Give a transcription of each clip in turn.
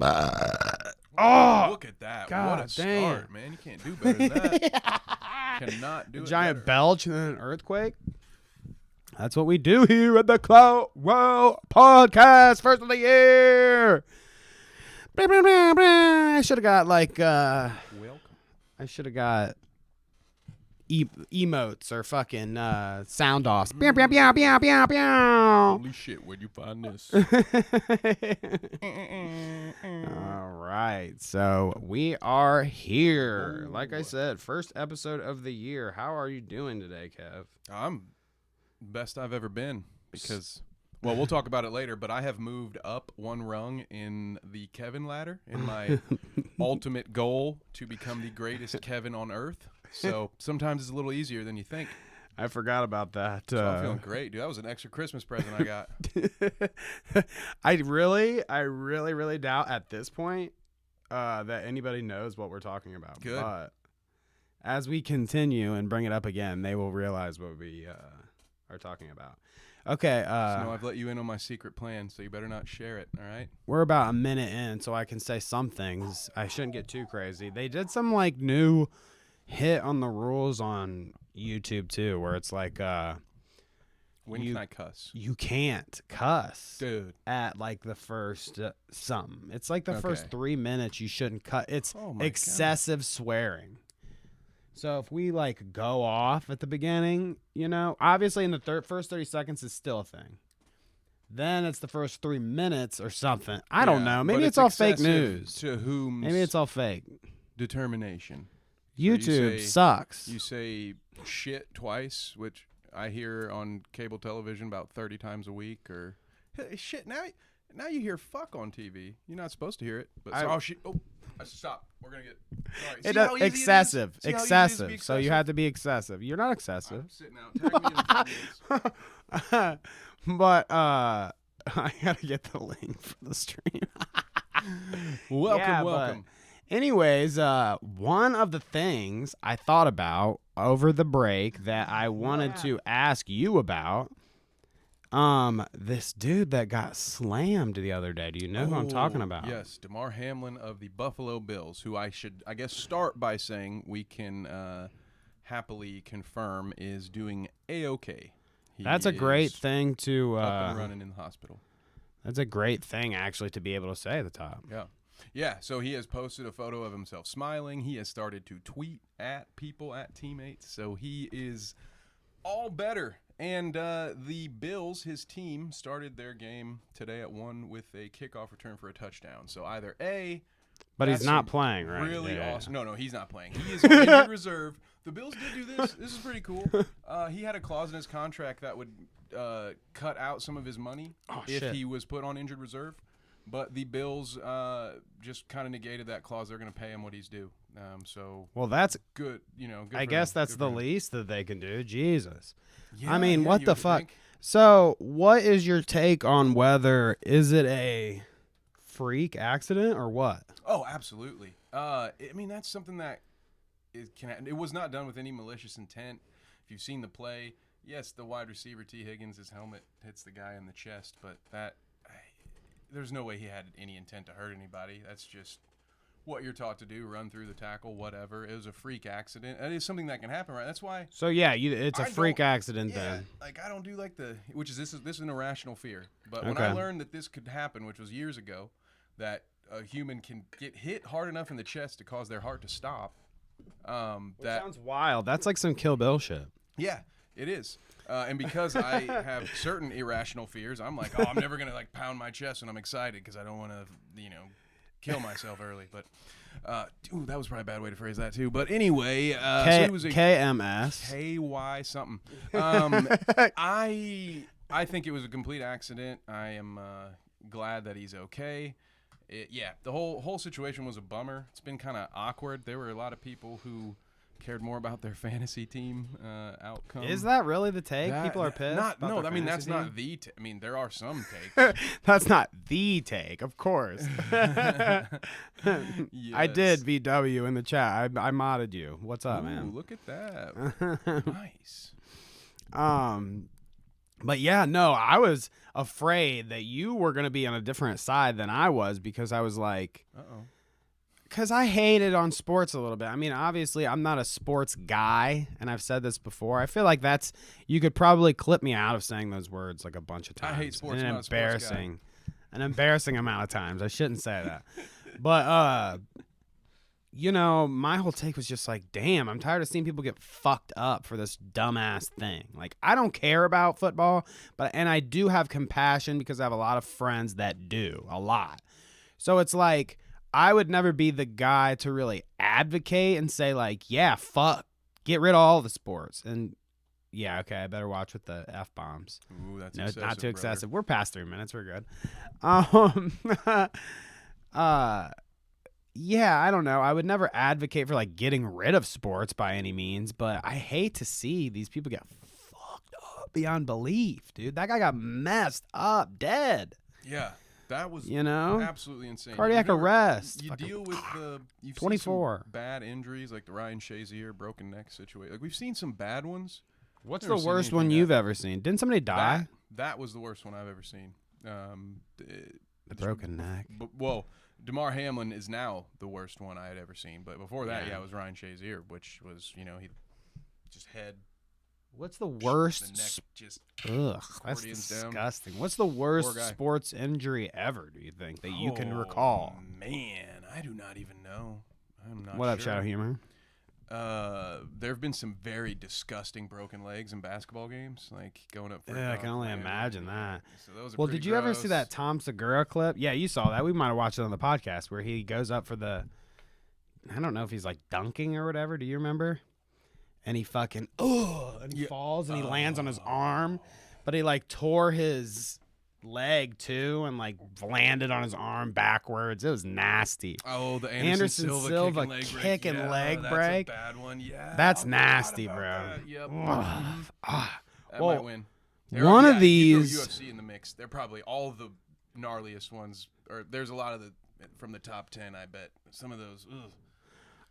Oh, look at that. God what a damn. start, man. You can't do better than that. Cannot do a it giant better. belch and then an earthquake. That's what we do here at the Clout Podcast, first of the year. I should have got Welcome. I should have got emotes or fucking sound offs. Pew, pew, pew, pew, pew, pew. Holy shit, where'd you find this? All right, so we are here. Like I said, first episode of the year. How are you doing today, Kev? I'm best I've ever been because, well, we'll talk about it later, but I have moved up one rung in the Kevin ladder in my ultimate goal to become the greatest Kevin on earth. So sometimes it's a little easier than you think. I forgot about that. So I'm feeling great, dude. That was an extra Christmas present I got. I really doubt at this point that anybody knows what we're talking about. Good. But as we continue and bring it up again, they will realize what we are talking about. Okay. So I've let you in on my secret plan, so you better not share it, all right? We're about a minute in, so I can say some things. I shouldn't get too crazy. They did some like new hit on the rules on YouTube too, where it's like When can I cuss? you can't cuss, Dude. at like the first something. It's like the first Okay. 3 minutes you shouldn't cut. It's Oh my excessive swearing. So if we like go off at the beginning, you know, obviously in the first 30 seconds is still a thing. Then it's the first 3 minutes or something. I don't know. Maybe but it's all fake excessive news. To whom's Maybe it's all fake. determination. YouTube say- sucks. You say shit twice, which I hear on cable television about 30 times a week, or hey, shit. Now you hear fuck on TV. You're not supposed to hear it, but stop. We're gonna get sorry. See how easy it is? Excessive. See how easy it is to be Excessive. So you have to be excessive. You're not excessive. I'm sitting out. Tag me in 5 minutes. But I gotta get the link for the stream. Welcome. Anyways, one of the things I thought about over the break that I wanted to ask you about, this dude that got slammed the other day. Do you know who I'm talking about? Yes, DeMar Hamlin of the Buffalo Bills, who I guess, start by saying we can happily confirm is doing A-OK. That's a great thing to up and running in the hospital. That's a great thing, actually, to be able to say at the top. Yeah, so he has posted a photo of himself smiling. He has started to tweet at people, at teammates. So he is all better. And the Bills, his team, started their game today at 1 with a kickoff return for a touchdown. So either A, but he's not playing, right? Really Yeah. awesome. No, he's not playing. He is on injured reserve. The Bills did do this. This is pretty cool. He had a clause in his contract that would cut out some of his money if he was put on injured reserve. But the Bills just kind of negated that clause. They're going to pay him what he's due. Well, that's good. You know, good I for guess him. that's Good the for him. least that they can do. Jesus. Yeah, I mean, yeah, what you the would fuck? think. So, what is your take on whether is it a freak accident or what? Oh, absolutely. I mean, that's something that it was not done with any malicious intent. If you've seen the play, yes, the wide receiver T. Higgins, his helmet hits the guy in the chest, but there's no way he had any intent to hurt anybody. That's just what you're taught to do, run through the tackle, whatever. It was a freak accident. It is something that can happen, right? That's why. So yeah, it's a freak accident Yeah, then. like I don't do like this is an irrational fear. But when I learned that this could happen, which was years ago, that a human can get hit hard enough in the chest to cause their heart to stop. That sounds wild. That's like some Kill Bill shit. Yeah, it is. And because I have certain irrational fears, I'm like, I'm never gonna like pound my chest when I'm excited because I don't want to, kill myself early. But, that was probably a bad way to phrase that too. But anyway, so it was a KMS. KY something. I think it was a complete accident. I am glad that he's okay. The whole situation was a bummer. It's been kind of awkward. There were a lot of people who cared more about their fantasy team outcome. Is that really the take? People are pissed? That's not the take. I mean, there are some takes. That's not the take, of course. Yes. I did VW in the chat. I modded you. What's up, Ooh, man? look at that. Nice. But yeah, no, I was afraid that you were going to be on a different side than I was because I was like, because I hated on sports a little bit. I mean, obviously, I'm not a sports guy, and I've said this before. I feel like you could probably clip me out of saying those words like a bunch of times. I hate sports. An I'm not a sports guy. an embarrassing amount of times. I shouldn't say that. But, you know, my whole take was just like, damn, I'm tired of seeing people get fucked up for this dumbass thing. Like, I don't care about football, and I do have compassion because I have a lot of friends that do, a lot. So it's like, I would never be the guy to really advocate and say like, yeah, fuck, get rid of all the sports. And yeah, okay, I better watch with the F-bombs. Ooh, that's no, excessive, not too excessive. brother. We're past 3 minutes. We're good. Yeah, I don't know. I would never advocate for like getting rid of sports by any means, but I hate to see these people get fucked up beyond belief, dude. That guy got messed up, dead. Yeah, that was absolutely insane. Cardiac arrest. You deal with you've 24 seen some bad injuries like the Ryan Shazier broken neck situation. Like we've seen some bad ones. What's Never the seen worst anything one that- you've ever seen? Didn't somebody die? That was the worst one I've ever seen. The broken neck. Well, Damar Hamlin is now the worst one I had ever seen. But before that, Yeah. it was Ryan Shazier, which was, he just head, What's the the worst? neck just Ugh, that's accordions down. disgusting. What's the Poor worst guy. sports injury ever, do you think, that you can recall? Man, I do not even know. I'm not What up, sure. Shadow Humor? There have been some very disgusting broken legs in basketball games, like going up for a Yeah, I dunk, can only man. imagine that. So those are Well, pretty did you ever see gross. that Tom Segura clip? Yeah, you saw that. We might have watched it on the podcast where he goes up for I don't know if he's like dunking or whatever. Do you remember? And he fucking, and he falls and he lands on his arm, but he like tore his leg too and like landed on his arm backwards. It was nasty. Oh, the Anderson Silva kick and leg break. That's a bad one. Yeah, That's I forgot nasty, about bro. that. Yep. That Well, might win. one of you throw these- UFC in the mix. They're probably all the gnarliest ones. Or there's a lot of from the top 10. I bet some of those. Ugh.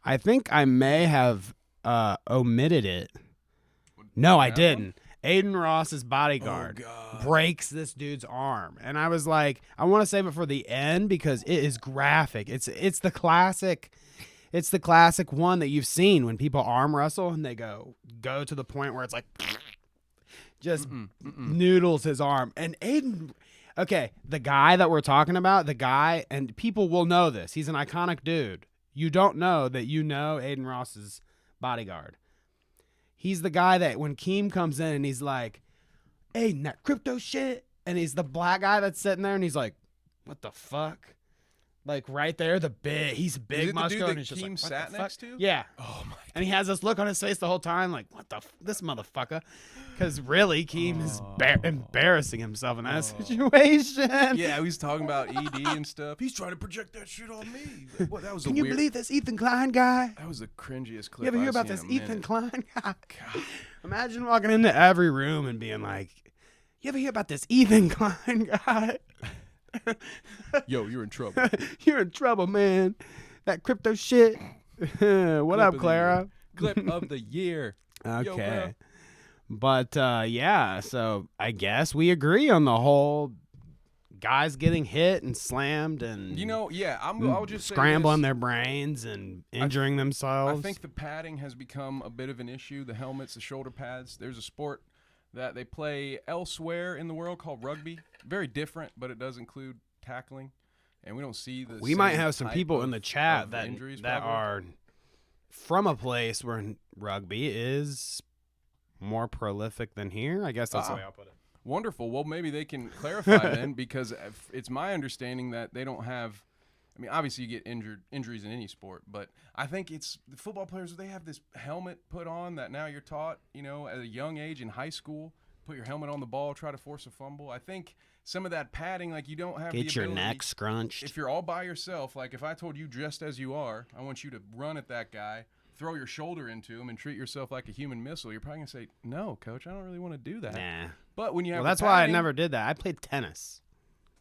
I think I may have omitted it. No, I That didn't. Aiden Ross's bodyguard breaks this dude's arm, and I was like, I want to save it for the end because it is graphic. It's the classic. It's the classic one that you've seen when people arm wrestle and they go to the point where it's like just noodles his arm. And Aiden, okay, the guy that we're talking about, and people will know this. He's an iconic dude. You don't know that you know Aiden Ross's bodyguard. He's the guy that when Keem comes in and he's like, Aiden, that crypto shit. And he's the black guy that's sitting there and he's like, what the fuck? Like right there, he's big, Is it the muscular, dude and that he's just Keem like, what sat the next fuck? to? Yeah. Oh my. And he has this look on his face the whole time, like, what this motherfucker? Because really, Keem is embarrassing himself in that situation. Yeah, he was talking about ED and stuff. He's trying to project that shit on me. Like, what? That was Can a you weird. believe this Ethan Klein guy? That was the cringiest clip. You ever hear I've about seen this in a Ethan minute. Klein guy? Imagine walking into every room and being like, you ever hear about this Ethan Klein guy? Yo, you're in trouble. You're in trouble, man. That crypto shit. What up, of the Clara? Clip of the year. Yo, bro. Okay. But yeah, so I guess we agree on the whole guys getting hit and slammed and Yeah, I'll just say scrambling this. their brains and injuring themselves. I think the padding has become a bit of an issue. The helmets, the shoulder pads. There's a sport that they play elsewhere in the world called rugby. Very different, but it does include tackling. And we don't see the we might same have some type people in of- the chat of that injuries that probably. are from a place where rugby is more prolific than here. I guess that's the way I'll put it. Wonderful. Well, maybe they can clarify then, because it's my understanding that they don't have. I mean, obviously you get injuries in any sport, but I think it's the football players. They have this helmet put on that now you're taught, at a young age in high school, put your helmet on the ball, try to force a fumble. I think some of that padding, like you don't have Get the your ability, neck scrunched. If you're all by yourself, like if I told you just as you are, I want you to run at that guy, throw your shoulder into him, and treat yourself like a human missile, you're probably gonna say, "No, coach, I don't really want to do that." Nah. But when you have Well, that's why I never did that. I played tennis.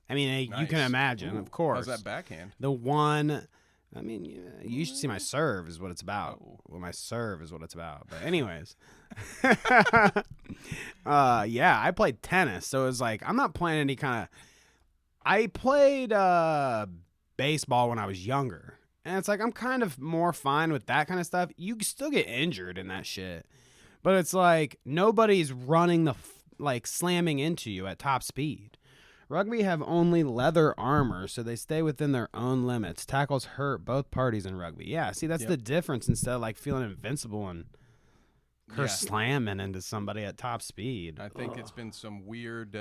I mean, you can Nice. imagine, Ooh, of course. How's that backhand? The one I mean, you should see my serve is what it's about. Oh. Well, my serve is what it's about. But anyways, yeah, I played tennis, so it was like I'm not playing any kind of. I played baseball when I was younger, and it's like I'm kind of more fine with that kind of stuff. You can still get injured in that shit, but it's like nobody's running like slamming into you at top speed. Rugby have only leather armor, so they stay within their own limits. Tackles hurt both parties in rugby. Yeah, see, that's the difference. Instead of like feeling invincible and slamming into somebody at top speed. I think it's been some weird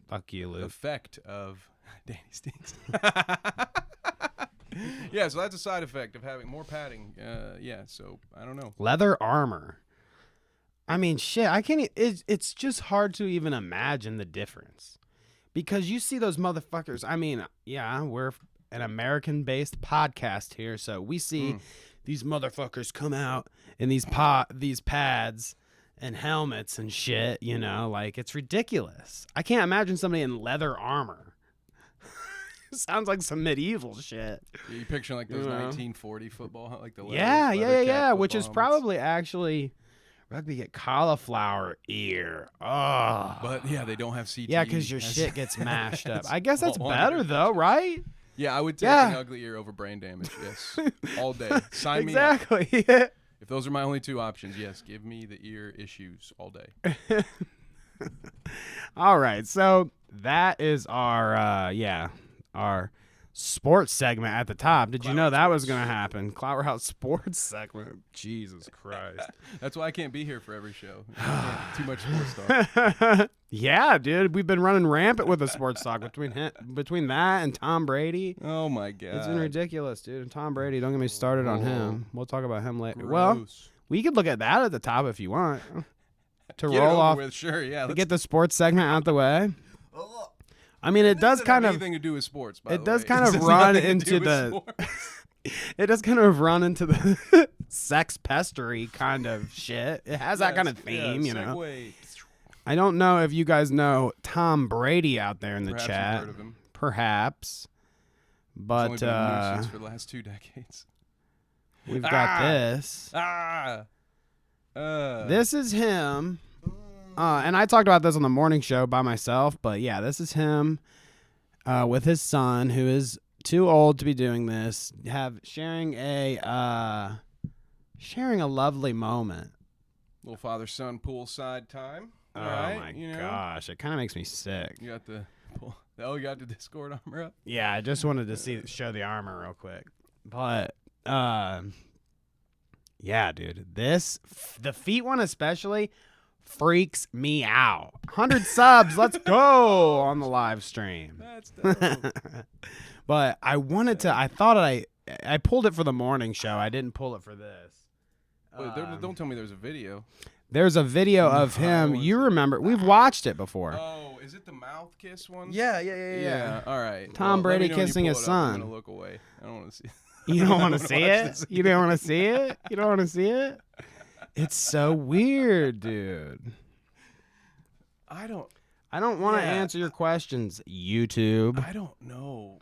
fuck you, Luke. effect of Danny Stinks. Yeah, so that's a side effect of having more padding. Yeah, so I don't know. Leather armor. I mean, shit, I can't. It's just hard to even imagine the difference. Because you see those motherfuckers. I mean, yeah, we're an American-based podcast here, so we see these motherfuckers come out in these pads and helmets and shit, you know, like it's ridiculous. I can't imagine somebody in leather armor. Sounds like some medieval shit. Yeah, you picturing like those 1940 football, like the leather, yeah, which is probably actually. Rugby get cauliflower ear. Oh. But, yeah, they don't have CTE. Yeah, because your shit gets mashed up. I guess that's better, though, right? Yeah, I would take an ugly ear over brain damage, yes. All day. Sign me up. Exactly. If those are my only two options, yes, give me the ear issues all day. All right, so that is our sports segment at the top. Did you know that was going to happen? Clout House sports segment. Jesus Christ. That's why I can't be here for every show. Too much sports talk. Yeah, dude. We've been running rampant with the sports talk between that and Tom Brady. Oh, my God. It's been ridiculous, dude. And Tom Brady, don't get me started on him. We'll talk about him later. Gross. Well, we could look at that at the top if you want. To Get roll over off. with. Sure, yeah. To get the sports segment out the way. I mean, it does kind of anything to do with sports. By it the does way. kind This of has run nothing to into do with the. sports. It does kind of run into the sex pestery kind of shit. It has that kind of theme, you know. Segue. I don't know if you guys know Tom Brady out there in the Perhaps chat. you've heard of him. Perhaps, He's but only been in the news for the last 2 decades. we've got this. This is him. And I talked about this on the morning show by myself, but yeah, this is him with his son, who is too old to be doing this, sharing a lovely moment. Little father-son poolside time. Oh All right, my gosh, it kind of makes me sick. You got the you got the Discord armor up. Yeah, I just wanted to show the armor real quick, but yeah, dude, the feet one especially freaks me out. 100 subs, let's go on the live stream. That's dope. But I thought I pulled it for the morning show. I didn't pull it for this. Wait, don't tell me there's a video. There's a video of him. You remember? We've watched it before. Oh, is it the mouth kiss one? Yeah. All right. Tom Brady let me know when you kissing pull his it up. I'm son. gonna look away. I don't want to see. You don't want to see watch it? this You don't want to see it? You don't want to see it? It's so weird, dude. I don't want to answer your questions, YouTube. I don't know.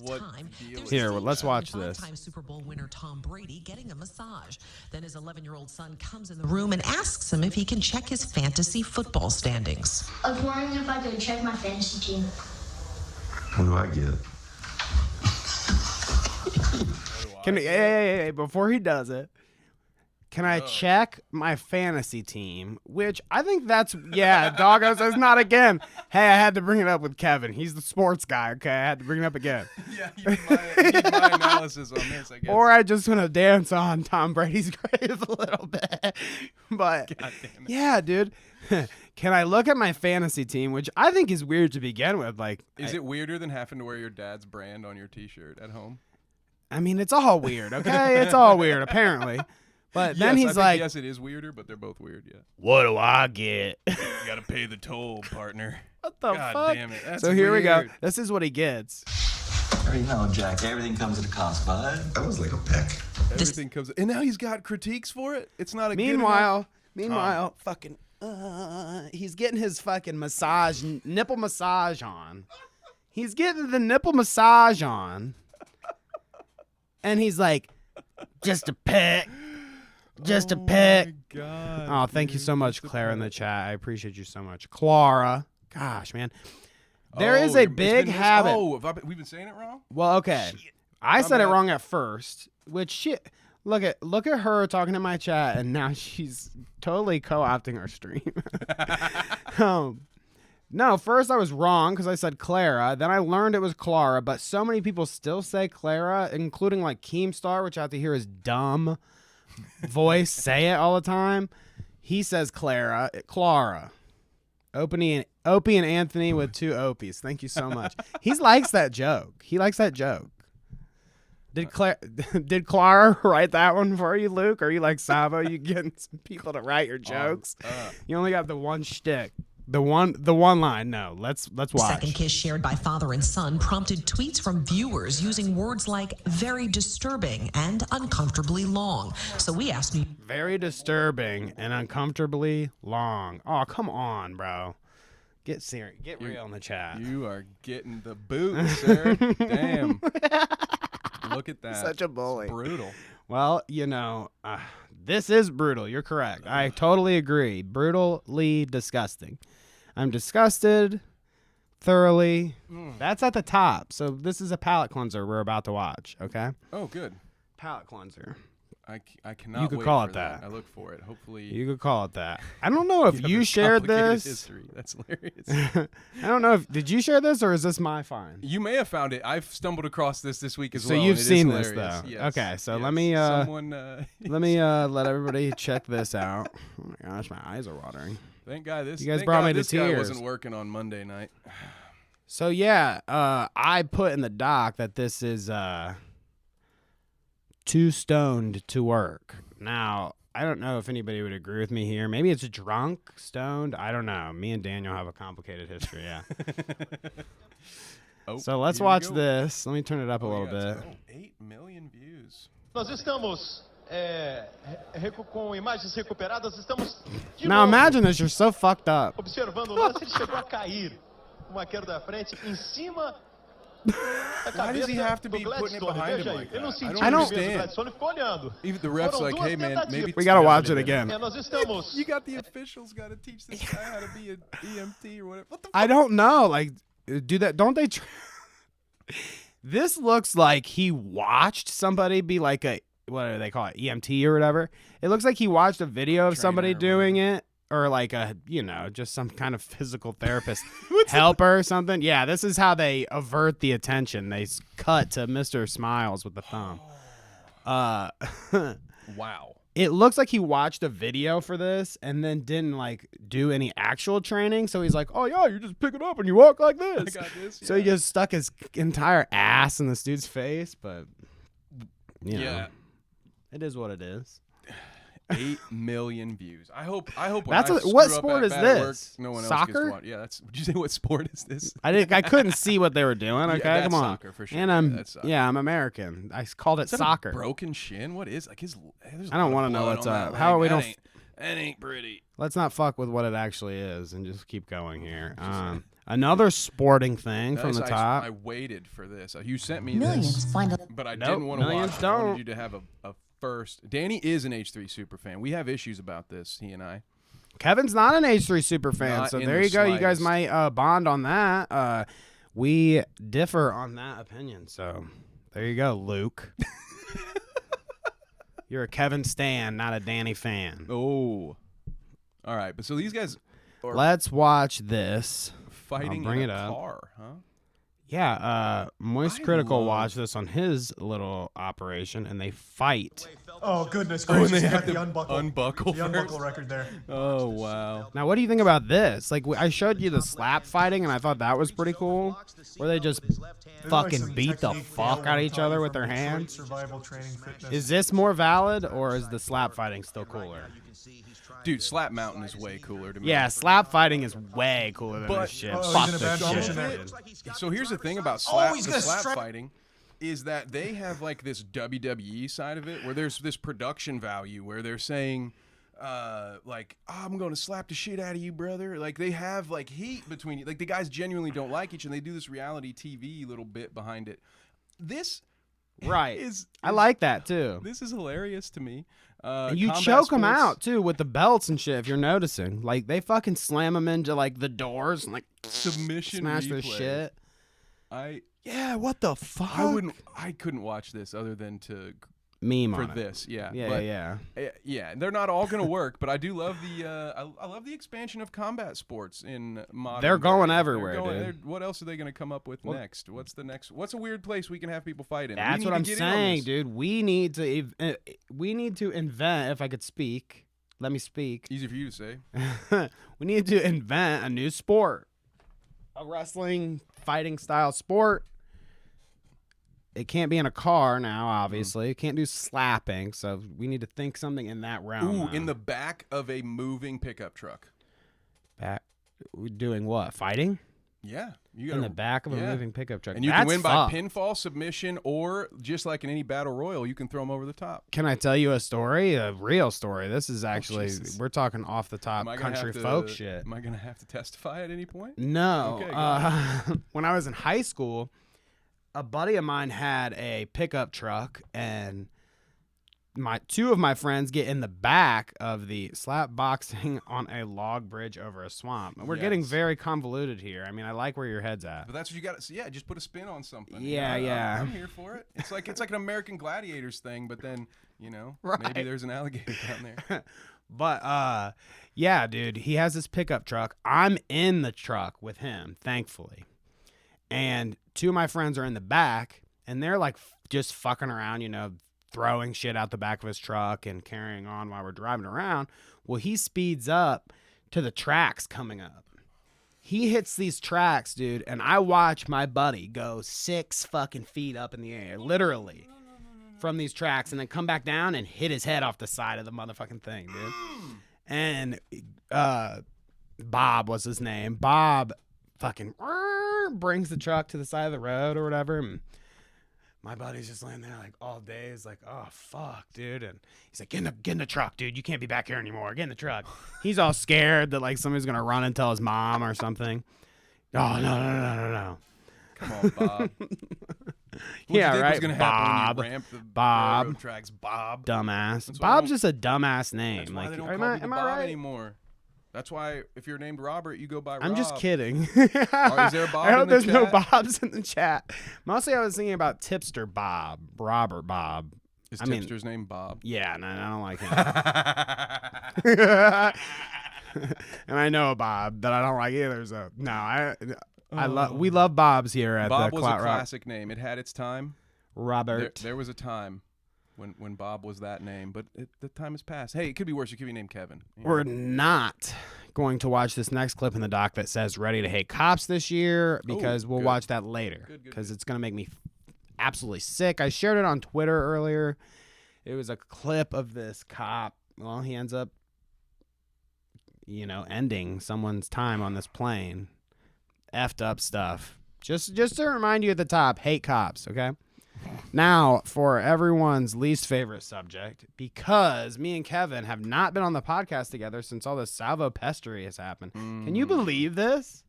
What deal is Here, this? let's watch this. Five-time Super Bowl winner Tom Brady getting a massage. Then his 11-year-old son comes in the room and asks him if he can check his fantasy football standings. I was wondering if I could check my fantasy team. What do I get? Hey, before he does it, can I check my fantasy team? Which I think Doggo says not again. Hey, I had to bring it up with Kevin. He's the sports guy, okay? I had to bring it up again. Yeah, you need my analysis on this, I guess. Or I just want to dance on Tom Brady's grave a little bit. But, God damn it. yeah, dude. Can I look at my fantasy team, which I think is weird to begin with? Like, Is it weirder than having to wear your dad's brand on your T-shirt at home? I mean, it's all weird, okay? It's all weird, apparently. But then he's like, yes, it is weirder, but they're both weird, yeah. what do I get? You got to pay the toll, partner. What the God fuck? damn it. That's So here we go. weird. This is what he gets. You know, Jack, everything comes at a cost, bud. That was like a peck. Everything comes, and now he's got critiques for it. It's not a Meanwhile, fucking, he's getting his fucking nipple massage on. He's getting the nipple massage on. And he's like, just a pick. Just a pick. Oh, my God. Oh, thank you so much, Clara, in the chat. I appreciate you so much. Clara. Gosh, man. There is a big habit. Oh, we've been saying it wrong? Well, okay. I My said it bad. wrong at first, which shit. Look at her talking to my chat, and now she's totally co-opting our stream. No, first I was wrong because I said Clara. Then I learned it was Clara, but so many people still say Clara, including like Keemstar, which I have to hear his dumb voice say it all the time. He says Clara. Opie and Anthony with 2 Opies. Thank you so much. He likes that joke. Did Clara write that one for you, Luke? Or are you like Salvo? You getting some people to write your jokes? You only got the one shtick. The one line. No, let's watch. Second kiss shared by father and son prompted tweets from viewers using words like very disturbing and uncomfortably long. So we asked you. Very disturbing and uncomfortably long. Oh, come on, bro. Get serious. Get real in the chat. You are getting the boot, sir. Damn. Look at that. Such a bully. It's brutal. Well, this is brutal. You're correct. I totally agree. Brutally disgusting. I'm disgusted thoroughly. That's at the top. So this is a palate cleanser we're about to watch, okay? Oh, good. Palate cleanser. I cannot You could wait call for it that. I look for it. Hopefully. You could call it that. I don't know if have you this shared complicated this. History. That's hilarious. I don't know if did you share this or is this my find? You may have found it. I've stumbled across this week as So well. you've and it is seen this hilarious. though. Yes. Okay, so Yes. let me let everybody check this out. Oh my gosh, my eyes are watering. Thank God this. You guys thank brought God me to this guy tears. wasn't working on Monday night. So yeah, I put in the doc that this is too stoned to work. Now, I don't know if anybody would agree with me here. Maybe it's drunk, stoned. I don't know. Me and Daniel have a complicated history, yeah. So let's here we watch go. this. Let me turn it up a little Yeah, bit. 8 million views. Nós estamos com imagens recuperadas, estamos de Now novo imagine this. You're so fucked up. observando o lance, ele chegou a cair. Uma queda da frente em cima da Why does he cabeça have to do be putting it Gladstone. behind Veja him aí, like ele não that? sentiu I o don't peso do understand. Gladstone, ele ficou olhando. Even the ref's Foram like, duas hey man, tentativas. maybe We gotta watch it again. Nós estamos You got the officials got to teach this guy how to be an EMT or whatever. What the I don't know. Like, do that? Don't they? This looks like he watched somebody be like a what do they call it, EMT or whatever. It looks like he watched a video of somebody Trainer or doing it, or like a just some kind of physical therapist helper or something. Yeah, this is how they avert the attention. They cut to Mr. Smiles with the thumb. Wow. It looks like he watched a video for this and then didn't like do any actual training. So he's like, "Oh yeah, you just pick it up and you walk like this." I got this. So he just stuck his entire ass in this dude's face, but you know, Yeah. it is what it is. 8 million views. I hope. When That's I what screw up sport at is bad at work, this? no one else Soccer? gets to watch. Yeah, that's. Would you say what sport is this? I couldn't see what they were doing. Okay, that's come on. soccer for sure. And Yeah, I'm that's soccer. I'm American. I called it Is that soccer. a broken shin? What is like his? There's a I don't lot wanna of know blood what's on that up. leg. How are we That don't- ain't- That ain't pretty. Let's not fuck with what it actually is and just keep going here. Another sporting thing from Nice, the top. I waited for this. You sent me Millions this, find a but I Nope, didn't want to millions watch it. I wanted don't. you to have a first. Danny is an H3 super fan. We have issues about this. He and I. Kevin's not an H3 super fan, Not so in there the you go. You guys slightest. might bond on that. We differ on that opinion, so there you go, Luke. You're a Kevin stan, not a Danny fan. Oh. All right, but so these guys are Let's watch this. fighting bring in it a up. car, huh? Yeah, Moist I Critical love- watched this on his little operation, and they fight. Oh, goodness Oh, and gracious. they You have got the to unbuckle. unbuckle The unbuckle first. record there. Oh wow. Now, what do you think about this? Like, I showed you the slap fighting, and I thought that was pretty cool, where they just There's like fucking some beat the technique fuck Dale out of will each tell other you with from their Detroit hands. Survival training fitness. Is this more valid, or is the slap fighting still cooler? Dude, Slap Mountain is way cooler to me. Yeah, slap fighting is way cooler than But- this shit. Oh, he's Fuck in a this bad shit. position there. dude. So here's the thing about he's the gonna slap strike- fighting is that they have like this WWE side of it where there's this production value where they're saying like, I'm going to slap the shit out of you, brother. Like they have like heat between you. Like the guys genuinely don't like each other. And they do this reality TV little bit behind it. This Right. is I like that too. this is hilarious to me. And you Combat choke them sports- out too with the belts and shit. If you're noticing, like they fucking slam them into like the doors and like Submission smash their replay. shit. Yeah, what the fuck? I couldn't watch this other than to meme for on it. this. Yeah. Yeah, but, yeah. Yeah, they're not all gonna work, but I do love the I love the expansion of combat sports in modern. They're going day. everywhere, They're dude. what else are they gonna come up with next? What's the next? What's a weird place we can have people fight in? That's We what need I'm to get in on saying, this. dude. We need to invent. If I could speak, let me speak. Easy for you to say. We need to invent a new sport, a wrestling fighting style sport. It can't be in a car now, obviously. It can't do slapping, so we need to think something in that realm. Ooh, now. in the back of a moving pickup truck. Doing what? Fighting? Yeah, you In the back of a yeah. moving pickup truck. And you That's can win by fucked. pinfall, submission, or just like in any battle royal, you can throw them over the top. Can I tell you a story? A real story. This is actually, Jesus. we're talking off the top Am I gonna country have to- folk shit. Am I gonna have to testify at any point? No. Okay, go When I was in high school, a buddy of mine had a pickup truck, and two of my friends get in the back of the slap boxing on a log bridge over a swamp. And we're getting Yes. very convoluted here. I mean, I like where your head's at. But that's what you got to. Yeah, just put a spin on something. Yeah, yeah. I'm here for it. It's like an American Gladiators thing, but then maybe Right. there's an alligator down there. But yeah, dude, he has this pickup truck. I'm in the truck with him, thankfully. And two of my friends are in the back, and they're like just fucking around, throwing shit out the back of his truck and carrying on while we're driving around. Well, he speeds up to the tracks coming up. He hits these tracks, dude, and I watch my buddy go 6 fucking feet up in the air, literally, from these tracks, and then come back down and hit his head off the side of the motherfucking thing, dude. And Bob was his name. Bob fucking brings the truck to the side of the road or whatever. And my buddy's just laying there like all day. He's like, oh, fuck, dude. And he's like, get in the truck, dude. You can't be back here anymore. Get in the truck. He's all scared that like somebody's going to run and tell his mom or something. Oh, no. Come on, Bob. Yeah, What's right, gonna Bob. happen when you ramp the Bob. railroad tracks? Bob. Dumbass. That's why Bob's they just a dumbass name. That's why Like, they don't am call I, people am I Bob right? anymore. That's why if you're named Robert, you go by Rob. I'm just kidding. Is there a Bob I hope in the there's no chat? Bobs in the chat. Mostly I was thinking about Tipster Bob, Robert Bob. Is I mean- Tipster's name Bob? Yeah, no, I don't like him. And I know a Bob that I don't like either. So no, we love Bobs here at Bob the was a Clout Rock. classic name. It had its time. Robert. There was a time when Bob was that name, but the time has passed. Hey, it could be worse. It could be named Kevin. We're not going to watch this next clip in the doc that says "Ready to Hate Cops" this year because we'll good. watch that later Good, because it's gonna make me absolutely sick. I shared it on Twitter earlier. It was a clip of this cop. Well, he ends up, ending someone's time on this plane. Effed up stuff. Just to remind you at the top, hate cops, okay? Now, for everyone's least favorite subject, because me and Kevin have not been on the podcast together since all this salvo pestery has happened. Can you believe this?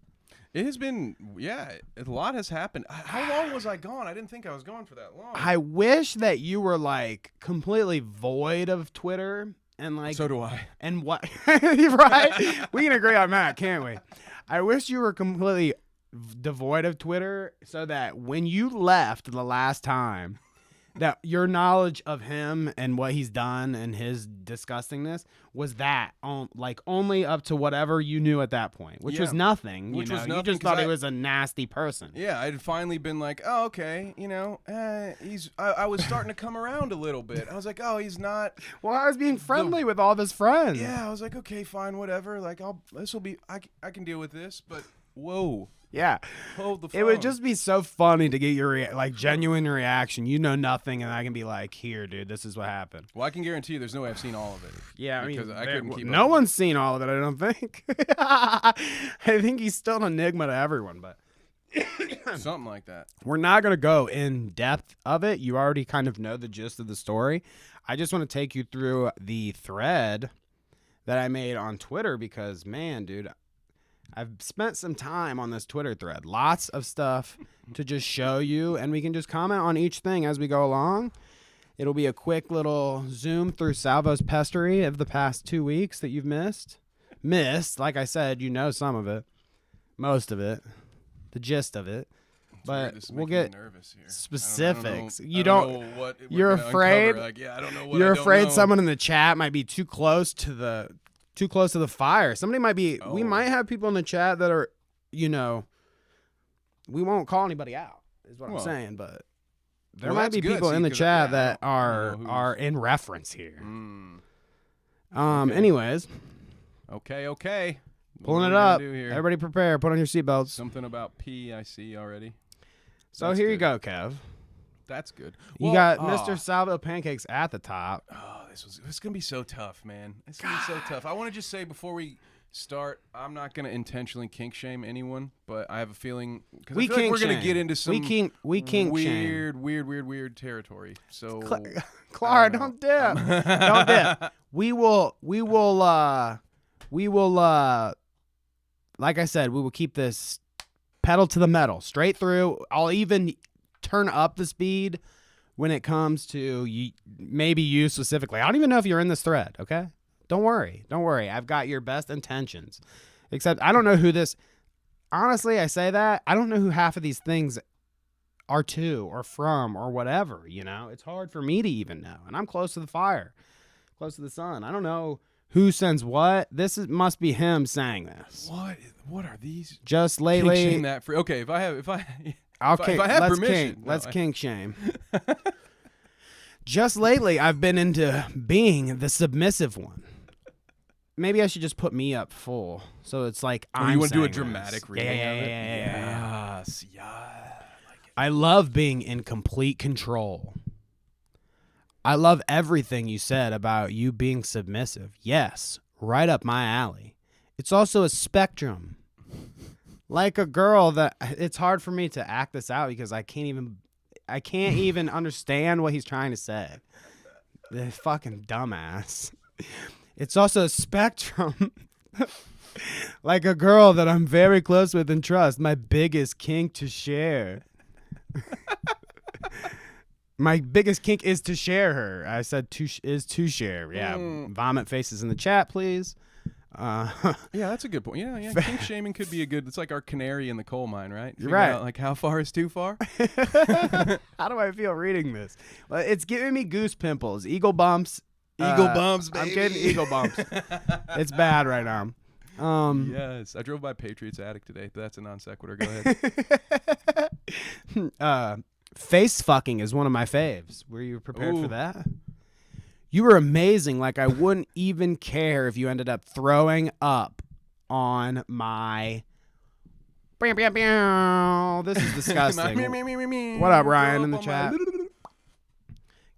It has been, a lot has happened. How long was I gone? I didn't think I was gone for that long. I wish that you were like completely void of Twitter and like. So do I. And what? Right? We can agree on that, can't we? I wish you were completely devoid of Twitter so that when you left the last time, that your knowledge of him and what he's done and his disgustingness was that only up to whatever you knew at that point, which was nothing. Which was You nothing, just 'cause thought he was a nasty person. Yeah, I had finally been like, oh, okay, I was starting to come around a little bit. I was like, oh, he's not. Well, I was being friendly with all of his friends. Yeah, I was like, okay, fine, whatever. Like, I can deal with this, but whoa. Yeah. Hold the phone. It would just be so funny to get your genuine reaction. You know nothing, and I can be like, "Here, dude, this is what happened." Well, I can guarantee you, there's no way I've seen all of it. Yeah, I mean, because I couldn't keep. no up with one's seen all of it. I don't think. I think he's still an enigma to everyone, but it. Something like that. we're not gonna go in depth of it. You already kind of know the gist of the story. I just want to take you through the thread that I made on Twitter because, man, dude. I've spent some time on this Twitter thread. Lots of stuff to just show you, and we can just comment on each thing as we go along. It'll be a quick little zoom through Salvo's pestery of the past 2 weeks that you've missed. Like I said, you know some of it. Most of it. The gist of it. But we'll get specifics. I don't know what you're afraid. Like, yeah, I don't know what You're I don't afraid know. someone in the chat might be too close to the fire. Somebody might be. We might have people in the chat that are, we won't call anybody out. Is what I'm saying, but there might be people in the chat that are in reference here. Anyways. Okay. Pulling it up. Everybody prepare. Put on your seatbelts. Something about pee I see already. So here you go, Kev. That's good. You got Mr. SalvoPancakes at the top. Oh, this is gonna be so tough, man. It's gonna be so tough. I want to just say before we start, I'm not gonna intentionally kink shame anyone, but I have a feeling because we're gonna get into some weird territory. So, Clara, don't dip. Don't dip. We will. Like I said, we will keep this pedal to the metal, straight through. I'll even turn up the speed when it comes to maybe you specifically. I don't even know if you're in this thread, okay? Don't worry. I've got your best intentions. Except I don't know who this... Honestly, I say that. I don't know who half of these things are to or from or whatever, It's hard for me to even know. And I'm close to the fire, close to the sun. I don't know who sends what. Must be him saying this. What are these? Just lately... Kink shame that free. Okay, if I have let's permission. Let's kink shame. Just lately, I've been into being the submissive one. Maybe I should just put me up full, so it's like you want to do a this. dramatic reading of it? Yeah. Yes. Yeah. I like it. I love being in complete control. I love everything you said about you being submissive. Yes, right up my alley. It's also a spectrum. Like a girl that it's hard for me to act this out because I can't even understand what he's trying to say. The fucking dumbass. It's also a spectrum. Like a girl that I'm very close with and trust. My biggest kink to share. My biggest kink is to share her. I said to share. Yeah. Vomit faces in the chat, please. Yeah, that's a good point. Yeah. Kink shaming could be it's like our canary in the coal mine, right? You're right. Out, like how far is too far? How do I feel reading this? Well, it's giving me goose pimples, eagle bumps. Eagle bumps, baby. I'm getting eagle bumps. It's bad right now. Yes, I drove by Patriots Attic today. But that's a non sequitur. Go ahead. Face fucking is one of my faves. Were you prepared for that? You were amazing. Like I wouldn't even care if you ended up throwing up on my... This is disgusting. What up, Ryan, in the chat?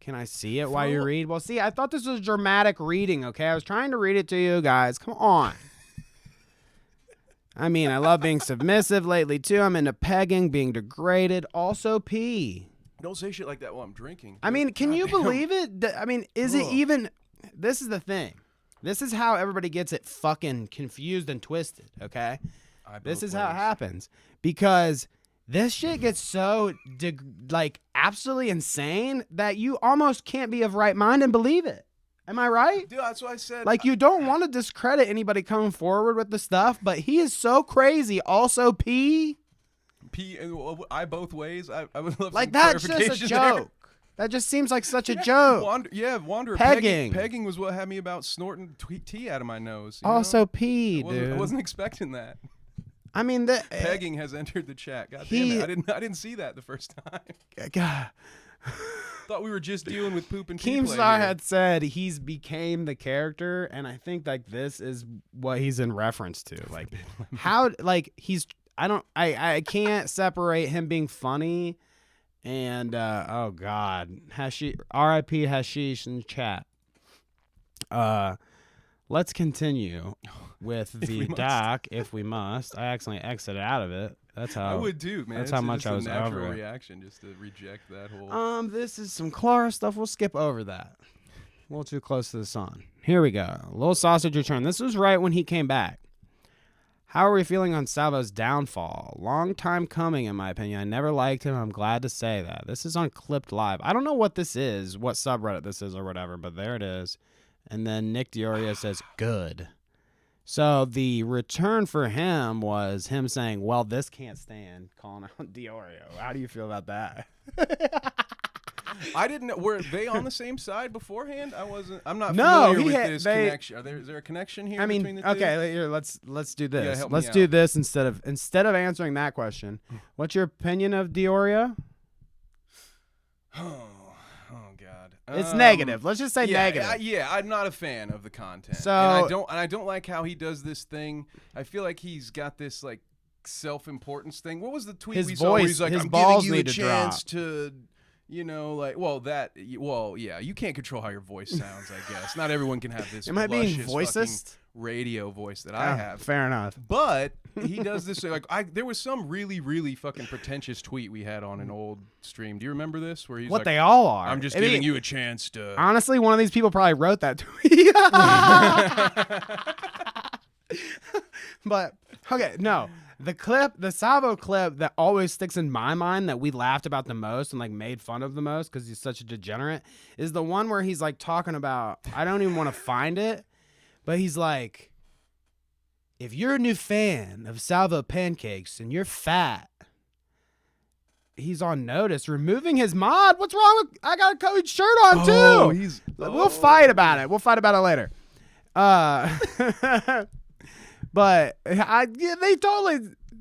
Can I see it while you read? Well, see, I thought this was dramatic reading, okay? I was trying to read it to you guys. Come on. I mean, I love being submissive lately, too. I'm into pegging, being degraded. Also pee. Don't say shit like that while I'm drinking. I mean, can you believe it? I mean, is it even... This is the thing. This is how everybody gets it fucking confused and twisted, okay? This is how it happens. Because this shit gets so, absolutely insane that you almost can't be of right mind and believe it. Am I right? Dude, that's what I said. Like, you don't want to discredit anybody coming forward with the stuff, but he is so crazy. Also, I both ways. I would love like some that's just a clarification joke. there. That just seems like such a joke. Wanderer. Pegging. Pegging was what had me about snorting tea out of my nose. Also pee, dude. I wasn't expecting that. I mean, pegging has entered the chat. God damn it! I didn't see that the first time. God. Thought we were just dealing with poop and Keemstar had said he's became the character, and I think this is what he's in reference to. Like how I can't separate him being funny and oh god, R.I.P. Hashish in the chat. Let's continue with the doc if we must. I accidentally exited out of it. That's how I would do, man. That's how much I was over it. Natural reaction just to reject that whole. This is some Clara stuff. We'll skip over that. A little too close to the sun. Here we go. Little sausage return. This was right when he came back. How are we feeling on Salvo's downfall? Long time coming, in my opinion. I never liked him. I'm glad to say that. This is on Clipped Live. I don't know what this is, what subreddit this is or whatever, but there it is. And then Nick Diorio says, good. So the return for him was him saying, well, this can't stand, calling out Diorio. How do you feel about that? I didn't know. Were they on the same side beforehand? I'm not No, familiar with this connection. Is there a connection here between the two? Okay, here, let's do this. help Let's me do out. this instead of answering that question. What's your opinion of Diorio? Oh God. It's negative. Let's just say yeah, negative. I'm not a fan of the content. So- and I don't like how he does this thing. I feel like he's got this like self-importance thing. What was the tweet His we saw where voice- he's like, his I'm balls giving you a need to chance drop. to, yeah, you can't control how your voice sounds, I guess. Not everyone can have this Am I being luscious fucking voicist? radio voice that I Oh, have. fair enough. But he does this like there was some really, really fucking pretentious tweet we had on an old stream. Do you remember this? Where he's What like, they all are. I'm just I mean, giving you a chance to. Honestly, one of these people probably wrote that tweet. But okay, no. The Salvo clip that always sticks in my mind that we laughed about the most and like made fun of the most because he's such a degenerate is the one where he's like talking about, I don't even want to find it, but he's like, if you're a new fan of SalvoPancakes and you're fat, he's on notice removing his mod. What's wrong with, I got a Cody shirt on too. We'll fight about it. We'll fight about it later. But they totally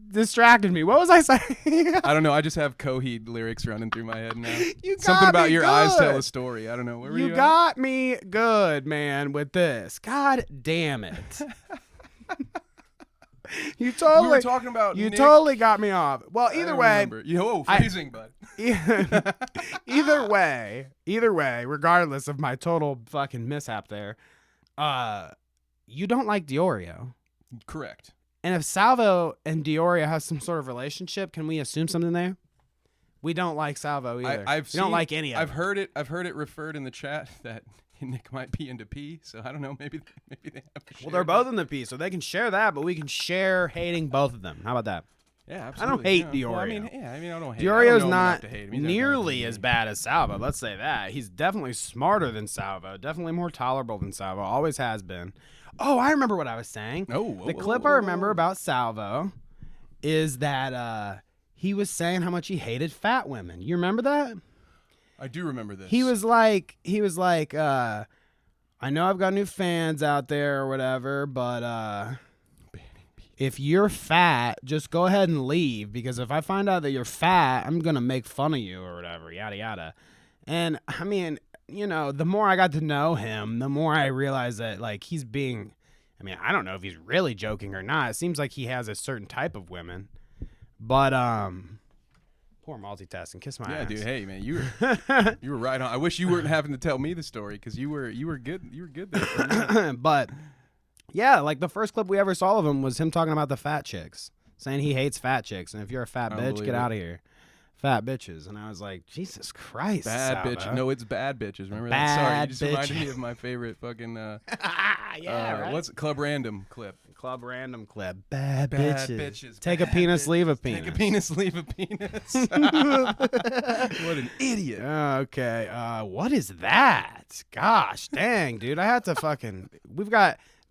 distracted me. What was I saying? I don't know. I just have Coheed lyrics running through my head now. You got Something about me your eyes good. tell a story. I don't know. Where were You you at? got me good, man, with this. God damn it. You totally We were talking about You Nick. totally got me off. Well, I either don't way, remember. Phrasing, bud. either way, regardless of my total fucking mishap there, you don't like Diorio. Correct. And if Salvo and Diorio have some sort of relationship, can we assume something there? We don't like Salvo either. We don't like any of I've it. heard it. I've heard it referred in the chat that Nick might be into pee. So I don't know. Maybe they have. Well, they're both in the piece, so they can share that, but we can share hating both of them. How about that? Yeah, I don't absolutely. hate yeah. Diorio. Well, I don't hate. I don't Diorio's know not enough to hate him. He's not nearly that as good. bad as Salvo. Let's say that. He's definitely smarter than Salvo. Definitely more tolerable than Salvo. Always has been. Oh, I remember what I was saying. The clip I remember about Salvo is that he was saying how much he hated fat women. You remember that? I do remember this. He was like, I know I've got new fans out there or whatever, but if you're fat, just go ahead and leave, because if I find out that you're fat, I'm going to make fun of you or whatever, yada, yada. And I mean, the more I got to know him, the more I realized that like he's being, I don't know if he's really joking or not. It seems like he has a certain type of women, but poor multitasking, kiss my Yeah, ass. dude. Hey, man, you were right on. I wish you weren't having to tell me the story because you were good. You were good there. For a minute. But yeah, like the first clip we ever saw of him was him talking about the fat chicks, saying he hates fat chicks, and if you're a fat I don't bitch, believe get it. out of here. Fat bitches. And I was like, Jesus Christ. Bad Salvo. bitch. No, it's bad bitches. Remember that? Sorry, you Bad just reminded bitch. me of my favorite fucking. Yeah, right? What's it? Club Random clip? Club random clip. Bad, Bad bitches. bitches, Take a bad penis, bitches. leave a penis. Take a penis, leave a penis. What an idiot. Okay. What is that? Gosh, dang, dude. I had to fucking.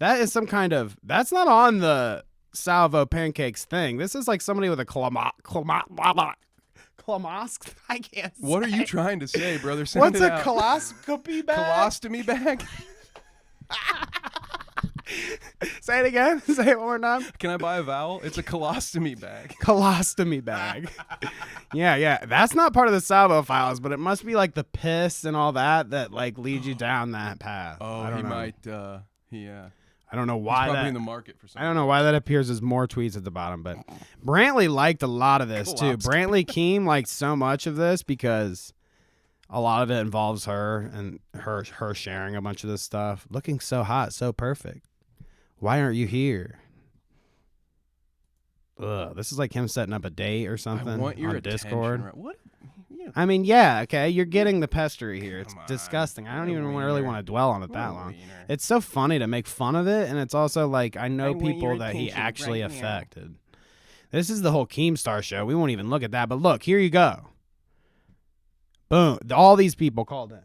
That is some kind of. That's not on the SalvoPancakes thing. This is like somebody with a Colonoscopy. I can't say. What are you trying to say, brother? Sound What's it a out. coloscopy bag? Colostomy bag? Say it again. Say it one more time. Can I buy a vowel? It's a colostomy bag. Colostomy bag. Yeah. That's not part of the Salvo files, but it must be like the piss and all that like leads you down that path. Oh, I don't he know. might. Yeah. I don't know He's why probably that. in the market for something. I don't know why that appears as more tweets at the bottom, but Brantley liked a lot of this too. Collapsed. Brantley Keem liked so much of this because a lot of it involves her and her sharing a bunch of this stuff. Looking so hot, so perfect. Why aren't you here? Ugh, this is like him setting up a date or something I want your on attention, Discord. right? What? you? I mean, yeah, okay, you're getting the pestery here. It's Come on. disgusting. I don't What a even really wiener. want to dwell on it that What a long. wiener. It's so funny to make fun of it, and it's also like I know I want your people that he attention actually right now. affected. This is the whole Keemstar show. We won't even look at that, but look, here you go. Boom. All these people called in.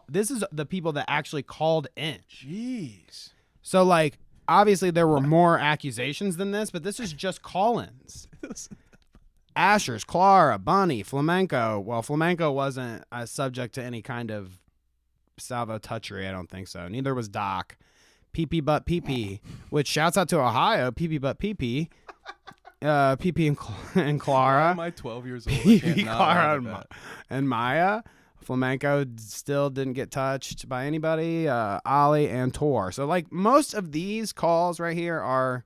This is the people that actually called in. Jeez. So, like, obviously there were more accusations than this, but this is just call-ins. Ashers, Clara, Bunny, Flamenco. Well, Flamenco wasn't subject to any kind of salvo touchery, I don't think so. Neither was Doc. PP Butt PP, which shouts out to Ohio, PP Butt PP. PP and Clara. Why am I 12 years old? I PP, can't not Clara, laugh at that. and Maya. Flamenco still didn't get touched by anybody. Ollie and Tor. So, like, most of these calls right here are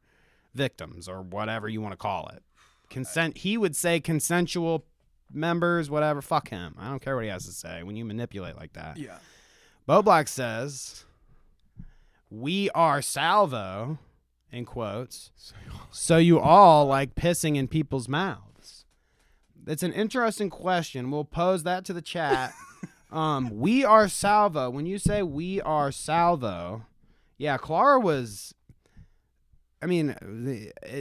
victims or whatever you want to call it. Consent. He would say consensual members, whatever. Fuck him. I don't care what he has to say when you manipulate like that. Yeah. Bo Black says, "We are salvo," in quotes, so you all like pissing in people's mouths. It's an interesting question. We'll pose that to the chat. We are salvo. When you say we are salvo, yeah, Clara was, I mean,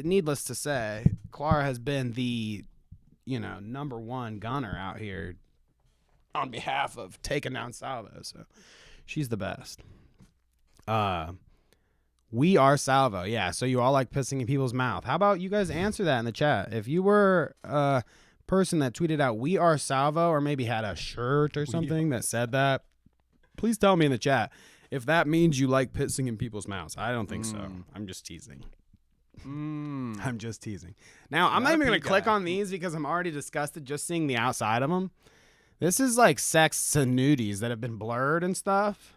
needless to say, Clara has been the, number one gunner out here on behalf of taking down salvo. So she's the best. We are salvo. Yeah. So you all like pissing in people's mouth. How about you guys answer that in the chat? If you were a person that tweeted out "We are salvo" or maybe had a shirt or something that said that, please tell me in the chat if that means you like pissing in people's mouths. I don't think so. I'm just teasing. I'm just teasing. Now, I'm not even going to click on these because I'm already disgusted just seeing the outside of them. This is like sex and nudies that have been blurred and stuff.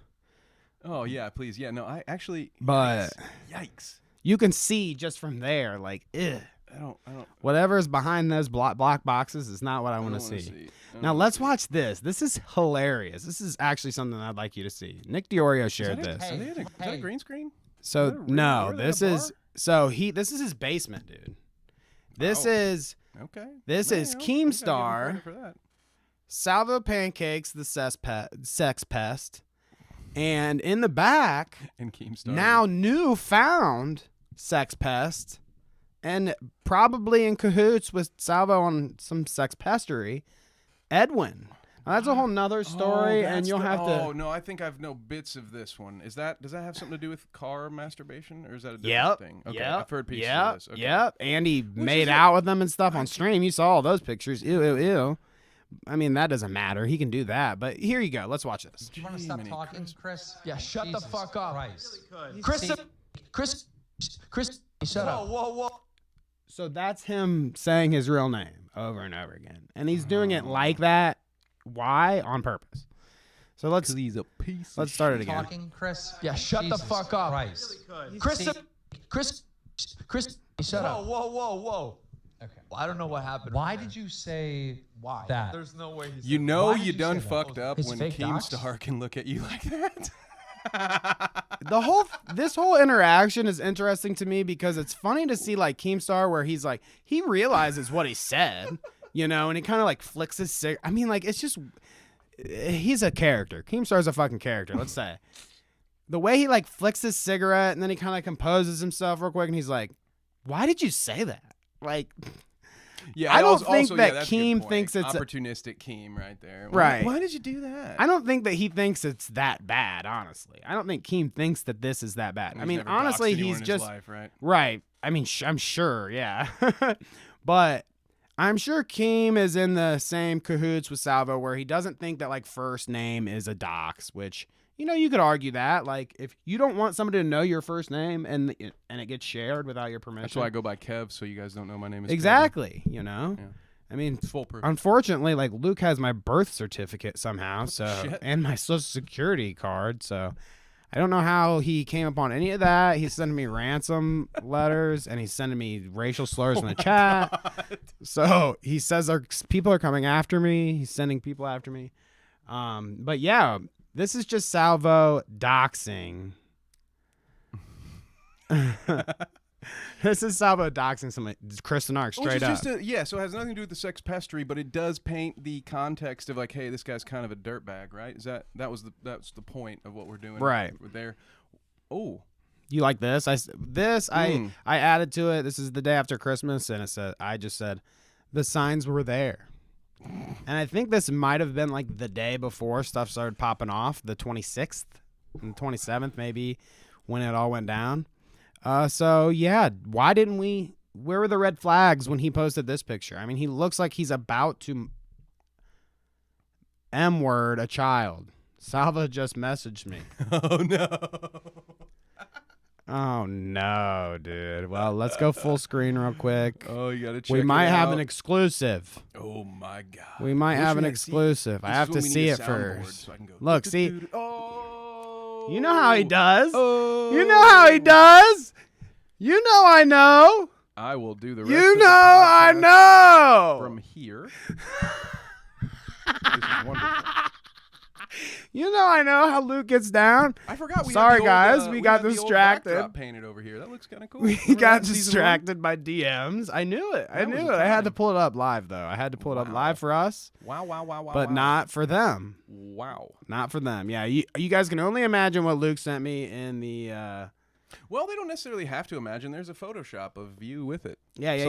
Oh, yeah, please. Yeah, no, I actually... But Yikes. you can see just from there, like, ugh. I don't... Whatever is behind those black boxes is not what I want to see. Now, let's watch this. This is hilarious. This is actually something I'd like you to see. Nick Diorio shared this. Is that a green screen? So, no, this is... So, this is his basement, dude. This is... Okay. This is Keemstar, For that. SalvoPancakes, the sex pest, and in the back, And Keemstar. now newfound sex pest, and probably in cahoots with Salvo on some sex pestery, Edwin. Now, that's a whole nother story, and you'll have to... Oh, no, I think I've no bits of this one. Does that have something to do with car masturbation, or is that a different thing? Okay, I've heard pieces of this. Okay. Yep. Andy made out with them and stuff on stream. You saw all those pictures. Ew, ew, ew. I mean, that doesn't matter. He can do that. But here you go. Let's watch this. Do you want to stop talking, Chris? Yeah, shut the fuck up. Chris, shut up. Whoa. So that's him saying his real name over and over again. And he's doing it like that. Why? On purpose. So let's start it again. Talking, Chris? Yeah, shut the fuck up. Chris, shut up. Whoa. Okay. Well, I don't know what happened. Why did you say Why? that? There's no way he said You know Why did you you done say that? fucked up His when fake docs? Keemstar can look at you like that. This whole interaction is interesting to me because it's funny to see like Keemstar where he's like, he realizes what he said, and he kind of like flicks his I mean, like, it's just, he's a character. Keemstar's a fucking character, let's say. The way he like flicks his cigarette and then he kind of like composes himself real quick and he's like, why did you say that? Like, Yeah, I don't also- think also, that that's a good Keem point. thinks it's opportunistic Keem right there. Right. Why did you do that? I don't think that he thinks it's that bad, honestly. I don't think Keem thinks that this is that bad. I He's mean, never honestly, doxed anyone he's in his just life, right? right. I mean, I'm sure, yeah. But I'm sure Keem is in the same cahoots with Salvo where he doesn't think that like first name is a dox, which, you could argue that. Like, if you don't want somebody to know your first name and it gets shared without your permission. That's why I go by Kev, so you guys don't know my name is Kevin. Exactly, Yeah. I mean, It's foolproof. unfortunately, like Luke has my birth certificate somehow, shit? and my social security card, so I don't know how he came upon any of that. He's sending me ransom letters, and he's sending me racial slurs in the chat. So he says people are coming after me. He's sending people after me. But yeah, this is just Salvo doxing. This is Salvo doxing somebody. Chris and Ark, straight up. So it has nothing to do with the sex pestery, but it does paint the context of like, hey, this guy's kind of a dirtbag, right? That's the point of what we're doing, right? We're there. Oh, you like this? I added to it. This is the day after Christmas, and I just said, the signs were there, and I think this might have been like the day before stuff started popping off, the 26th and 27th, maybe, when it all went down. So yeah, why didn't we? Where were the red flags when he posted this picture? I mean, he looks like he's about to M-word a child. Salva just messaged me. Oh no. Oh no, dude. Well, let's go full screen real quick. Oh, you gotta check. We might it have out. an exclusive. Oh my god. We might have an exclusive. I have to see it first. So I can go, Look, see. Oh. You know how he does. Oh. You know how he does. You know I know. I will do the rest. You of know the I podcast know. from here. This is wonderful. You know I know how Luke gets down. I forgot. Sorry, guys. We got distracted. Painted over here. That looks kind of cool. We got distracted by DMs. I knew it. I knew it. I had to pull it up live, though. I had to pull it up live for us. Wow. But not for them. Wow. Not for them. Yeah, you guys can only imagine what Luke sent me in the... Well, they don't necessarily have to imagine. There's a Photoshop of you with it. Yeah. I'm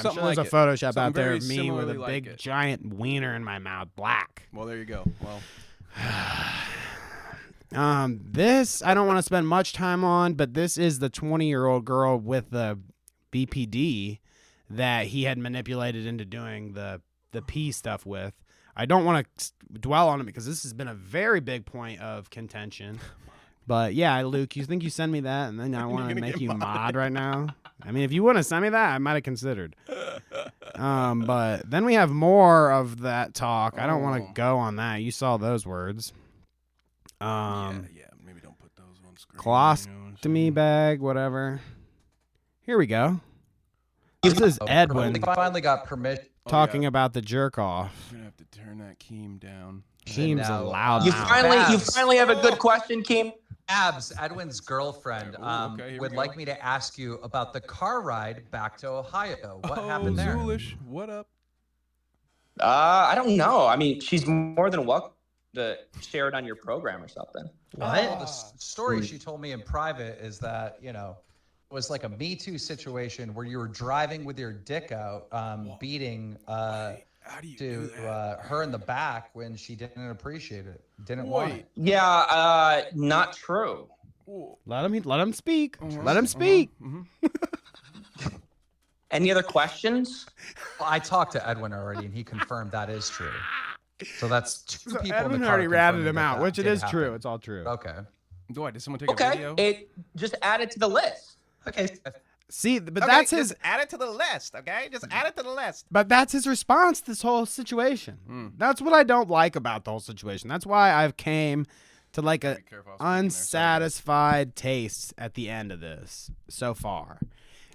Something sure there's like a Photoshop out there very of me with a similarly big, like it. giant wiener in my mouth, black. Well, there you go. Well... This I don't want to spend much time on, but this is the 20-year-old girl with the BPD that he had manipulated into doing the P stuff with. I don't want to dwell on it because this has been a very big point of contention. But yeah, Luke, you think you send me that, and then I want to make you mod right now? I mean, if you want to send me that, I might have considered. But then we have more of that talk. I don't want to go on that. You saw those words. Yeah, maybe don't put those on screen. Colostomy bag, whatever. Here we go. This is Edwin We finally got permission. talking about the jerk off. You're gonna have to turn that Keem down. Keem's a loud You mouth. finally have a good question, Keem. Abs, Edwin's girlfriend, okay, here we would go. like me to ask you about the car ride back to Ohio. What happened there? Zulish, what up? I don't know. I mean, she's more than welcome to share it on your program or something. Well, the story she told me in private is that, it was like a Me Too situation where you were driving with your dick out, beating How do you do that? her in the back when she didn't appreciate it, didn't Wait. want it. Yeah, not true. Let him speak. Let him speak. Any other questions? Well, I talked to Edwin already, and he confirmed that is true. So that's two So people in Edwin the car already ratted confirming him that out, that which it did is happen. true. It's all true. Okay. Did someone take a Okay, video? it just add it to the list. Okay. See, but that's his. Add it to the list, okay? Just add it to the list. But that's his response to this whole situation. That's what I don't like about the whole situation. That's why I've came to like a Be careful, I was speaking there, sorry. unsatisfied taste at the end of this so far,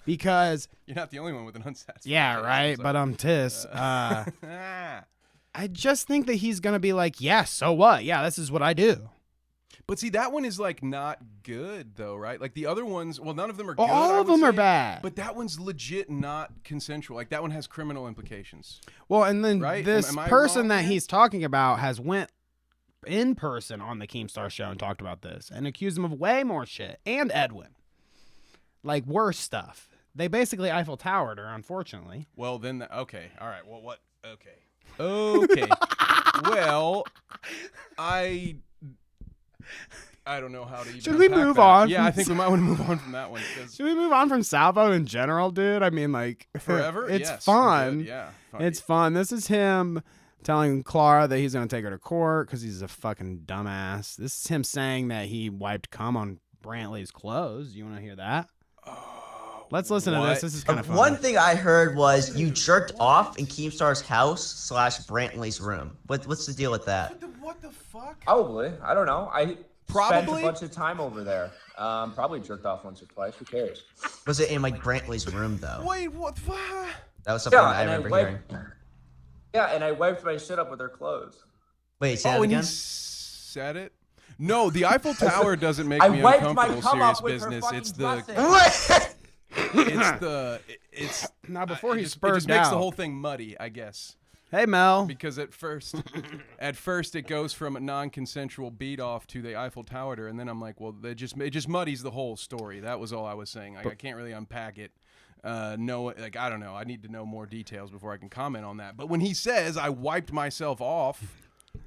because You're not the only one with an unsatisfied. yeah, taste, right. so- But Ah. I just think that he's gonna be like, yeah, so what? Yeah, this is what I do. But see, that one is like not good though, right? Like the other ones, well, none of them are good. All I of would them are say, bad. But that one's legit not consensual. Like that one has criminal implications. Well, and then Right? this Am I person wrong that here? he's talking about has went in person on the Keemstar show and talked about this and accused him of way more shit. And Edwin. Like worse stuff. They basically Eiffel Towered her, unfortunately. Well, then, okay, all right. Well, what? Okay. Well, I don't know how to even. Should we unpack move that. on Yeah, from I think we might want to move on from that one. 'Cause Should we move on from Salvo in general, dude? I mean, like forever. It's Yes, we're fun. good, Yeah. Fun. It's fun. This is him telling Clara that he's gonna take her to court because he's a fucking dumbass. This is him saying that he wiped cum on Brantley's clothes. You want to hear that? Let's listen to this. This is kind of fun. One thing I heard was you jerked off in Keemstar's house / Brantley's room. What's the deal with that? What the fuck? Probably. I don't know. I spent Probably? a bunch of time over there. Probably jerked off once or twice. Who cares? Was it in like Brantley's room though? Wait, what? That was something Yeah, I and remember wiped- hearing. Yeah, and I wiped my shit up with her clothes. Wait, say that Oh, and he again? said it. No, the Eiffel Tower doesn't make I me wiped my uncomfortable. cum Serious up with her business. fucking It's the. blessing. it's now before he it spurred just makes the out. whole thing muddy, I guess. Hey Mel. Because at first it goes from a non-consensual beat off to the Eiffel Tower, and then I'm like, well, it just muddies the whole story. That was all I was saying. Like, I can't really unpack it. I don't know. I need to know more details before I can comment on that. But when he says I wiped myself off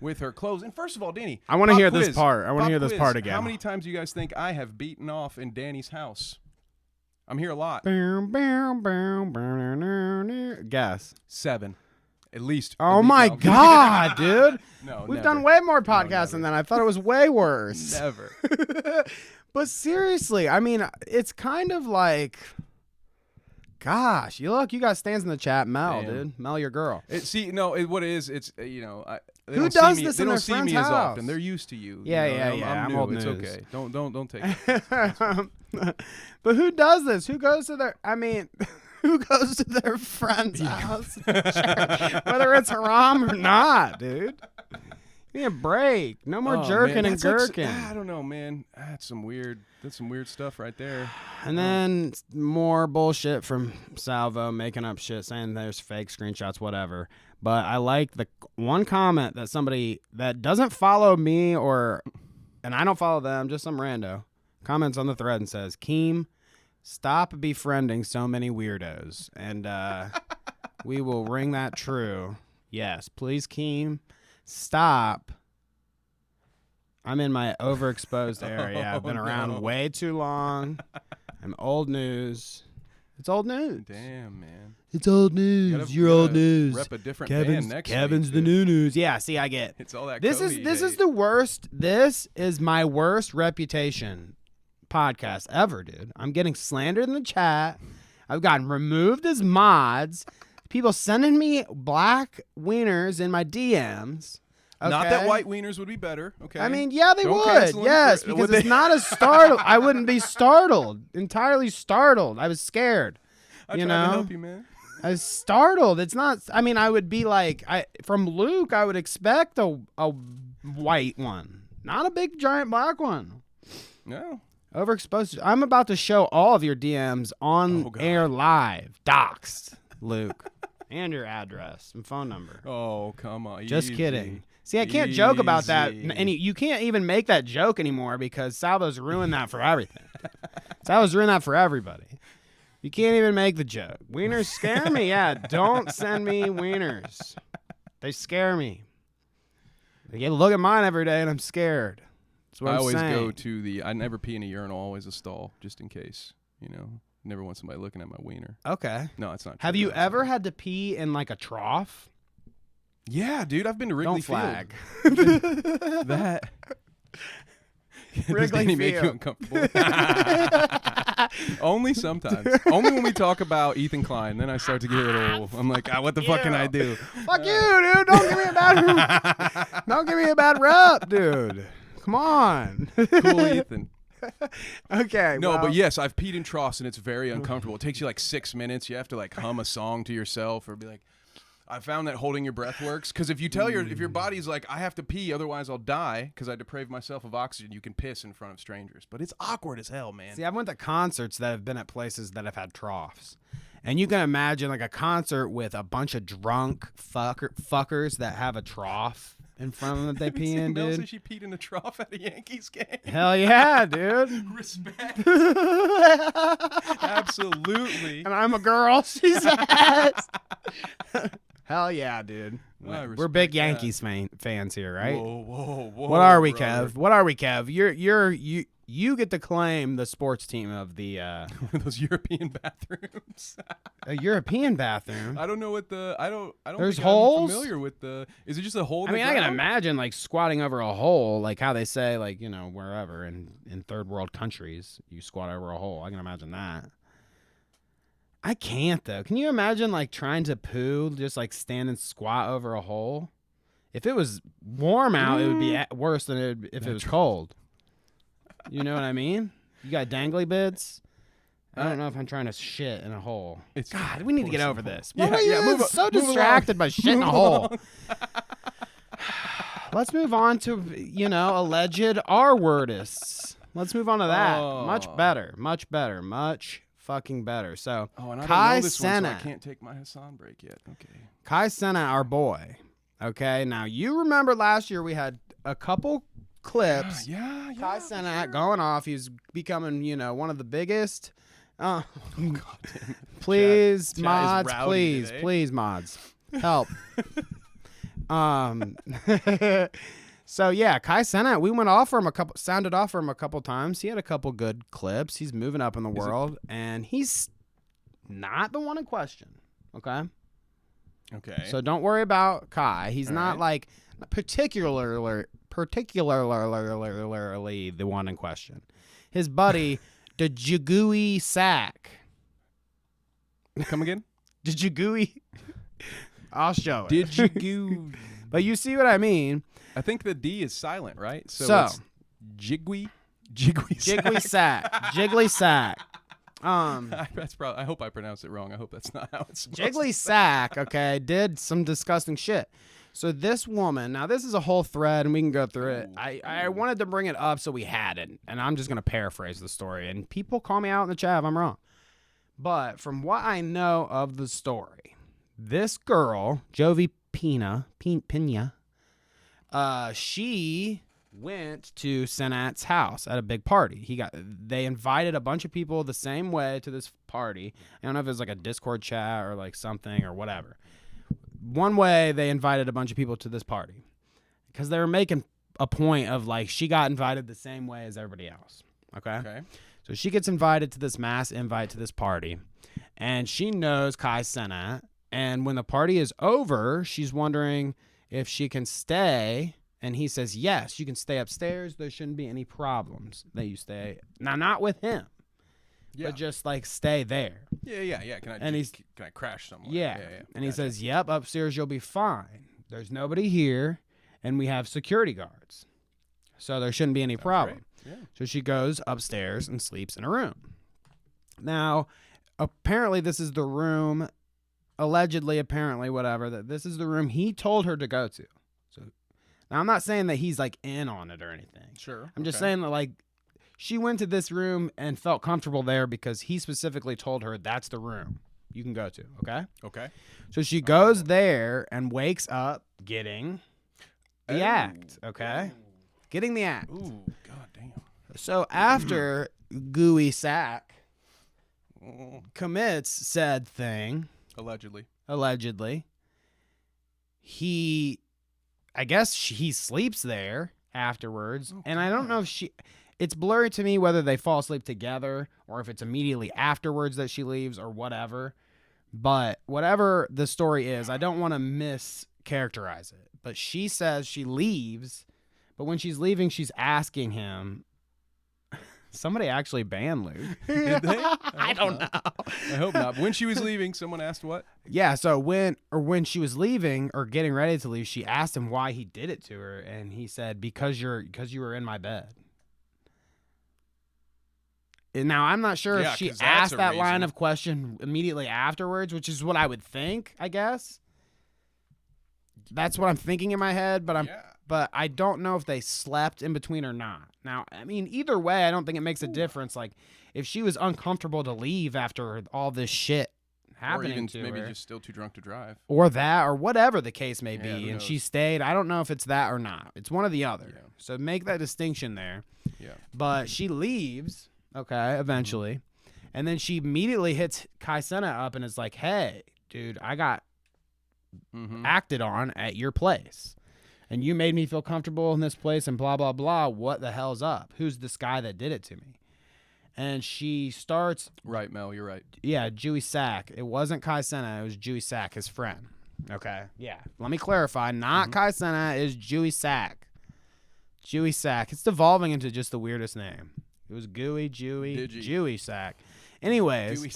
with her clothes, and first of all, Danny, I want to pop hear quiz, this part. I want pop to hear this quiz. part again. How many times do you guys think I have beaten off in Danny's house? I'm here a lot. Guess. 7. At least. Oh my God, dude. No, We've never. done way more No, podcasts than that. I thought it was way worse. Never. But seriously, I mean, it's kind of like, gosh, you got stands in the chat. Mel, Damn. dude. Mel, your girl. What it is, it's, they Who don't does see me, this they in don't their see friend's me as house? often. They're used to you. Yeah, you know? yeah. I'm I'm new. old It's news. okay. Don't take it. But who does this? Who goes to their, I mean, who goes to their friend's house? Whether it's haram or not, dude. Give me a break. No more jerking and gherkin. I don't know, man. That's some weird stuff right there. And then more bullshit from Salvo making up shit, saying there's fake screenshots, whatever. But I like the one comment that somebody that doesn't follow me and I don't follow them, just some rando, comments on the thread and says, Keem, stop befriending so many weirdos. And we will ring that true. Yes, please, Keem, stop. I'm in my overexposed area. I've been around way too long. I'm old news. It's old news. Damn, man. It's old news. You're old news. Rep a different band next Kevin's week, the dude. new news. Yeah, see, I get. It's all that. This is the worst. This is my worst reputation podcast ever, dude. I'm getting slandered in the chat. I've gotten removed as mods. People sending me black wieners in my DMs. Okay? Not that white wieners would be better. Okay. I mean, yeah, they Don't would. cancel them Yes, for- because would it's they? not as startled. I wouldn't be startled. Entirely startled. I was scared. I you tried know? to help you, man. I was startled. It's not. I mean, I would be like, from Luke, I would expect a white one, not a big giant black one. No. Overexposed. I'm about to show all of your DMs on air live, doxed, Luke, and your address and phone number. Oh, come on. Just Easy. kidding. See, I can't joke about that, Easy. and you can't even make that joke anymore because Salvo's ruined that for everything. Salvo's ruined that for everybody. You can't even make the joke. Wieners scare me. Yeah, don't send me wieners. They scare me. You look at mine every day, and I'm scared. That's what I I'm always saying. go to I never pee in a urinal, always a stall, just in case. You know, never want somebody looking at my wiener. Okay. No, it's not. Have true. you That's ever not- had to pee in like a trough? Yeah, dude, I've been to Wrigley Don't flag. Field. That. Does Wrigley Danny make you Field. uncomfortable? Only sometimes. Only when we talk about Ethan Klein, then I start to get a little. I'm like, what the fuck can I do? Fuck you, dude. Don't give me a bad Don't give me a bad rep, dude. Come on. Cool, Ethan. Okay. No, well, but yes, I've peed in troughs and it's very uncomfortable. It takes you like 6 minutes. You have to like hum a song to yourself or be like, I found that holding your breath works because if you tell if your body's like, I have to pee, otherwise I'll die because I deprave myself of oxygen, you can piss in front of strangers. But it's awkward as hell, man. See, I went to concerts that have been at places that have had troughs. And you can imagine like a concert with a bunch of drunk fuckers that have a trough in front of them that they pee in, Mel dude. said she peed in a trough at a Yankees game. Hell yeah, dude. Respect. Absolutely. And I'm a girl, she says. Hell yeah, dude. I We're big respect Yankees fans here, right? Whoa. What are we, brother. Kev? What are we, Kev? You get to claim the sports team of the Those European bathrooms. a European bathroom. I don't know what the I don't There's think holes? I'm familiar with the. Is it just a hole? In I mean, the I can ground? imagine like squatting over a hole, like how they say, like, you know, wherever in third world countries, you squat over a hole. I can imagine that. I can't though. Can you imagine like trying to poo, just like stand and squat over a hole? If it was warm out, it would be worse than if it was cold. You know what I mean? You got dangly bits. I don't know if I'm trying to shit in a hole. God, we need to get over this. Yeah, Why are you move so move distracted by shit in a Move hole? along. Let's move on to, alleged R-wordists. Let's move on to that. Oh. Much better. Much better. Much fucking better. So and I Kai don't know this one, so I Cenat. can't take my Hassan break yet. Okay. Kai Cenat, our boy. Okay, now you remember last year we had a couple clips. Yeah. Kai Cenat going off. He's becoming, one of the biggest. God damn. Please, Chat is mods, rowdy today. please, mods, help. So yeah, Kai Cenat, we sounded off for him a couple times. He had a couple good clips. He's moving up in the world, and he's not the one in question. Okay. Okay. So don't worry about Kai. He's not like particularly the one in question. His buddy, the Jagui Sack. Come again? The Jagui. I'll show it. Did you? But you see what I mean. I think the D is silent, right? So it's Jiggly Sack. Jiggly Sack. That's probably. I hope I pronounced it wrong. I hope that's not how it's supposed Jiggly to Sack, okay, did some disgusting shit. So this woman, now this is a whole thread, and we can go through it. I wanted to bring it up so we had it, and I'm just going to paraphrase the story. And people call me out in the chat if I'm wrong. But from what I know of the story, this girl, Jovi Pina, she went to Cenat's house at a big party. They invited a bunch of people the same way to this party. I don't know if it was like a Discord chat or like something or whatever. One way they invited a bunch of people to this party because they were making a point of like she got invited the same way as everybody else. Okay. So she gets invited to this mass invite to this party, and she knows Kai Cenat. And when the party is over, she's wondering if she can stay. And he says, yes, you can stay upstairs. There shouldn't be any problems that you stay. Now, not with him, but just like stay there. Yeah. Can I crash somewhere? Yeah. And he says, yep, upstairs you'll be fine. There's nobody here, and we have security guards. So there shouldn't be any problem. Yeah. So she goes upstairs and sleeps in a room. Now, apparently this is the room, apparently, whatever, that this is the room he told her to go to. So now I'm not saying that he's like in on it or anything. Sure. I'm just saying that like she went to this room and felt comfortable there because he specifically told her that's the room you can go to. Okay. So she goes there and wakes up getting the act. Okay. Getting the act. Ooh, god damn. So after Gooey Sack commits said thing, allegedly, I guess he sleeps there afterwards. And I don't know if it's blurry to me whether they fall asleep together or if it's immediately afterwards that she leaves or whatever. But whatever the story is, I don't want to mischaracterize it. But she says she leaves, but when she's leaving, she's asking him. Somebody actually banned Luke. Did they? I don't know. I hope not. When she was leaving, someone asked what? Yeah, so when she was leaving or getting ready to leave, she asked him why he did it to her, and he said, because you were in my bed. And now, I'm not sure if she asked that line of question immediately afterwards, which is what I would think, I guess. That's what I'm thinking in my head, but I don't know if they slept in between or not. Now, I mean, either way, I don't think it makes a difference. Like, if she was uncomfortable to leave after all this shit happening or even to maybe her, just still too drunk to drive, or that, or whatever the case may be, and knows? she stayed. I don't know if it's that or not. It's one or the other. Yeah. So make that distinction there. Yeah. But she leaves, eventually, and then she immediately hits Kai Cenat up and is like, "Hey, dude, I got acted on at your place. And you made me feel comfortable in this place and blah, blah, blah. What the hell's up? Who's this guy that did it to me?" And she starts... Right, Mel, you're right. Yeah, Jewy Sack. It wasn't Kai Cenat. It was Jewy Sack, his friend. Okay, yeah. Let me clarify. Not Kai Cenat. It is Jewy Sack. Jewy Sack. It's devolving into just the weirdest name. It was Gooey, Jewy, Jewy Sack. Anyways. Jewy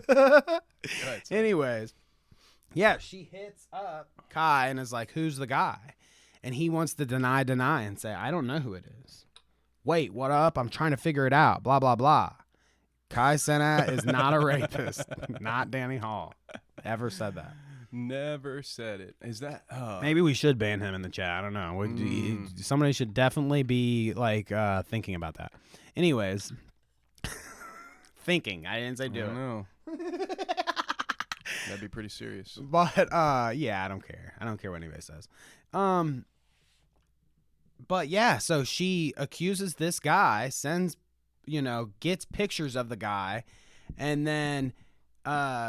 Sack. Anyways. Yeah, she hits up Kai and is like, "Who's the guy?" And he wants to deny and say, "I don't know who it is." Wait, what up? I'm trying to figure it out. Blah, blah, blah. Kai Cenat is not a rapist. Not Danny Hall. Ever said that. Never said it. Is that... Maybe we should ban him in the chat. I don't know. Somebody should definitely be like thinking about that. Anyways. thinking. I didn't say do it. No. That'd be pretty serious. But yeah, I don't care. I don't care what anybody says. But yeah, so she accuses this guy, sends, gets pictures of the guy, and then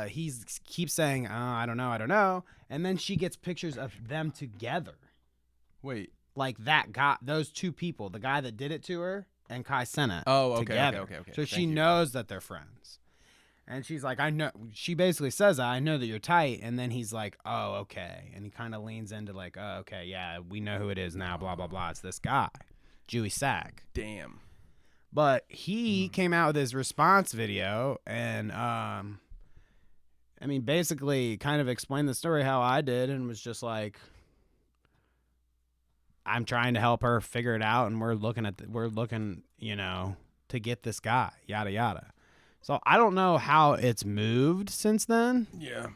he keeps saying, I don't know, and then she gets pictures of them together. Wait. Like that guy, those two people, the guy that did it to her and Kai Cenat. Oh, okay, together. okay. So she knows that they're friends. And she's like, I know. She basically says, I know that you're tight. And then he's like, oh, okay. And he kind of leans into like, oh, okay, yeah, we know who it is now, blah, blah, blah. It's this guy, Jewy Sack. Damn. But he came out with his response video and, basically kind of explained the story how I did and was just like, I'm trying to help her figure it out. And we're looking, to get this guy, yada, yada. So I don't know how it's moved since then. Yeah.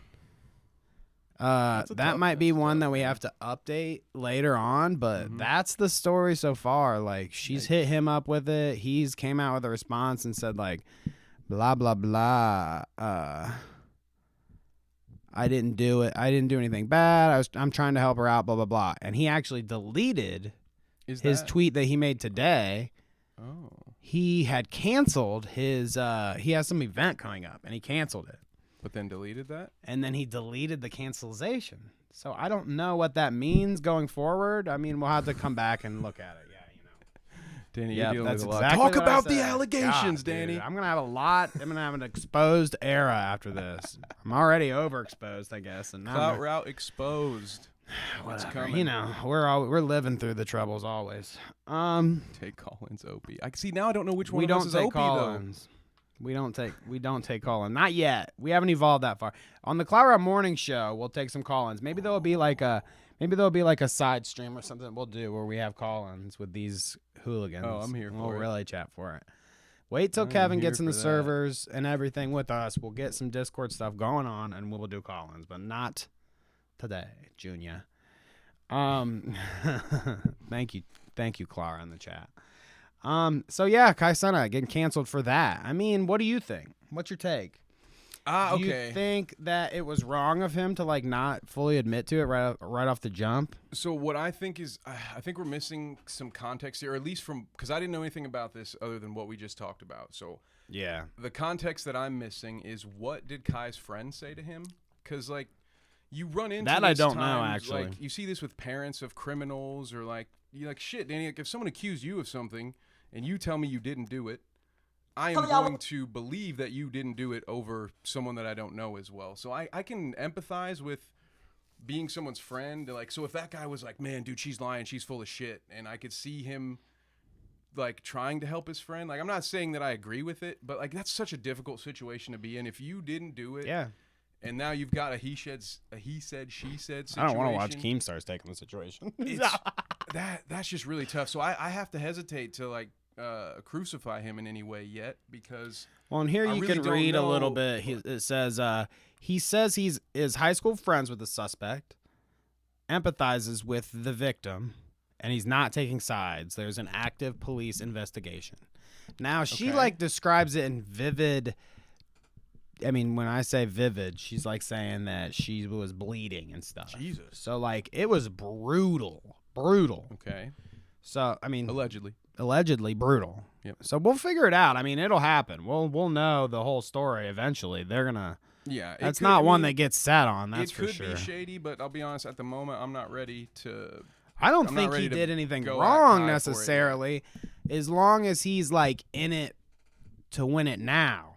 That might be one that we have to update later on, but that's the story so far. Like, she's hit him up with it. He's came out with a response and said like, blah, blah, blah. I didn't do it. I didn't do anything bad. I'm trying to help her out, blah, blah, blah. And he actually deleted his tweet that he made today. Oh. He had canceled his, he has some event coming up, and he canceled it. But then deleted that? And then he deleted the cancellation. So I don't know what that means going forward. I mean, we'll have to come back and look at it. Yeah, Danny, you're dealing with a lot. Exactly Talk what I about the said. allegations, God, Danny. dude, I'm going to have a lot. I'm going to have an exposed era after this. I'm already overexposed, I guess. And now Clout route exposed. What's coming? We're living through the troubles always. Take Collins, Opie. I see now. I don't know which one. We of don't us is take Opie, Collins. We don't take Collins. Not yet. We haven't evolved that far. On the Clout Route Morning Show, we'll take some Collins. Maybe there'll be like a side stream or something we'll do where we have Collins with these hooligans. Oh, I'm here for it. We'll really chat for it. Wait till I'm Kevin gets here in the for that. servers and everything with us. We'll get some Discord stuff going on and we'll do Collins, but not today, Junior. Thank you, Clara, in the chat. So yeah, Kai Cenat getting canceled for that. I mean, what do you think? What's your take? Okay. Do you think that it was wrong of him to like not fully admit to it right off the jump? So what I think is, I think we're missing some context here, or at least because I didn't know anything about this other than what we just talked about. So yeah, the context that I'm missing is what did Kai's friend say to him? Because like you run into that this I don't know times, actually. Like you see this with parents of criminals, or like you like shit, Danny. Like if someone accused you of something and you tell me you didn't do it, I am going to believe that you didn't do it over someone that I don't know as well. So I can empathize with being someone's friend. Like, so if that guy was like, man, dude, she's lying, she's full of shit, and I could see him like trying to help his friend. Like, I'm not saying that I agree with it, but like that's such a difficult situation to be in. If you didn't do it, Yeah. and now you've got a he said, she said situation. I don't want to watch Keemstar's taking the situation. That's just really tough. So I have to hesitate to like crucify him in any way yet, because Well, and here I you really can don't read a little know. bit. It says he says he is high school friends with the suspect, empathizes with the victim, and he's not taking sides. There's an active police investigation. Now she Okay. like describes it in vivid. I mean, when I say vivid, she's like saying that she was bleeding and stuff. Jesus. So like it was brutal. Okay. So I mean, allegedly brutal. Yep. So we'll figure it out. I mean, it'll happen. We'll know the whole story eventually. They're gonna. Yeah. That's not one that gets sat on. That's it for could sure. be shady, but I'll be honest. At the moment, I'm not ready to. I don't I'm not think he ready to did anything go at wrong Kai for it necessarily, as long as he's like in it to win it now.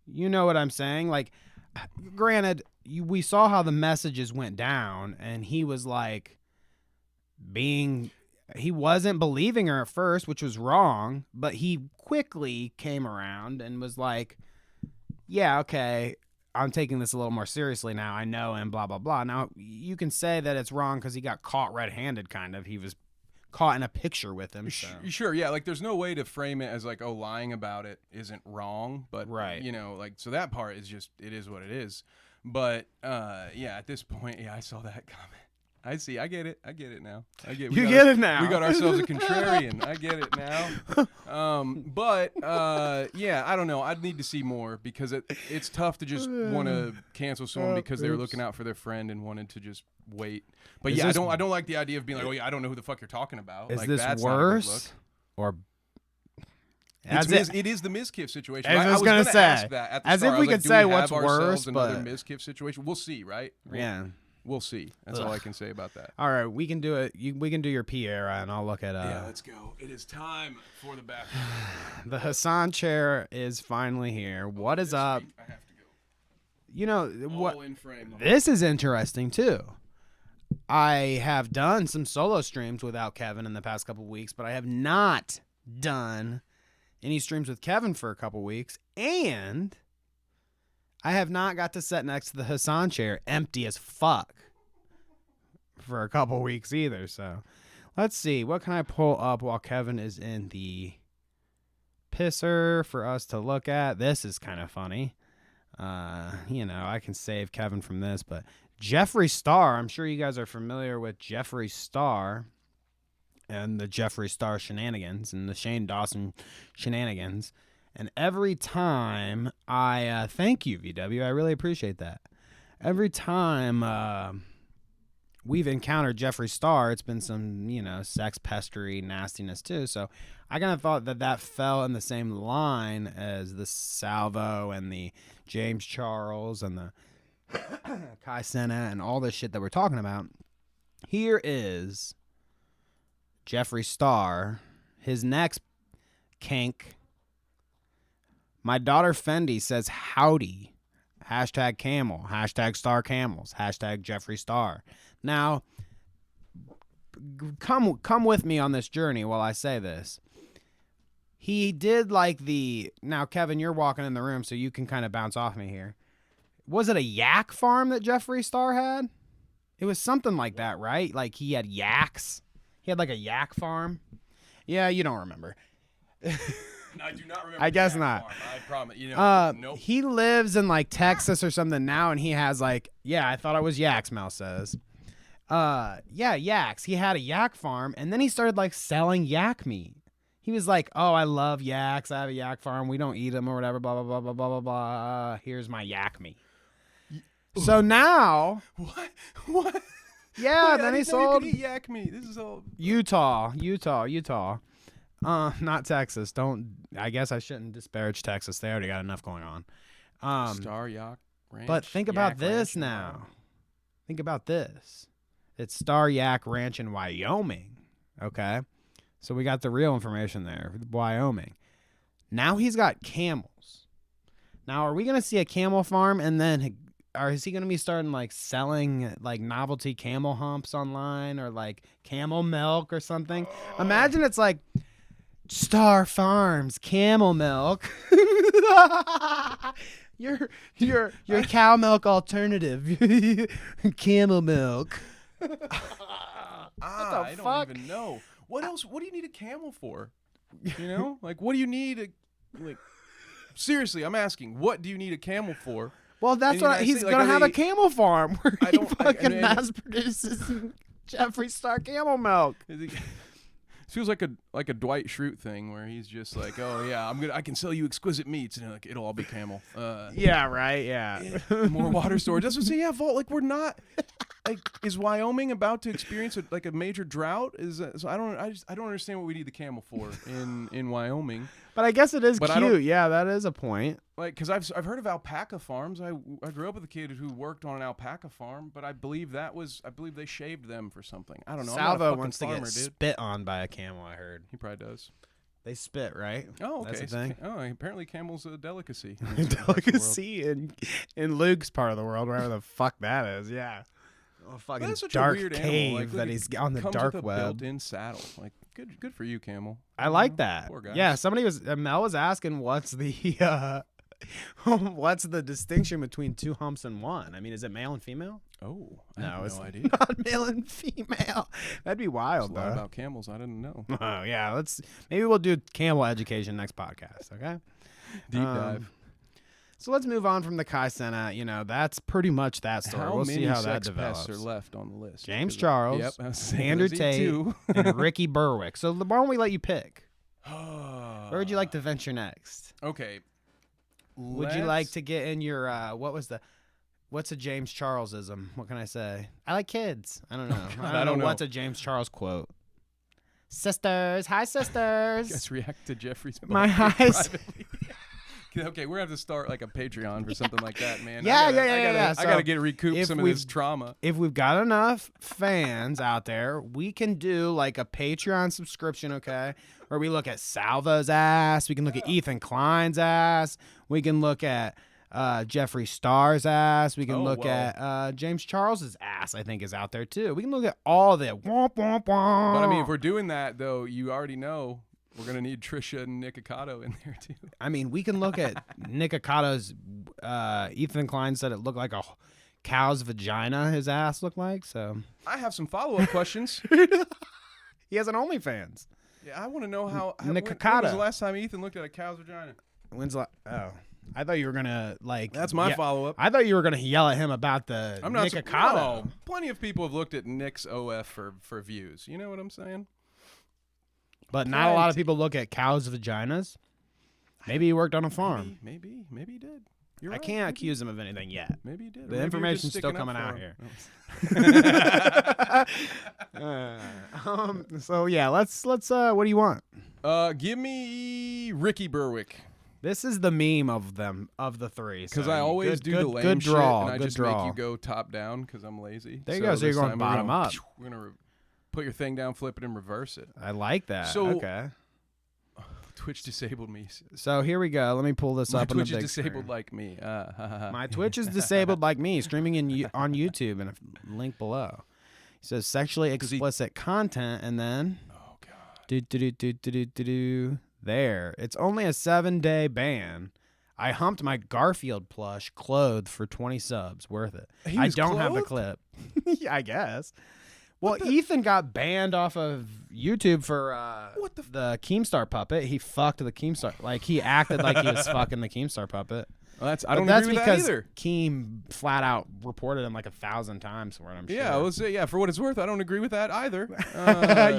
You know what I'm saying? Like, granted, we saw how the messages went down, and he was like he wasn't believing her at first, which was wrong, but he quickly came around and was like, yeah, okay, I'm taking this a little more seriously now. I know him, blah, blah, blah. Now, you can say that it's wrong because he got caught red-handed, kind of. He was caught in a picture with him. So. Sure, yeah. Like, there's no way to frame it as like, oh, lying about it isn't wrong. But, right. You know, like, so that part is just, it is what it is. But, yeah, at this point, yeah, I saw that comment. I see. I get it. I get it now. You get it now. We got ourselves a contrarian. I get it now. Yeah, I don't know. I'd need to see more because it's tough to just want to cancel someone because they were looking out for their friend and wanted to just wait. But I don't like the idea of being like, oh yeah, I don't know who the fuck you're talking about. Is like, this that's worse or? It is the Mizkiff situation. I was gonna say, ask that at the as start. if we could say what's worse, another but Mizkiff situation. We'll see, right? Yeah. We'll see. That's all I can say about that. All right, we can do it. We can do your P era, and I'll look at. Yeah, let's go. It is time for the bathroom. The Hassan chair is finally here. What is up? I have to go. You know what? All in frame. This is interesting too. I have done some solo streams without Kevin in the past couple weeks, but I have not done any streams with Kevin for a couple weeks, and I have not got to sit next to the Hassan chair empty as fuck for a couple weeks either. So let's see. What can I pull up while Kevin is in the pisser for us to look at? This is kind of funny. I can save Kevin from this, but Jeffree Star, I'm sure you guys are familiar with Jeffree Star and the Jeffree Star shenanigans and the Shane Dawson shenanigans. And every time thank you, VW, I really appreciate that. Every time we've encountered Jeffree Star, it's been some, sex pestery nastiness too. So I kind of thought that fell in the same line as the Salvo and the Jame Charles and the Kai Sena and all this shit that we're talking about. Here is Jeffree Star, his next kink. My daughter Fendi says howdy, #camel, #star camels, #Jeffree Star. Now, come with me on this journey while I say this. He did now Kevin, you're walking in the room, so you can kind of bounce off me here. Was it a yak farm that Jeffree Star had? It was something like that, right? Like he had yaks. He had like a yak farm. Yeah, you don't remember. No, I do not remember. I guess not. Farm. I promise. Nope. He lives in Texas or something now, and he has I thought it was yaks. Mel says, yaks. He had a yak farm, and then he started selling yak meat. He was like, "Oh, I love yaks. I have a yak farm. We don't eat them or whatever. Blah blah blah blah blah blah blah. Here's my yak meat." So now, what? Yeah, then he sold yak meat. This is all Utah. Not Texas. I guess I shouldn't disparage Texas. They already got enough going on. Star Yak Ranch. But think about this Ranch now. Think about this. It's Star Yak Ranch in Wyoming. Okay. So we got the real information there. Wyoming. Now he's got camels. Now, are we going to see a camel farm and then is he going to be starting selling novelty camel humps online or camel milk or something? Imagine it's Star Farms camel milk. your cow milk alternative. Camel milk. I don't even know. What else? What do you need a camel for? What do you need seriously, I'm asking, what do you need a camel for? Well, that's what he's going to have a camel farm where he fucking mass produces Jeffree Star camel milk. It feels like a Dwight Schrute thing where he's just oh yeah, I can sell you exquisite meats and it'll all be camel. Yeah, right. Yeah. More water storage. That's what I'm saying. Yeah, we're not is Wyoming about to experience a major drought? So I don't understand what we need the camel for in Wyoming. But I guess it is cute. Yeah, that is a point. Because I've heard of alpaca farms. I grew up with a kid who worked on an alpaca farm, but I believe they shaved them for something. I don't know. Salvo wants to get spit on by a camel. I heard he probably does. They spit, right? Oh, okay. That's the thing. Apparently camel's a delicacy. Delicacy in Luke's part of the world, wherever the fuck that is. Yeah. Oh, fucking that's such dark a weird cave animal. that he's on the dark with a web. Built-in saddle. Good for you, camel. I like that. Poor guys. Yeah, Mel was asking what's the distinction between two humps and one? I mean, is it male and female? Oh, no, it's no idea. Not male and female. That'd be wild, There's a lot though. about camels I didn't know. Oh yeah, maybe we'll do camel education next podcast. Okay. Deep dive. So let's move on from the Kai Cenat. You know, that's pretty much that story. How we'll many see how that sex develops. pests are left on the list? James Because- Charles, Yep, I was saying, Andrew those Tate, two. and Ricky Berwick. So why don't we let you pick? Where would you like to venture next? Okay. Would you like to get in your what's a James Charlesism? What can I say? I like kids. I don't know. I don't know what's a James Charles quote. Sisters, hi sisters. Let's react to Jeffrey's My butt eyes. privately. Okay, we're gonna have to start like a Patreon for something like that, man. Yeah. I So gotta get recouped if some of this trauma. If we've got enough fans out there, we can do like a Patreon subscription, okay? Where we look at Salvo's ass, we can look at Ethan Klein's ass, we can look at Jeffree Star's ass, we can look at James Charles's ass. I think is out there too. We can look at all of it. Womp, womp, womp. But I mean, if we're doing that though, you already know we're gonna need Trisha and Nick Ocado in there too. I mean, we can look at Nick Ocato's. Ethan Klein said it looked like a cow's vagina. His ass looked like. So I have some follow-up questions. he has an OnlyFans. Yeah, I want to know how. Nick when Ocado. was the last time Ethan looked at a cow's vagina? I thought you were gonna like. That's my follow-up. I thought you were gonna yell at him about the I'm not Nick Ocado. No, plenty of people have looked at Nick's OF for views. You know what I'm saying? But not a lot of people look at cows' vaginas. Maybe he worked on a farm. Maybe he did. You're I right, can't maybe. accuse him of anything yet. Maybe he did. The Or maybe you're information's just still sticking up coming out for him. here. So yeah, let's. What do you want? Give me Ricky Berwick. This is the meme of the three. Because so I always do the lame good draw, shit, and I good just draw. make you go top down because I'm lazy. There you go. So you're this going time bottom up. We're gonna put your thing down, flip it, and reverse it. I like that. So- Okay. Twitch disabled me. So here we go. Let me pull this My up on the Twitch big is disabled screen. like me. My Twitch is disabled like me, streaming on YouTube, and a link below. He says sexually explicit content, and then there. It's only a 7-day ban. I humped my Garfield plush clothed for 20 subs. Worth it. He I was don't have the clothed? clip. Yeah, I guess. Well, Ethan got banned off of YouTube for the Keemstar puppet. He fucked the Keemstar. Like, he acted like he was fucking the Keemstar puppet. Well, I But don't that's agree with because that either. Keem flat out reported him like 1,000 times for it, I'm Yeah, sure. let's say, for what it's worth, I don't agree with that either.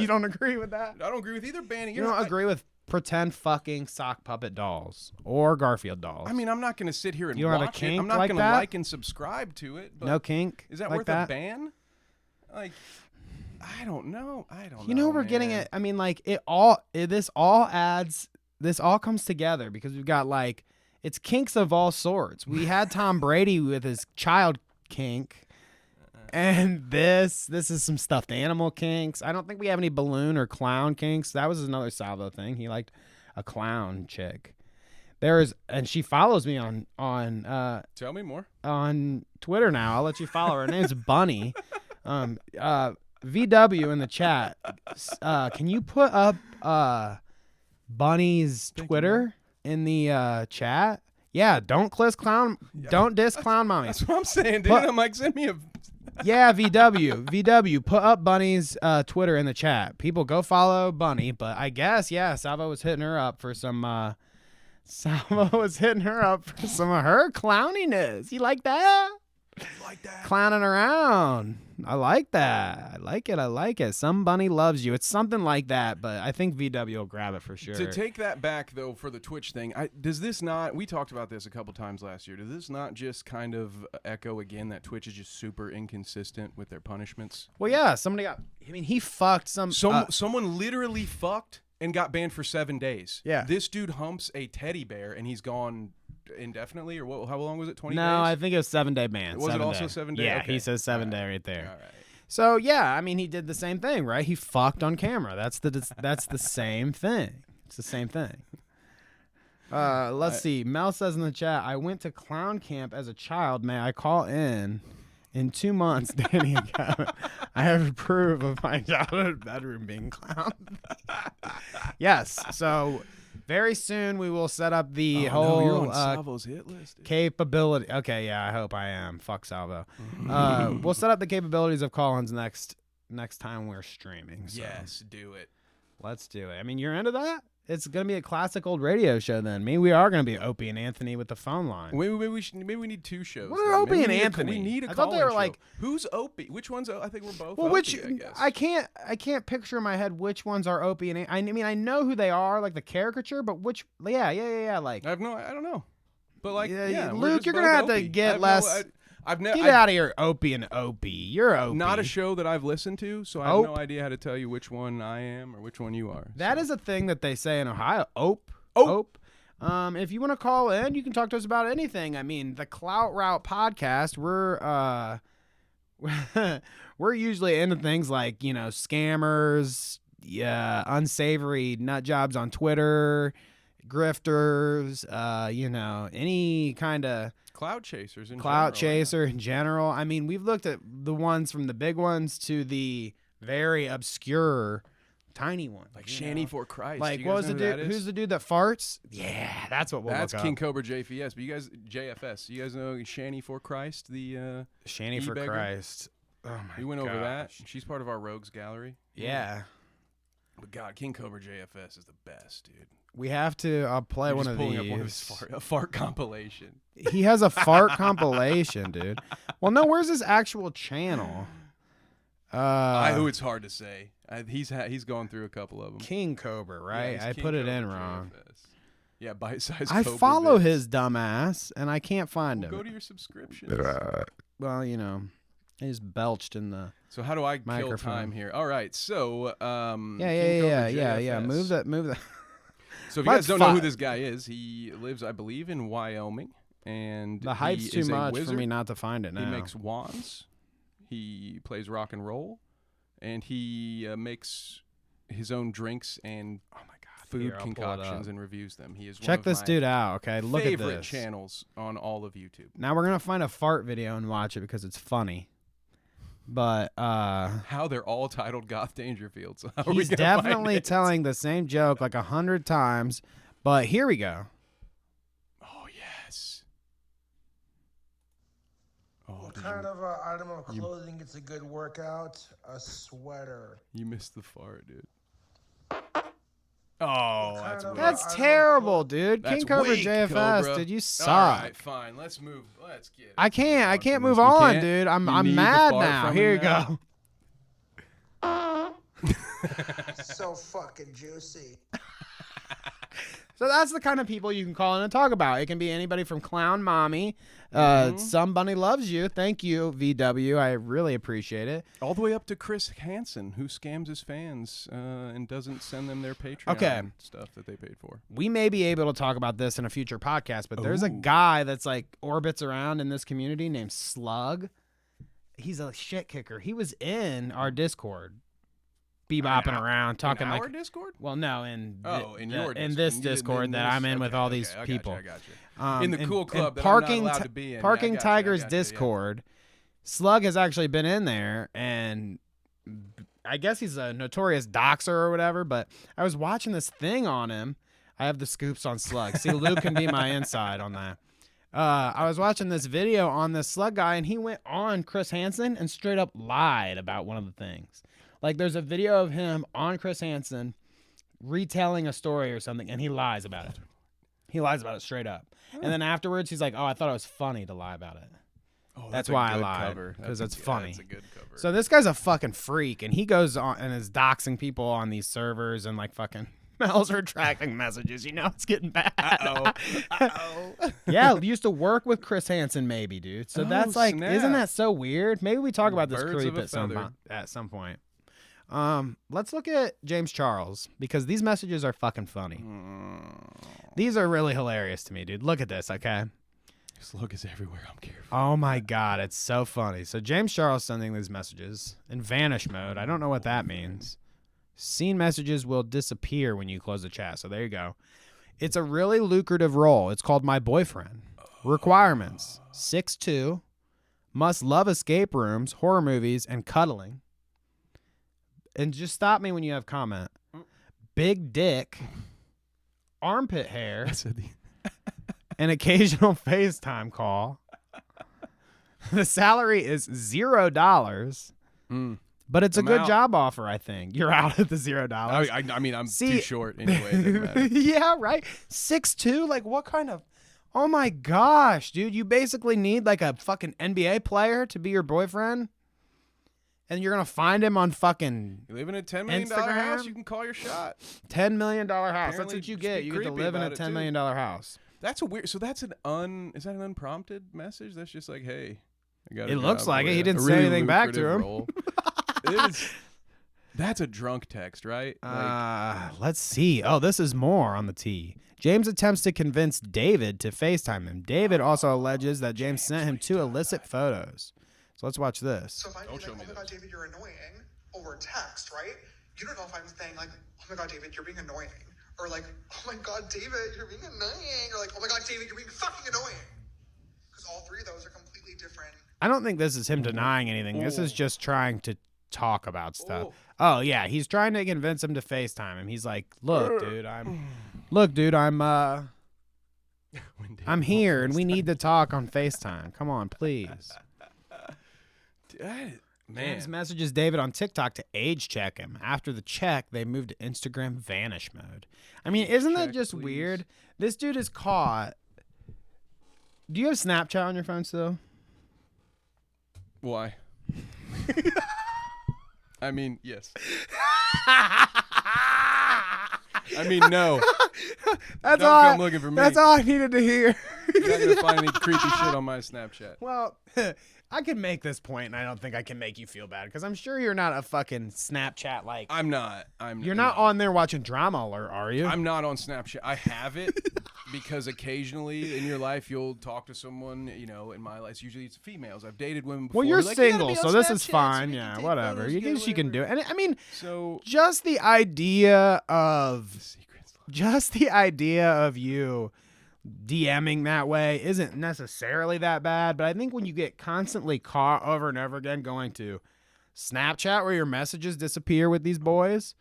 You don't agree with that? I don't agree with either banning. You don't agree with pretend fucking sock puppet dolls or Garfield dolls? I mean, I'm not going to sit here and You don't have a watch it. kink I'm not like going to that? like and subscribe to it. But No kink Is that like worth that? a ban? Like, I don't know. You know, we're getting it. I mean, like this all comes together because we've got like it's kinks of all sorts. We had Tom Brady with his child kink, and this is some stuffed animal kinks. I don't think we have any balloon or clown kinks. That was another Salvo thing. He liked a clown chick. And she follows me on Tell me more. on Twitter now. I'll let you follow her. Her name's Bunny. VW in the chat. Can you put up Bunny's Twitter in the chat? Yeah, don't diss clown mommy. That's what I'm saying, dude. But- I'm like, send me a. Yeah, VW, put up Bunny's Twitter in the chat. People go follow Bunny, but I guess Salvo was hitting her up for some of her clowniness. You like that? Clowning around. I like that. I like it. Some bunny loves you. It's something like that, but I think VW will grab it for sure. To take that back, though, for the Twitch thing, does this not, we talked about this a couple times last year, does this not just kind of echo again that Twitch is just super inconsistent with their punishments? Well, yeah, he fucked Someone literally fucked and got banned for 7 days. Yeah. This dude humps a teddy bear and he's gone indefinitely, or what? How long was it? 20 days? No, I think it was 7-day ban. Was it also 7 day? Yeah, Okay. he says 7-day right there. All right. So yeah, I mean, he did the same thing, right? He fucked on camera. That's the same thing. It's the same thing. Let's see. Mel says in the chat, I went to clown camp as a child. May I call in 2 months, Danny and Kevin? I have proof of my childhood bedroom being clowned. Yes. So very soon we will set up the whole you're on Salvo's hit list, dude. capability. Okay, yeah, I hope I am. Fuck Salvo. We'll set up the capabilities of call-ins next time we're streaming. So Yes, do it. let's do it. I mean, you're into that? It's gonna be a classic old radio show then. Maybe we are gonna be Opie and Anthony with the phone line. Maybe we need 2 shows. What are Opie Maybe and we need Anthony? We need a I thought they call-in were show. like, who's Opie? Which one's? I think we're both. well, Opie, I guess. I can't picture in my head which ones are Opie and I mean I know who they are, like the caricature, but which? Yeah. Like I don't know. But like, yeah, we're Luke, just you're gonna both have to Opie. get less. Get Get out of here, Opie and Opie. You're Opie. Not a show that I've listened to, so I have no idea how to tell you which one I am or which one you are. That is a thing that they say in Ohio. Ope. If you want to call in, you can talk to us about anything. I mean, the Clout Route podcast, we're usually into things like, scammers, unsavory nut jobs on Twitter, grifters, any kind of clout chasers in general. I mean, we've looked at the ones from the big ones to the very obscure tiny one, like Shanny for Christ. Like, what was the dude? Who's the dude that farts? Yeah, that's what we'll That's look King up. Cobra JFS. But you guys, JFS. You guys know Shanny for Christ, the Shanny for e-beggar? Christ. Oh my! We went over that. She's part of our Rogues Gallery. Yeah. But God, King Cobra JFS is the best, dude. We have to play You're one just of pulling these. up one of his a fart compilation. He has a fart compilation, dude. Well, no, where's his actual channel? It's hard to say. He's gone through a couple of them. King Cobra, right? Yeah, I King put it Cobra in wrong. JFS. Yeah, bite-sized. I Cobra follow bits. his dumb ass, and I can't find him. Go to your subscriptions. Well, I just belched in the. So how do I kill microphone. time here? All right, so Yeah. Move that. So if you guys don't know who this guy is, he lives, I believe, in Wyoming, and The hype's he too is a much for wizard. me not to find it now. He makes wands. He plays rock and roll, and he makes his own drinks and food Here, I'll pull it concoctions up. and reviews them. He is one Check of this my dude out, okay? Look at favorite this. channels on all of YouTube. Now we're gonna find a fart video and watch it because it's funny. But how they're all titled Goth Dangerfield. So how are we he's gonna definitely find it? telling the same joke like 100 times. But here we go. Oh yes. What kind of item of clothing gets a good workout? A sweater. You missed the fart, dude. Oh, That's terrible, dude. That's King Cobra weak, JFS, Cobra. dude, you suck. All right, fine. Let's move. Let's get it. I can't move You on, can't? dude. I'm You need the mad fart now. from Here him you now? go. So fucking juicy. So that's the kind of people you can call in and talk about. It can be anybody from Clown Mommy, Somebody Loves You. Thank you, VW. I really appreciate it. All the way up to Chris Hansen, who scams his fans and doesn't send them their Patreon Okay. stuff that they paid for. We may be able to talk about this in a future podcast, but there's a Ooh. guy that's like orbits around in this community named Slug. He's a shit kicker. He was in our Discord, bebopping around, talking in like our Discord? Well, no, in your in this Discord. Discord In that this- I'm in with okay, all okay, these I got people. you, I got you. In the cool club that I'm not Parking allowed to be in. Yeah, I Parking got you, I Tigers got you, yeah. Discord. Slug has actually been in there, and I guess he's a notorious doxer or whatever. But I was watching this thing on him. I have the scoops on Slug. See, Luke can be my inside on that. I was watching this video on this Slug guy, and he went on Chris Hansen and straight up lied about one of the things. Like, there's a video of him on Chris Hansen retelling a story or something, and he lies about it. He lies about it straight up. And then afterwards, he's like, oh, I thought it was funny to lie about it. Oh, That's a why I good lied, cover. because That's it's funny. That's a good cover. So this guy's a fucking freak, and he goes on and is doxing people on these servers and like fucking Mel's retracting messages. You know it's getting bad. Yeah, used to work with Chris Hansen, maybe, dude. So that's like, snap. isn't that so weird? Maybe we talk about this Birds of creep a at some point. Let's look at Jame Charles, because these messages are fucking funny. These are really hilarious to me, dude. Look at this, okay? Slug is everywhere. I'm careful. Oh my God, it's so funny. So James Charles sending these messages in vanish mode. I don't know what that means. Seen messages will disappear when you close the chat. So there you go. It's a really lucrative role. It's called My Boyfriend. Requirements: 6'2", must love escape rooms, horror movies, and cuddling. And just stop me when you have comment. Big dick, armpit hair, an occasional FaceTime call. The salary is $0. But it's a I'm good out. job offer, I think. You're out at the $0. I mean, I'm too short anyway. It doesn't matter. Yeah, right. 6'2", like what kind of? Oh my gosh, dude! You basically need like a fucking NBA player to be your boyfriend, and you're gonna find him on fucking You live in a $10 million house, you can call your shot. $10 million house. That's Apparently, what you just get. be You get to creepy live in a about it, $10 too. million house. That's a weird. So that's is that an unprompted message? That's just like, hey, I got. It looks like it. for He ya. didn't A say really anything back to lucrative him. role. That's a drunk text, right? Let's see. Oh, this is more on the T. James attempts to convince David to FaceTime him. David also alleges that James sent him 2 illicit photos. So let's watch this. So if I be like, oh my God, David, you're annoying, over text, right? You don't know if I'm saying like, oh my God, David, you're being annoying. Or like, oh my God, David, you're being annoying. Or like, oh my God, David, you're being fucking annoying. Because all 3 of those are completely different. I don't think this is him denying anything. This is just trying to talk about stuff. Oh, yeah. He's trying to convince him to FaceTime him. He's like, look, dude, I'm here and we need to talk on FaceTime. Come on, please. James messages David on TikTok to age check him. After the check, they move to Instagram vanish mode. I mean, isn't that just weird? This dude is caught. Do you have Snapchat on your phone still? Why? I mean, yes. I mean, no. Don't come looking for me. That's all I needed to hear. You're not gonna find any creepy shit on my Snapchat. Well, I can make this point, and I don't think I can make you feel bad because I'm sure you're not a fucking Snapchat like. I'm not. You're not on there watching Drama Alert, are you? I'm not on Snapchat. I have it because occasionally in your life you'll talk to someone. You know, in my life, usually it's females. I've dated women before. Well, you're like, you gotta single, be on so this is Snapchat fine. so we Yeah, can take whatever. photos You together, guess you can do it. And I mean, so just the idea of you DMing that way isn't necessarily that bad, but I think when you get constantly caught over and over again going to Snapchat where your messages disappear with these boys,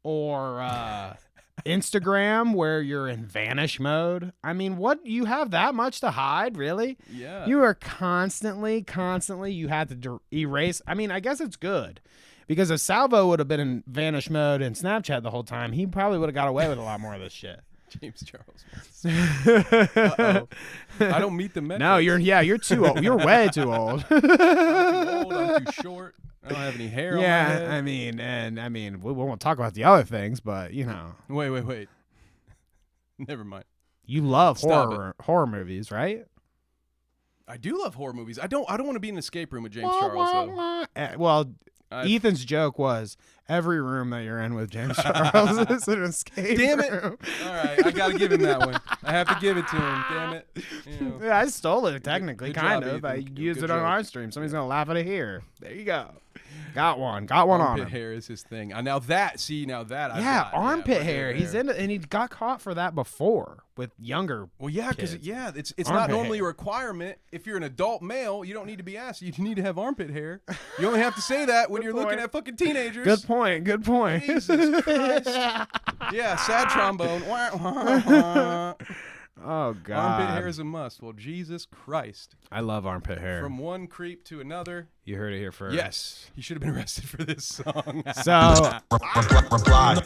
or Instagram where you're in vanish mode. I mean, what, you have that much to hide, really? Yeah. You are constantly, you had to erase. I mean, I guess it's good. Because if Salvo would have been in vanish mode in Snapchat the whole time, he probably would have got away with a lot more of this shit. James Charles. Uh-oh. I don't meet the metrics. No, you're too old. You're way too old. I'm too old. I'm too short. I don't have any hair on my head. I mean, we won't talk about the other things, but you know. Wait. Never mind. You love horror movies, right? I do love horror movies. I don't want to be in an escape room with James Charles though. Well, Ethan's joke was every room that you're in with James Charles is an escape Damn it. room. All right, I got to give him that one. I have to give it to him. Damn it. You know. Yeah, I stole it technically, Good kind job, of. I Ethan. used Good it on joke. our stream. Somebody's going to laugh at it here. There you go. Got one on Armpit him. hair is his thing. Now that I've Yeah, got, armpit hair. He's in it, and he got caught for that before with younger. Well, yeah, because kids. it's Armpit not normally hair. a requirement. If you're an adult male, you don't need to be asked. You need to have armpit hair. You only have to say that when you're looking at fucking teenagers. Good point. Jesus Christ. Yeah, sad trombone. Oh God. Armpit hair is a must. Well, Jesus Christ. I love armpit hair. From one creep to another. You heard it here first. Yes, he should have been arrested for this song. So reply.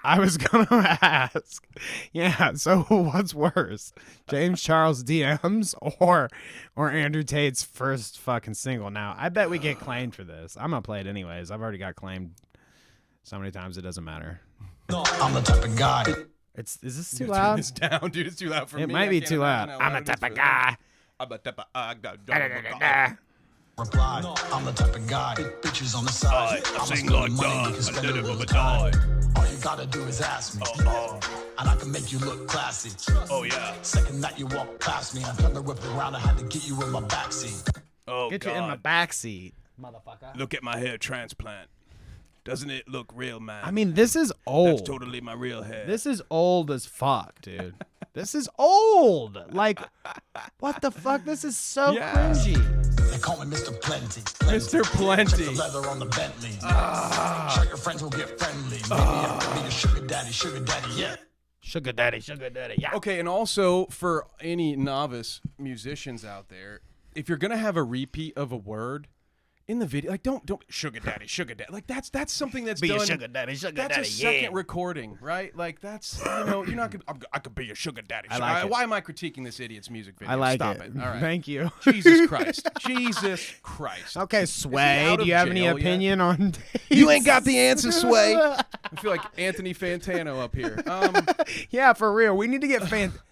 I was gonna ask. Yeah, so what's worse? James Charles DMs or Andrew Tate's first fucking single? Now, I bet we get claimed for this. I'm gonna play it anyways. I've already got claimed so many times it doesn't matter. No, I'm the type of guy. Is this too Turn loud? this down, dude. It's too loud for me. It might be too loud. I'm a type of guy. I'm a type of Reply. No, I'm the type of guy. Bitches on the side. I sing like that. A little bit of time. All you gotta do is ask me. And I can make you look classy. Oh, yeah. Second that you walk past me, I turned the whip around. I had to get you in my backseat. Oh, Get God. you in my backseat, motherfucker. Look at my hair transplant. Doesn't it look real, man? I mean, this is old. That's totally my real hair. This is old as fuck, dude. This is old. Like, what the fuck? This is so cringy. They call me Mr. Plenty. Mr. Plenty. Check the leather on the Bentley. Show your friends will get friendly. Maybe I could be your sugar daddy, yeah. Sugar daddy, yeah. Okay, and also for any novice musicians out there, if you're gonna have a repeat of a word, in the video, like don't sugar daddy. Like that's something that's Be done. a sugar daddy, That's a second recording, right? Like that's you're not gonna. I could be a sugar daddy. I like it. Why am I critiquing this idiot's music video? I like Stop it. it. All right. Thank you. Jesus Christ. Jesus Christ. Okay, Sway, do you have any opinion on You ain't got the answer, Sway. I feel like Anthony Fantano up here. Yeah, for real. We need to get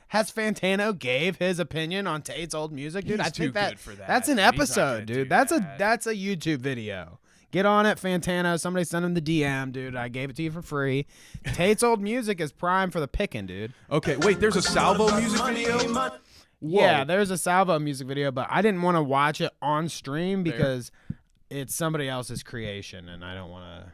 Has Fantano gave his opinion on Tate's old music, dude? He's I think too good for that. That's an He's not episode, gonna dude. do That's that. a YouTube video. Get on it, Fantano. Somebody send him the DM, dude. I gave it to you for free. Tate's old music is prime for the picking, dude. Okay, wait. There's a Salvo music video. Yeah, there's a Salvo music video, but I didn't want to watch it on stream because it's somebody else's creation, and I don't want to.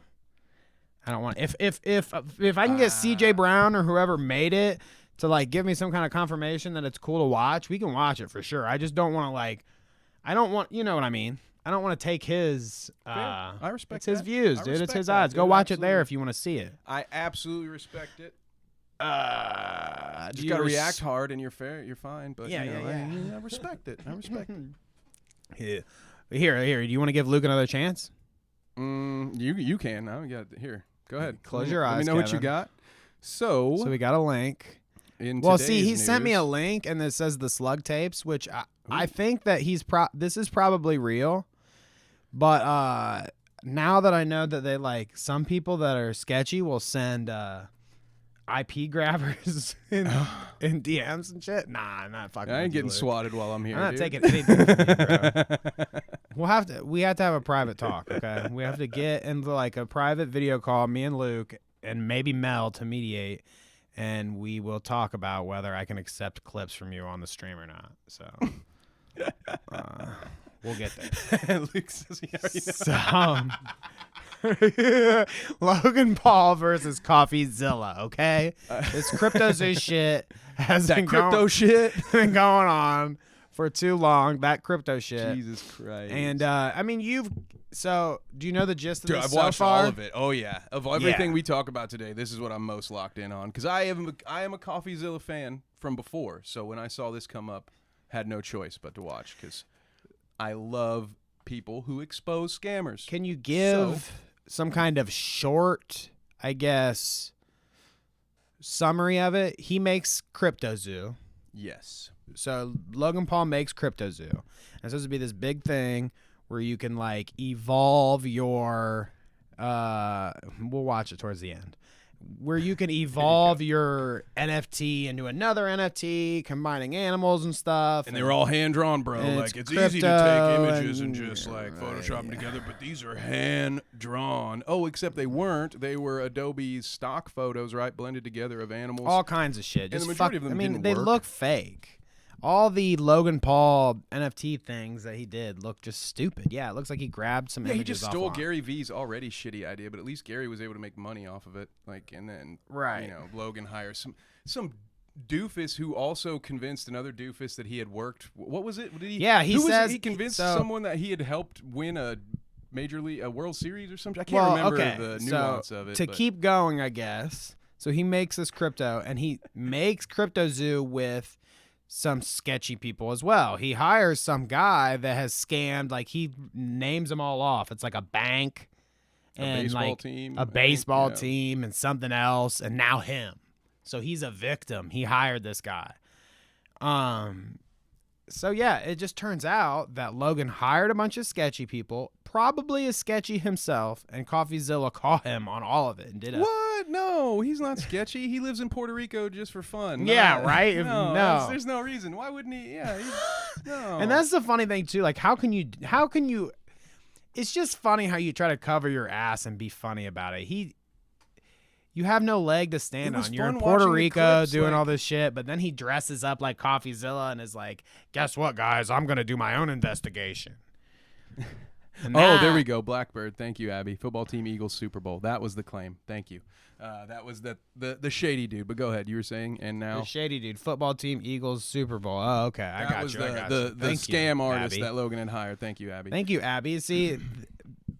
If I can get CJ Brown or whoever made it to like give me some kind of confirmation that it's cool to watch, we can watch it for sure. I just don't want to you know what I mean? I don't want to take his I respect it's his that. views, I dude. It's respect his that, odds. Go dude. watch it there Absolutely. if you want to see it. I absolutely respect it. Do Just you gotta react hard, and you're fair. You're fine. But Yeah, you know, yeah. I respect it. I respect it. Yeah. Here. Do you want to give Luke another chance? You can. I got here. Go ahead. Close your eyes. Let me know what you Kevin. got. So we got a link. In Well, see, today's he sent me a news- link, and it says the slug tapes, which I think that this is probably real. But now that I know that they like some people that are sketchy will send IP grabbers in DMs and shit. Nah, I'm not fucking. I ain't with getting you, Luke. swatted while I'm here. I'm not dude. taking anything from you, bro. We have to have a private talk, okay? We have to get into like a private video call, me and Luke, and maybe Mel to mediate, and we will talk about whether I can accept clips from you on the stream or not. So we'll get there. Luke says he already knows. Logan Paul versus CoffeeZilla, okay? This cryptozoo shit has That been crypto shit been going on for too long. That crypto shit. Jesus Christ. And I mean, do you know the gist of Dude, this I've so watched far? all of it. Oh yeah, of everything we talk about today, this is what I'm most locked in on because I am a CoffeeZilla fan from before. So when I saw this come up, had no choice but to watch because I love people who expose scammers. Can you give some kind of short, I guess, summary of it? He makes CryptoZoo. Yes. So Logan Paul makes CryptoZoo. And it's supposed to be this big thing where you can like evolve your we'll watch it towards the end. Where you can evolve your NFT into another NFT, combining animals and stuff. And they were all hand drawn, bro. and Like it's easy to crypto take images and and- just like Photoshop them together, but these are hand drawn. Oh, except they weren't. They were Adobe's stock photos, right, blended together of animals. all kinds of shit. And Just the majority fuck, of them I mean, didn't they work. look fake. All the Logan Paul NFT things that he did look just stupid. Yeah, it looks like he grabbed some Yeah, he images just stole off Gary V's already shitty idea, but at least Gary was able to make money off of it. Like, and then Right. you know, Logan hires some doofus who also convinced another doofus that he had worked. What was it? Did he? Yeah, he who was it? says- He convinced so- someone that he had helped win a Major League, a World Series or something. I can't remember the nuance of it. To but- keep going, I guess. So he makes this crypto, and he makes CryptoZoo with some sketchy people as well. He hires some guy that has scammed, like he names them all off. It's like a bank and baseball like team, a I think, baseball yeah. team and something else, and now him. So he's a victim. He hired this guy. So yeah, it just turns out that Logan hired a bunch of sketchy people, probably is sketchy himself, and CoffeeZilla caught him on all of it and did a What? No, he's not sketcy. He lives in Puerto Rico just for fun. Yeah, No, right? No, No. there's no reason. Why wouldn't he? Yeah, no. And that's the funny thing too. Like, how can you? It's just funny how you try to cover your ass and be funny about it. You have no leg to stand It was on. You're in fun Puerto watching the Rico clips, doing like- all this shit, but then he dresses up like CoffeeZilla and is like, "Guess what, guys? I'm gonna do my own investigation." And Oh, there that- we go. Blackbird. Thank you, Abby. Football team Eagles Super Bowl. That was the claim. Thank you. That was the shady dude. But go ahead. You were saying, and now The shady dude, football team, Eagles, Super Bowl. Oh, okay, I that got was you. I got the you. Thank you, scam artist Abby. that Logan had hired. Thank you, Abby. Thank you, Abby. See,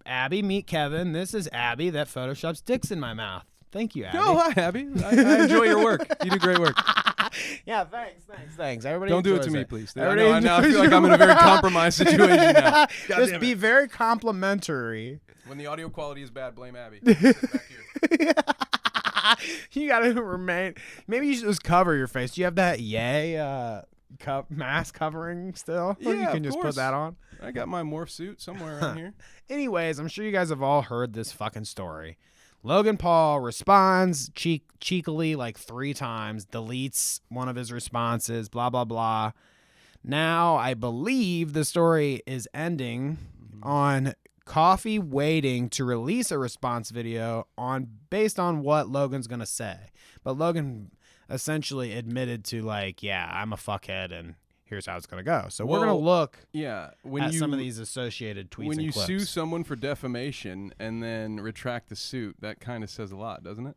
Abby, meet Kevin. This is Abby that photoshops dicks in my mouth. Thank you, Abby. Oh, hi, Abby. I enjoy your work. You do great work. Yeah, thanks. Everybody Don't do it to enjoys me, please. Everybody I feel enjoys like I'm in a very compromised situation now. Just be very complimentary. When the audio quality is bad, blame Abby. Sit back here. You gotta remain. Maybe you should just cover your face. Do you have that mask covering still? Yeah, You can of just course. put that on. I got my morph suit somewhere around here. Anyways, I'm sure you guys have all heard this fucking story. Logan Paul responds cheekily like 3 times, deletes one of his responses, blah, blah, blah. Now, I believe the story is ending on Coffee waiting to release a response video based on what Logan's going to say. But Logan essentially admitted to like, yeah, I'm a fuckhead and here's how it's going to go. So we're going to look at some of these associated tweets when and you clips. sue someone for defamation and then retract the suit, that kind of says a lot, doesn't it?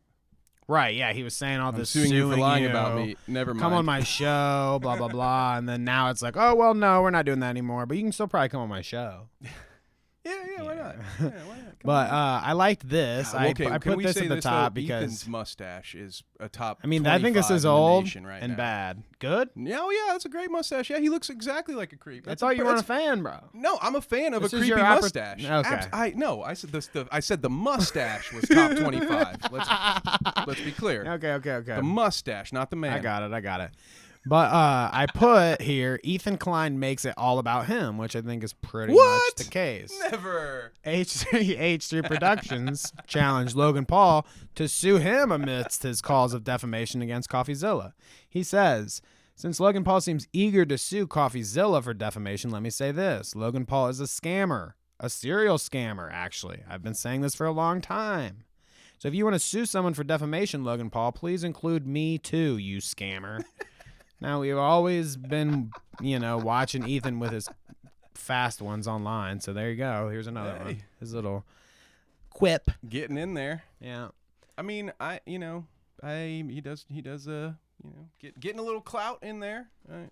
Right, yeah, he was saying all I'm this suing you for lying you, about me. Never mind. Come on my show, blah, blah, blah. And then now it's like, oh, well, no, we're not doing that anymore. But you can still probably come on my show. Yeah, why not? Yeah, why not? But I liked this. God, okay, I can put we this say at the this, top though? because Ethan's mustache is a top. I mean, I think this 25 is in the old nation right and now. bad. Good? Yeah, oh yeah, that's a great mustache. Yeah, he looks exactly like a creep. I thought you weren't a fan, bro. No, I'm a fan of This a is creepy your mustache. Okay. I said the mustache was top 25. Let's be clear. Okay. The mustache, not the man. I got it. But I put here, Ethan Klein makes it all about him, which I think is pretty much the case. Never. H3 Productions challenged Logan Paul to sue him amidst his calls of defamation against CoffeeZilla. He says, since Logan Paul seems eager to sue CoffeeZilla for defamation, let me say this. Logan Paul is a scammer, a serial scammer, actually. I've been saying this for a long time. So if you want to sue someone for defamation, Logan Paul, please include me too, you scammer. Now, we've always been, watching Ethan with his fast ones online. So there you go. Here's another one. His little quip. Getting in there. Yeah. I mean, he does getting a little clout in there.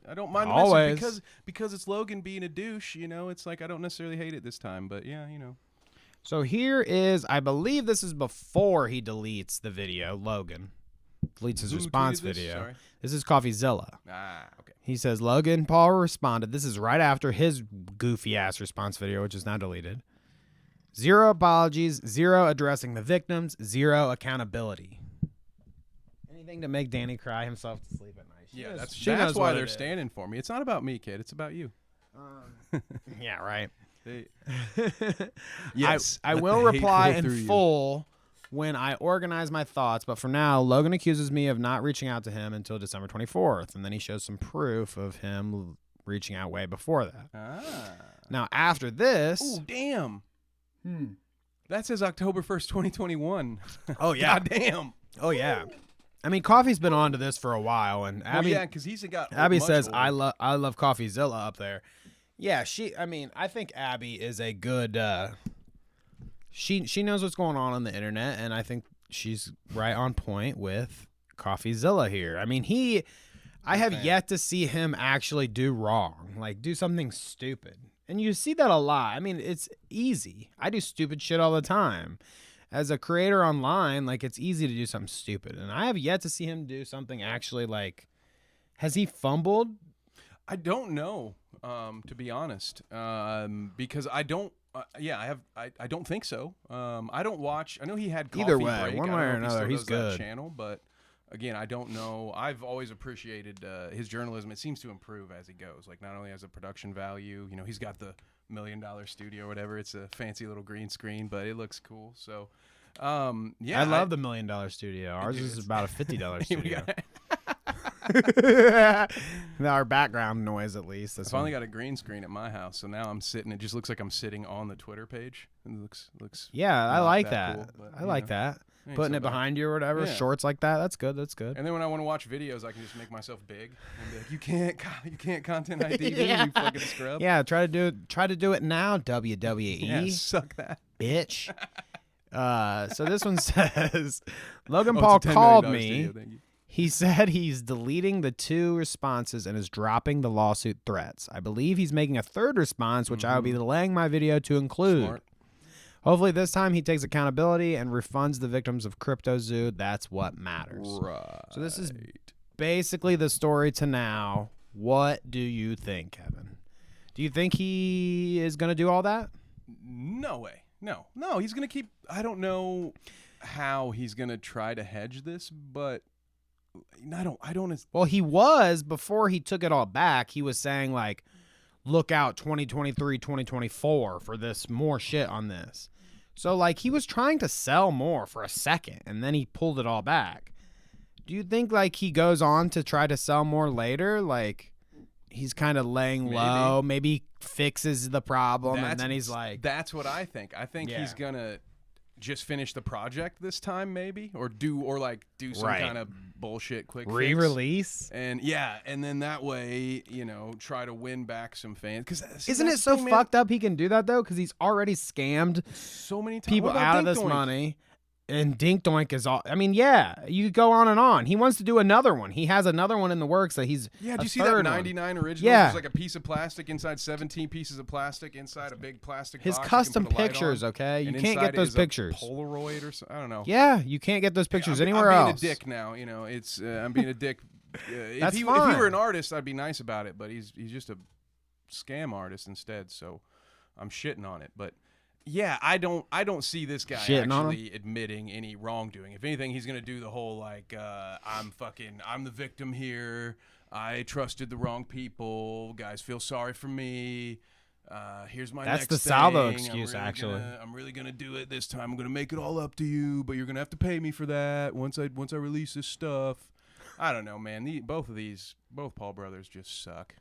I don't mind the Always. message because it's Logan being a douche, it's like I don't necessarily hate it this time, but yeah, So here is, I believe this is before he deletes the video, Logan. Deletes his response video. Sorry. This is CoffeeZilla. Okay. He says, Logan Paul responded. This is right after his goofy-ass response video, which is now deleted. 0 apologies, 0 addressing the victims, 0 accountability. Anything to make Danny cry himself to sleep at night. Yeah, She that's knows why what they're it is. standing for me. It's not about me, kid. It's about you. Yeah, right. Yes. I let will the hate reply flow through in you. full when I organize my thoughts, but for now, Logan accuses me of not reaching out to him until December 24th, and then he shows some proof of him reaching out way before that. Now, after this... Oh, damn. That says October 1st, 2021. Oh, yeah. God damn. Oh, yeah. I mean, Coffee's been on to this for a while, and Abby... Well, yeah, because he's got... Abby much says, older. I love CoffeeZilla up there. Yeah, I think Abby is a good... She knows what's going on the internet, and I think she's right on point with CoffeeZilla here. I mean, I have yet to see him actually do wrong, like do something stupid. And you see that a lot. I mean, it's easy. I do stupid shit all the time. As a creator online, like it's easy to do something stupid. And I have yet to see him do something actually like, has he fumbled? I don't know, to be honest, because I don't. I don't think so. I don't watch. I know he had Coffee Either way, Break. one I don't way know or if he another, still he's does that good. channel, but again, I don't know. I've always appreciated his journalism. It seems to improve as he goes. Like not only has a production value, he's got the $1 million studio or whatever. It's a fancy little green screen, but it looks cool. So, yeah, I love the $1 million studio. Ours is about a $50 studio. Our background noise, at least. I finally got a green screen at my house, so now I'm sitting. It just looks like I'm sitting on the Twitter page. And it looks. Yeah, I not like that. cool, but, I like that. ain't Putting so it bad. behind you or whatever, Yeah. shorts like that. That's good. That's good. And then when I want to watch videos, I can just make myself big and be like, you can't content ID me, Yeah. you fucking scrub. Yeah, try to do it now, WWE. Yeah, suck that. Bitch. So this one says, Logan Oh, Paul it's a $10 called million me. studio, thank you. He said he's deleting the 2 responses and is dropping the lawsuit threats. I believe he's making a 3rd response, which I will be delaying my video to include. Smart. Hopefully this time he takes accountability and refunds the victims of CryptoZoo. That's what matters. Right. So this is basically the story to now. What do you think, Kevin? Do you think he is going to do all that? No way. No, he's going to keep. I don't know how he's going to try to hedge this, but I don't. Well, he was before he took it all back. He was saying like, look out 2023, 2024 for this more shit on this. So like he was trying to sell more for a second and then he pulled it all back. Do you think like he goes on to try to sell more later? Like he's kind of laying low, maybe fixes the problem and then he's like. That's what I think. I think he's going to just finish the project this time maybe or do some kind of bullshit quick re-release and then that way try to win back some fans because isn't it so fucked up he can do that though because he's already scammed so many people out of this money. And Dink Doink is all. I mean, you go on and on. He wants to do another one. He has another one in the works that he's. Yeah, do you see that 99 original? Yeah, it's like a piece of plastic inside 17 pieces of plastic inside a big plastic. His box custom pictures, okay, you can't get those pictures. Polaroid or something. I don't know. Yeah, you can't get those pictures anywhere else. I'm being a dick now. It's I'm being a dick. That's if he were an artist, I'd be nice about it. But he's just a scam artist instead. So I'm shitting on it. But. Yeah, I don't see this guy actually admitting any wrongdoing. If anything, he's gonna do the whole like I'm the victim here. I trusted the wrong people. Guys feel sorry for me. Here's my next thing. That's the Salvo excuse, actually. I'm really gonna do it this time. I'm gonna make it all up to you, but you're gonna have to pay me for that once I release this stuff. I don't know, man. Both Paul brothers just suck.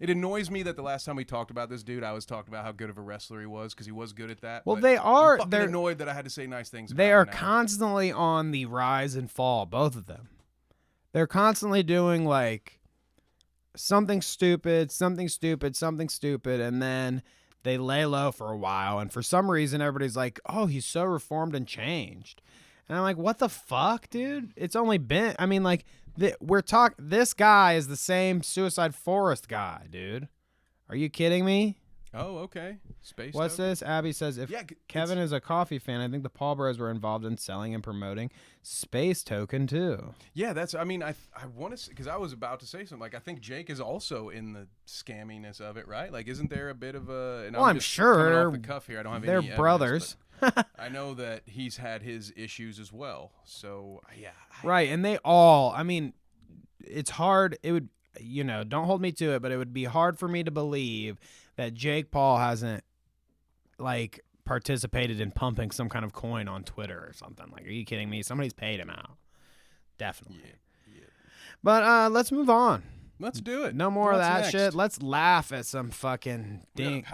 It annoys me that the last time we talked about this dude, I was talking about how good of a wrestler he was because he was good at that. Well, I'm annoyed that I had to say nice things about him. They are constantly on the rise and fall, both of them. They're constantly doing like something stupid, and then they lay low for a while. And for some reason, everybody's like, oh, he's so reformed and changed. And I'm like, what the fuck, dude? It's only been, I mean, like, this guy is the same Suicide Forest guy, dude. Are you kidding me? Oh, okay. Space. What's this? Abby says, if Kevin is a coffee fan, I think the Paul Bros were involved in selling and promoting Space Token too. Yeah, I want to, because I was about to say something. Like, I think Jake is also in the scamminess of it, right? Like, isn't there a bit of a, and I'm just sure. coming off the cuff here. I don't have any They're brothers. I know that he's had his issues as well. So, yeah. Right, and they all, I mean, it's hard. It would, don't hold me to it, but it would be hard for me to believe that Jake Paul hasn't, like, participated in pumping some kind of coin on Twitter or something. Like, are you kidding me? Somebody's paid him out. Definitely. Yeah. But let's move on. Let's do it. No more of that shit. Let's laugh at some fucking dink.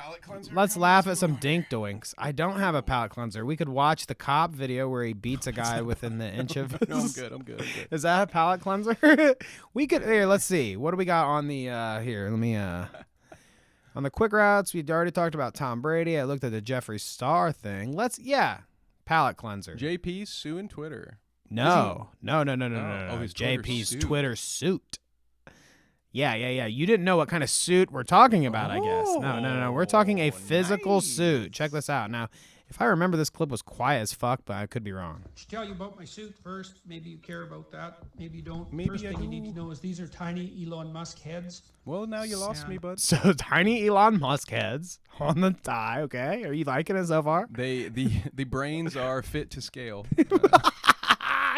Let's laugh at some dink doinks. I don't have a palate cleanser. We could watch the cop video where he beats a guy within the inch of. No, I'm good. Is that a palate cleanser? We could. Here, let's see. What do we got on the here? Let me on the quick routes. We already talked about Tom Brady. I looked at the Jeffree Star thing. Palate cleanser. JP's suing Twitter. No. Oh, his JP's Twitter suit. Yeah. You didn't know what kind of suit we're talking about, I guess. No. We're talking a physical suit. Check this out. Now, if I remember, this clip was quiet as fuck, but I could be wrong. I should tell you about my suit first. Maybe you care about that. Maybe you don't. Maybe first thing you need to know is these are tiny Elon Musk heads. Well, now you lost me, bud. So tiny Elon Musk heads on the tie. Okay, are you liking it so far? The brains are fit to scale.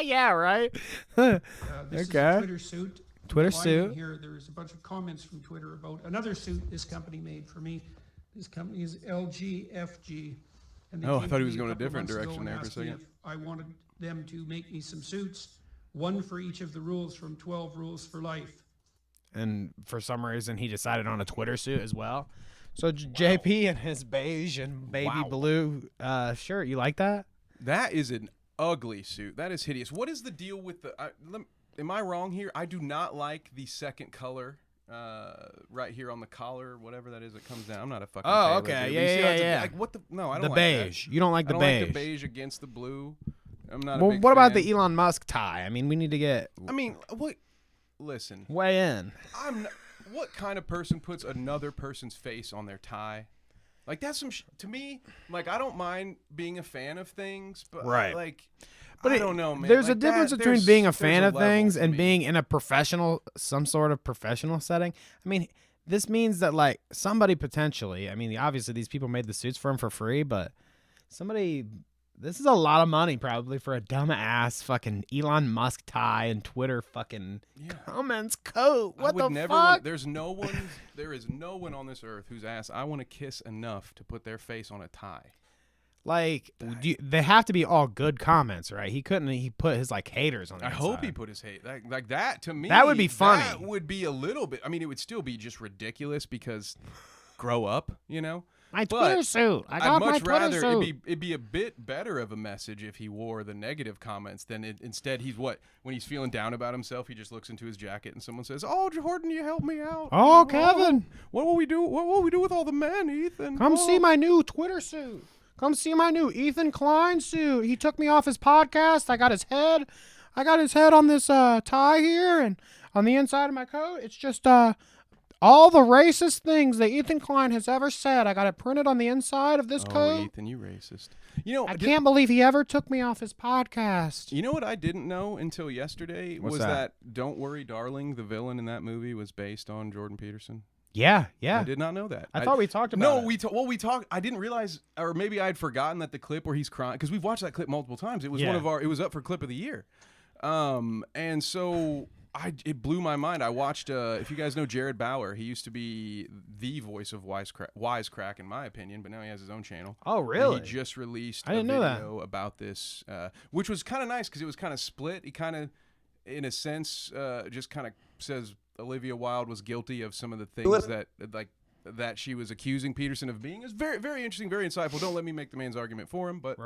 Yeah, right. This is a Twitter suit. Twitter suit. Here, there's a bunch of comments from Twitter about another suit this company made for me. This company is LGFG. And they I thought he was going a different direction there for a second. I wanted them to make me some suits, one for each of the rules from 12 Rules for Life. And for some reason, he decided on a Twitter suit as well. So JP and his beige and baby blue shirt, you like that? That is an ugly suit. That is hideous. What is the deal with the... am I wrong here? I do not like the second color right here on the collar, whatever that is that comes down. I'm not a fucking tailor, okay. Dude. Yeah. Like, what the... No, I don't the like beige. That. You don't like the beige. I don't like the beige against the blue. I'm not a big what about fan. the Elon Musk tie? I mean, we need to get... I mean, what... Listen. Weigh in. What kind of person puts another person's face on their tie? Like that's to me. Like I don't mind being a fan of things, but Right. But I don't know, man. There's a Like difference that, between being a there's fan of level things to and me. being in a some sort of professional setting. I mean, this means that like somebody potentially, I mean, obviously these people made the suits for him for free, but this is a lot of money probably for a dumbass fucking Elon Musk tie and Twitter fucking comments coat. What the fuck? There is no one on this earth whose ass I want to kiss enough to put their face on a tie. Like, they have to be all good comments, right? He put his like haters on the I hope inside. he put his hate like that. To me, That would be funny. That would be a little bit. I mean, it would still be just ridiculous because grow up, you know. My Twitter suit. I got my I'd much Twitter rather suit. it'd be a bit better of a message if he wore the negative comments than instead he's when he's feeling down about himself, he just looks into his jacket and someone says, "Oh, Jordan, you help me out." Oh, Kevin. What will we do? What will we do with all the men, Ethan? Come see my new Twitter suit. Come see my new Ethan Klein suit. He took me off his podcast. I got his head on this tie here, and on the inside of my coat, it's just all the racist things that Ethan Klein has ever said. I got it printed on the inside of this coat. Oh, Ethan, you racist. You know, I can't believe he ever took me off his podcast. You know what I didn't know until yesterday What's was that? Don't Worry, Darling, the villain in that movie was based on Jordan Peterson. Yeah. I did not know that. I thought we talked about it. We talked. I didn't realize, or maybe I had forgotten that the clip where he's crying, because we've watched that clip multiple times. It was it was up for clip of the year, and so it blew my mind. I watched. If you guys know Jared Bauer, he used to be the voice of Wisecrack, in my opinion, but now he has his own channel. Oh, really? And he just released I didn't a know that. video about this, which was kind of nice because it was kind of split. He kind of, in a sense, just kind of says Olivia Wilde was guilty of some of the things that she was accusing Peterson of being. It's very, very interesting, very insightful. Don't let me make the man's argument for him, but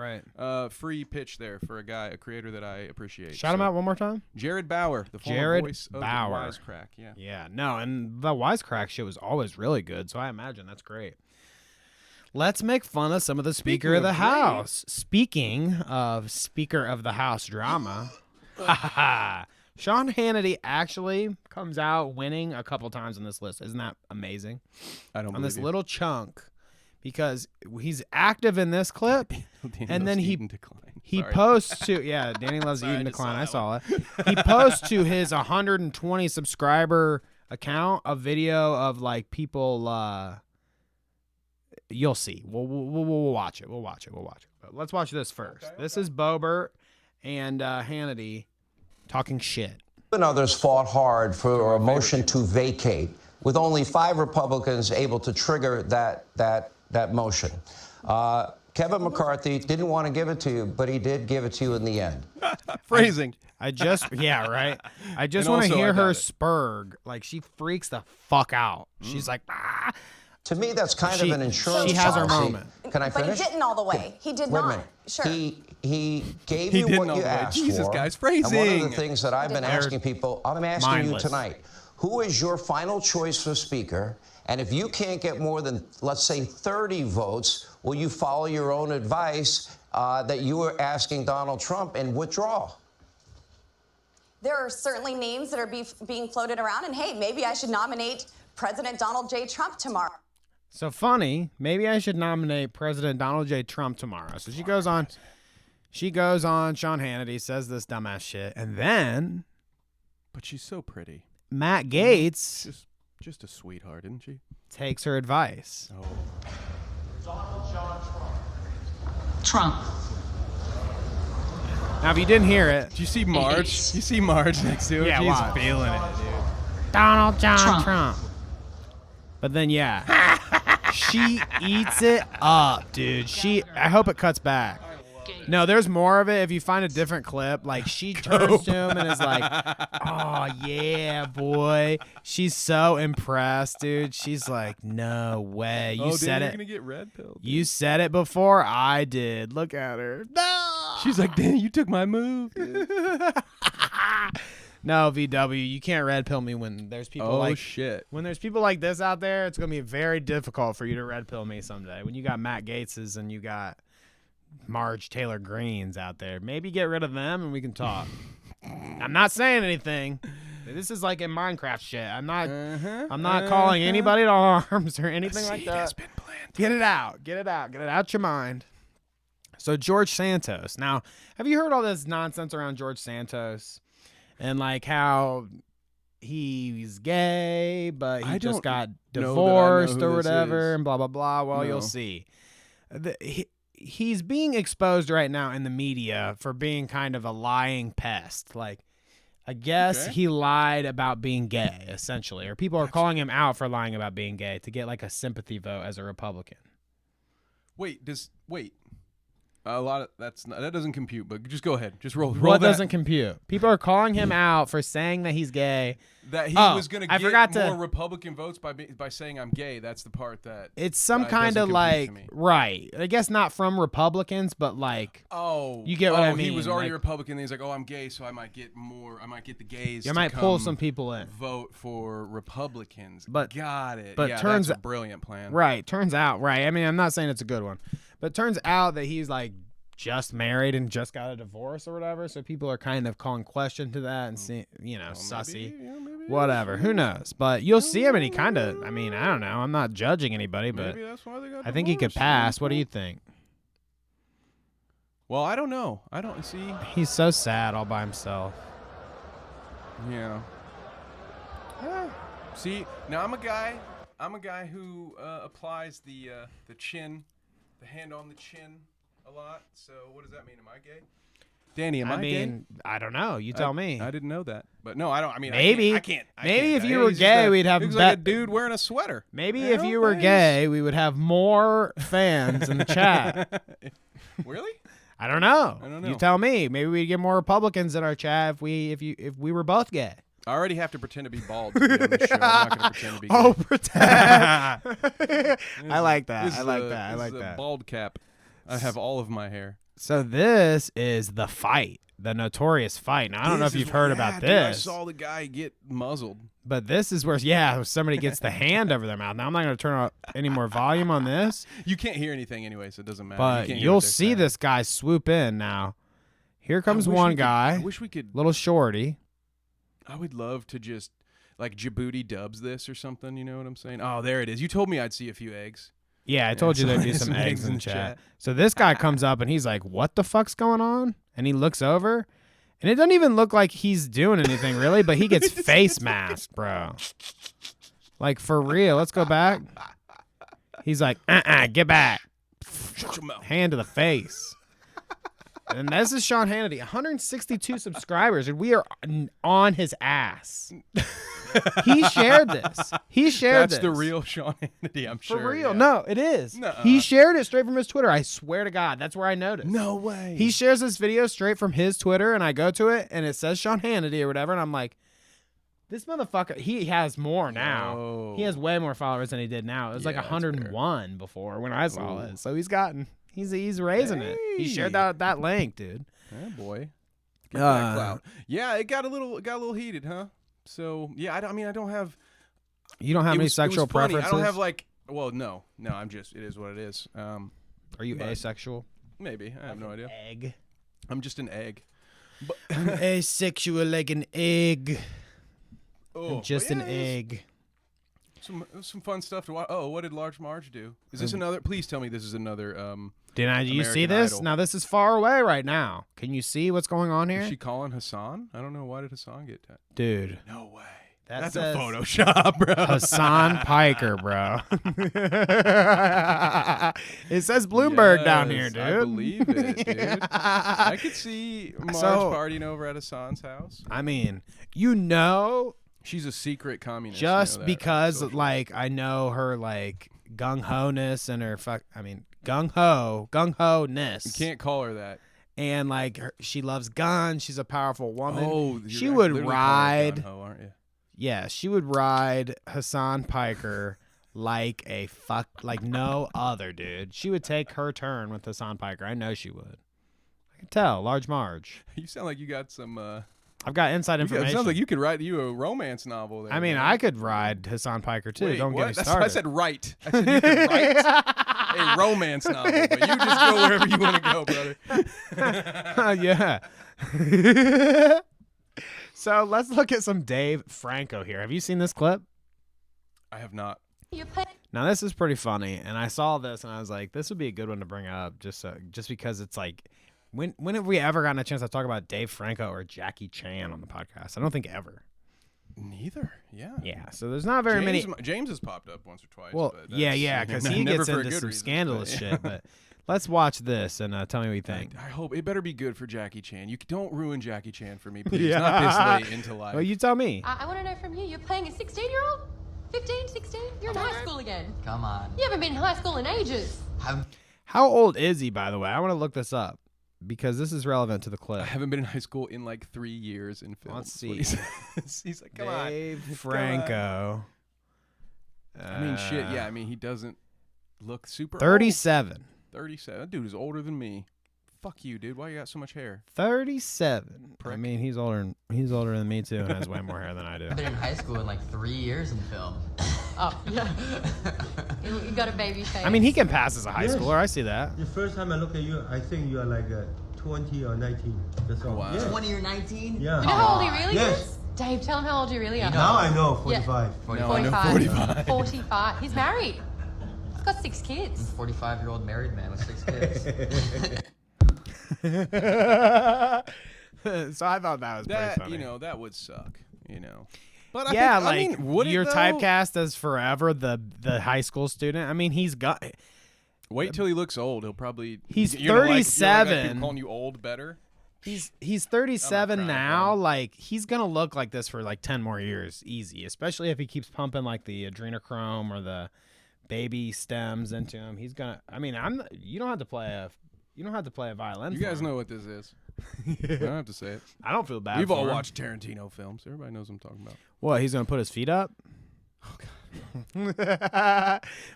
free pitch there for a creator that I appreciate. Shout him out one more time. Jared Bauer, the former voice of the Wisecrack. Yeah. Yeah. No, and the Wisecrack shit was always really good, so I imagine that's great. Let's make fun of some of the Speaker of the House. Speaking of Speaker of the House drama, Sean Hannity actually comes out winning a couple times on this list. Isn't that amazing? I don't on this believe you. little chunk, because he's active in this clip, and then he posts to Danny loves eating decline. I saw it. He posts to his 120 subscriber account a video of like people. You'll see. We'll watch it. We'll watch it. But let's watch this first. This is Boebert and Hannity talking shit. And others fought hard for a motion to vacate, with only 5 Republicans able to trigger that motion. Kevin McCarthy didn't want to give it to you, but he did give it to you in the end. Phrasing. I just want to also, hear I got her it. spurg. Like, she freaks the fuck out. She's like, ah. To me, that's kind of an insurance She has her policy. moment. Can I finish? But he didn't all the way. He did Wait a not. minute. Sure. He gave He you didn't what all you the way. asked Jesus, for. guys, And one of phrasing. the things that I've been asking people, I'm asking Mindless. you tonight, who is your final choice for Speaker? And if you can't get more than, let's say, 30 votes, will you follow your own advice that you were asking Donald Trump and withdraw? There are certainly names that are being floated around, and hey, maybe I should nominate President Donald J. Trump tomorrow. So funny. Maybe I should nominate President Donald J. Trump tomorrow. So she goes on. Sean Hannity says this dumbass shit, and then. But she's so pretty. Matt Gaetz Just a sweetheart, isn't she? takes her advice. Oh. Donald John Trump. Trump. Now, if you didn't hear it, Do you see Marge? You see Marge next to her? Yeah, She's why? feeling it, dude. Donald John Trump. But then, she eats it up, dude. I hope it cuts back. No, there's more of it. If you find a different clip, like she turns to him and is like, "Oh yeah, boy." She's so impressed, dude. She's like, "No way, you said you're it. gonna get red pilled. You said it before I did. Look at her." No. She's like, "Damn, you took my move." Dude. No, VW, you can't red pill me when there's people when there's people like this out there. It's gonna be very difficult for you to red pill me someday. When you got Matt Gaetz's and you got Marge Taylor Greene's out there, maybe get rid of them and we can talk. I'm not saying anything. This is like in Minecraft shit. I'm not calling anybody to arms or anything like that. plant. Get it out. Get it out. Get it out your mind. So George Santos. Now, have you heard all this nonsense around George Santos and like how he's gay, but he just got divorced or whatever, and blah blah blah? Well, you'll see. He's being exposed right now in the media for being kind of a lying pest. Like, I guess he lied about being gay, essentially, or people are calling him out for lying about being gay to get like a sympathy vote as a Republican. Wait. A lot of that doesn't compute, but just go ahead. Just roll. What that. doesn't compute? People are calling him out for saying that he's gay. That he was going to get more to, Republican votes by saying I'm gay. That's the part that it's some kind of like right. I guess not from Republicans, but like you get what I mean. He was already like, Republican. And he's like, I'm gay, so I might get more. I might get the gays. You might pull some people in. Vote for Republicans. But got it. But yeah, that's a brilliant plan. Right. Turns out. Right. I mean, I'm not saying it's a good one, but it turns out that he's like just married and just got a divorce or whatever. So people are kind of calling question to that and see, sussy, whatever. Who knows? But you'll see him and he kind of, I mean, I don't know. I'm not judging anybody, but that's why they got I think he could pass. What do you think? Well, I don't know. I don't see. He's so sad all by himself. Yeah. See, now I'm a guy who applies the chin, the hand on the chin a lot. So what does that mean? Am I gay? Danny, am I gay? I don't know. You tell me. I didn't know that. But no, I don't. I mean, maybe. I can't. Maybe if you were gay, we'd have like a dude wearing a sweater. Maybe if you were gay, we would have more fans in the chat. Really? I don't know. I don't know. You tell me. Maybe we'd get more Republicans in our chat if we were both gay. I already have to pretend to be bald to be on the show. I'm not going to pretend to be gay. Oh, pretend. I like that. I like that. I like that. Bald cap. I have all of my hair. So this is the fight, the notorious fight. Now, I don't know if you've heard about this. I saw the guy get muzzled. But this is where somebody gets the hand over their mouth. Now, I'm not going to turn up any more volume on this. You can't hear anything anyway, so it doesn't matter. But you'll see this guy swoop in now. Here comes one guy. I wish we could. Little shorty. I would love to just, like, Djibouti dubs this or something, you know what I'm saying? Oh, there it is. You told me I'd see a few eggs. Yeah, I told you there'd be some eggs in the chat. So this guy comes up and he's like, what the fuck's going on? And he looks over, and it doesn't even look like he's doing anything really, but he gets face masked, bro. Like, for real. Let's go back. He's like, get back. Shut your mouth. Hand to the face. And this is Sean Hannity, 162 subscribers, and we are on his ass. He shared this. That's the real Sean Hannity, I'm sure. For real. Yeah. No, it is. Nuh-uh. He shared it straight from his Twitter. I swear to God. That's where I noticed. No way. He shares this video straight from his Twitter, and I go to it, and it says Sean Hannity or whatever, and I'm like, this motherfucker, he has more now. Whoa. He has way more followers than he did now. It was like 101 before when I saw it. So he's raising it. He shared that link, dude. Yeah, boy. Get that clout. Yeah, it got a little heated, huh? So yeah, I don't have. You don't have any sexual preferences? I don't have no. I'm just. It is what it is. Are you asexual? Maybe. I have no idea. Egg. I'm just an egg. But I'm asexual like an egg. Oh, I'm just an egg. Some fun stuff to watch. Oh, what did Large Marge do? Is this another? Please tell me this is another. Do you see this? Idol. Now this is far away right now. Can you see what's going on here? Is she calling Hassan? I don't know. Why did Hassan get that? Dude. No way. That's a Photoshop, bro. Hassan Piker, bro. It says Bloomberg down here, dude. I believe it, dude. I could see Marge partying over at Hassan's house. I mean, she's a secret communist. Just because, like, I know her, like, gung-ho-ness and her gung-ho-ness. You can't call her that. And, like, she loves guns. She's a powerful woman. Oh, she would ride. Gung-ho, aren't you? Yeah, she would ride Hassan Piker like no other, dude. She would take her turn with Hassan Piker. I know she would. I can tell. Large Marge. You sound like you got some. I've got inside information. It sounds like you could write a romance novel there. I mean, I could ride Hassan Piker too. Wait, Don't get me That's started. what I said write. I said you could write a romance novel, but you just go wherever you want to go, brother. Yeah. So let's look at some Dave Franco here. Have you seen this clip? I have not. Now this is pretty funny, and I saw this and I was like, this would be a good one to bring up, just because it's like, when have we ever gotten a chance to talk about Dave Franco or Jackie Chan on the podcast? I don't think ever. Neither. Yeah. Yeah. So there's not very many. James has popped up once or twice. Well, but yeah, because he never gets for a into good some reason, scandalous but- shit. But let's watch this and tell me what you think. I hope it better be good for Jackie Chan. You don't ruin Jackie Chan for me, please. Not this late into life. Well, you tell me. I want to know from you. You're playing a 16-year-old? 15, 16? You're in high school again. Come on. You haven't been in high school in ages. How old is he, by the way? I want to look this up because this is relevant to the clip. I haven't been in high school in like 3 years in film. Let's see. He's like, come on. Dave Franco. I mean, shit. Yeah, I mean, he doesn't look super 37. old. 37. That dude is older than me. Fuck you, dude. Why you got so much hair? 37. Prick. I mean, he's older than me too, and has way more hair than I do. I've been in high school in like 3 years in film. Oh, yeah. You got a baby face. I mean, he can pass as a high schooler. I see that. The first time I look at you, I think you are like 20 or 19. That's all. Wow. Yeah. 20 or 19? Yeah. You know how old he really Yes. is? Dave, tell him how old you really are. Now I know, 45. Yeah. No, I know 45. 45. He's married. He's got 6 kids. 45-year-old married man with 6 kids. So I thought that was pretty funny. You know, that would suck. You know. But Yeah, I like mean, would it, you're though? typecast as forever the high school student. I mean, he's got. Wait till he looks old. He'll probably. He's you're gonna like 37. people calling you old better. He's 37 crying, now. bro. Like he's gonna look like this for like 10 more years, easy. Especially if he keeps pumping like the adrenochrome or the baby stems into him. He's gonna. I mean, You don't have to play a violin. You for guys him. know what this is. I don't have to say it. I don't feel bad. We've for all him. watched Tarantino films. Everybody knows what I'm talking about. What? He's gonna put his feet up.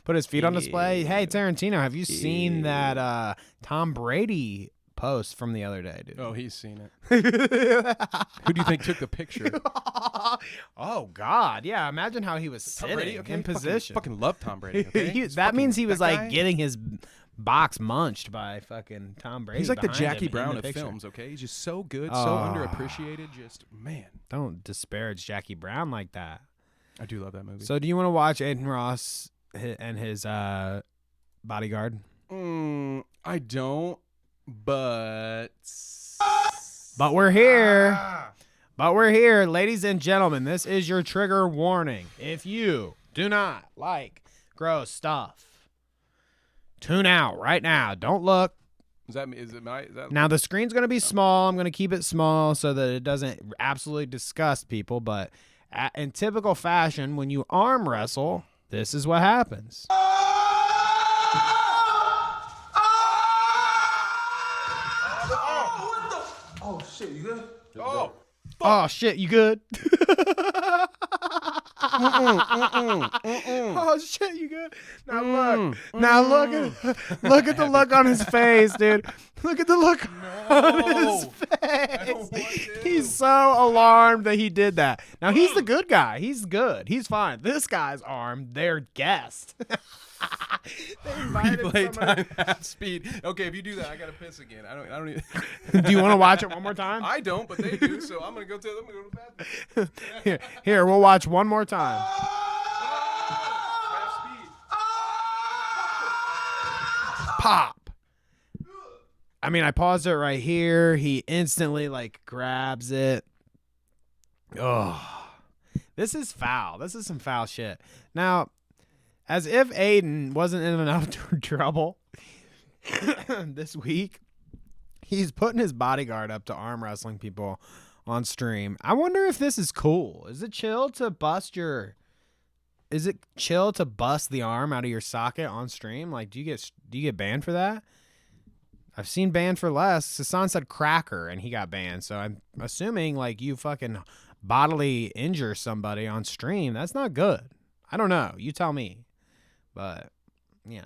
Put his feet on display. Hey Tarantino, have you seen that Tom Brady post from the other day, dude? Oh, he's seen it. Who do you think took the picture? Oh God, yeah. Imagine how he was Tom sitting Brady? Okay, in position. Fucking love Tom Brady. Okay? That means he was that like guy- getting his box munched by fucking Tom Brady. He's like the behind him Jackie in Brown the of picture. films. Okay, he's just so good, so Oh. underappreciated. Just man, Don't disparage Jackie Brown like that. I do love that movie. So, do you want to watch Aiden Ross and his bodyguard? I don't, but we're here. But we're here, ladies and gentlemen. This is your trigger warning. If you do not like gross stuff, tune out right now. Don't look. Is that Now, the screen's going to be small. I'm going to keep it small so that it doesn't absolutely disgust people. But in typical fashion, when you arm wrestle, this is what happens. Oh, shit, you good? Oh, shit, you good? Oh, shit, you good? Now look. Now look at the look on his face, dude. Look at the look on his face. He's so alarmed that he did that. Now, he's the good guy. He's good. He's fine. This guy's armed. They're guest. They invited replay somebody- time half speed. Okay, if you do that, I gotta piss again. I don't. Even... Do you want to watch it one more time? I don't, but they do. So I'm gonna go to the bathroom. Here, we'll watch one more time. Pop. I mean, I paused it right here. He instantly like grabs it. Oh, this is foul. This is some foul shit. Now, as if Aiden wasn't in enough trouble this week, he's putting his bodyguard up to arm wrestling people on stream. I wonder if this is cool. Is it chill to bust the arm out of your socket on stream? Like, do you get banned for that? I've seen banned for less. Sasan said cracker and he got banned. So I'm assuming like you fucking bodily injure somebody on stream. That's not good. I don't know. You tell me. But, you know.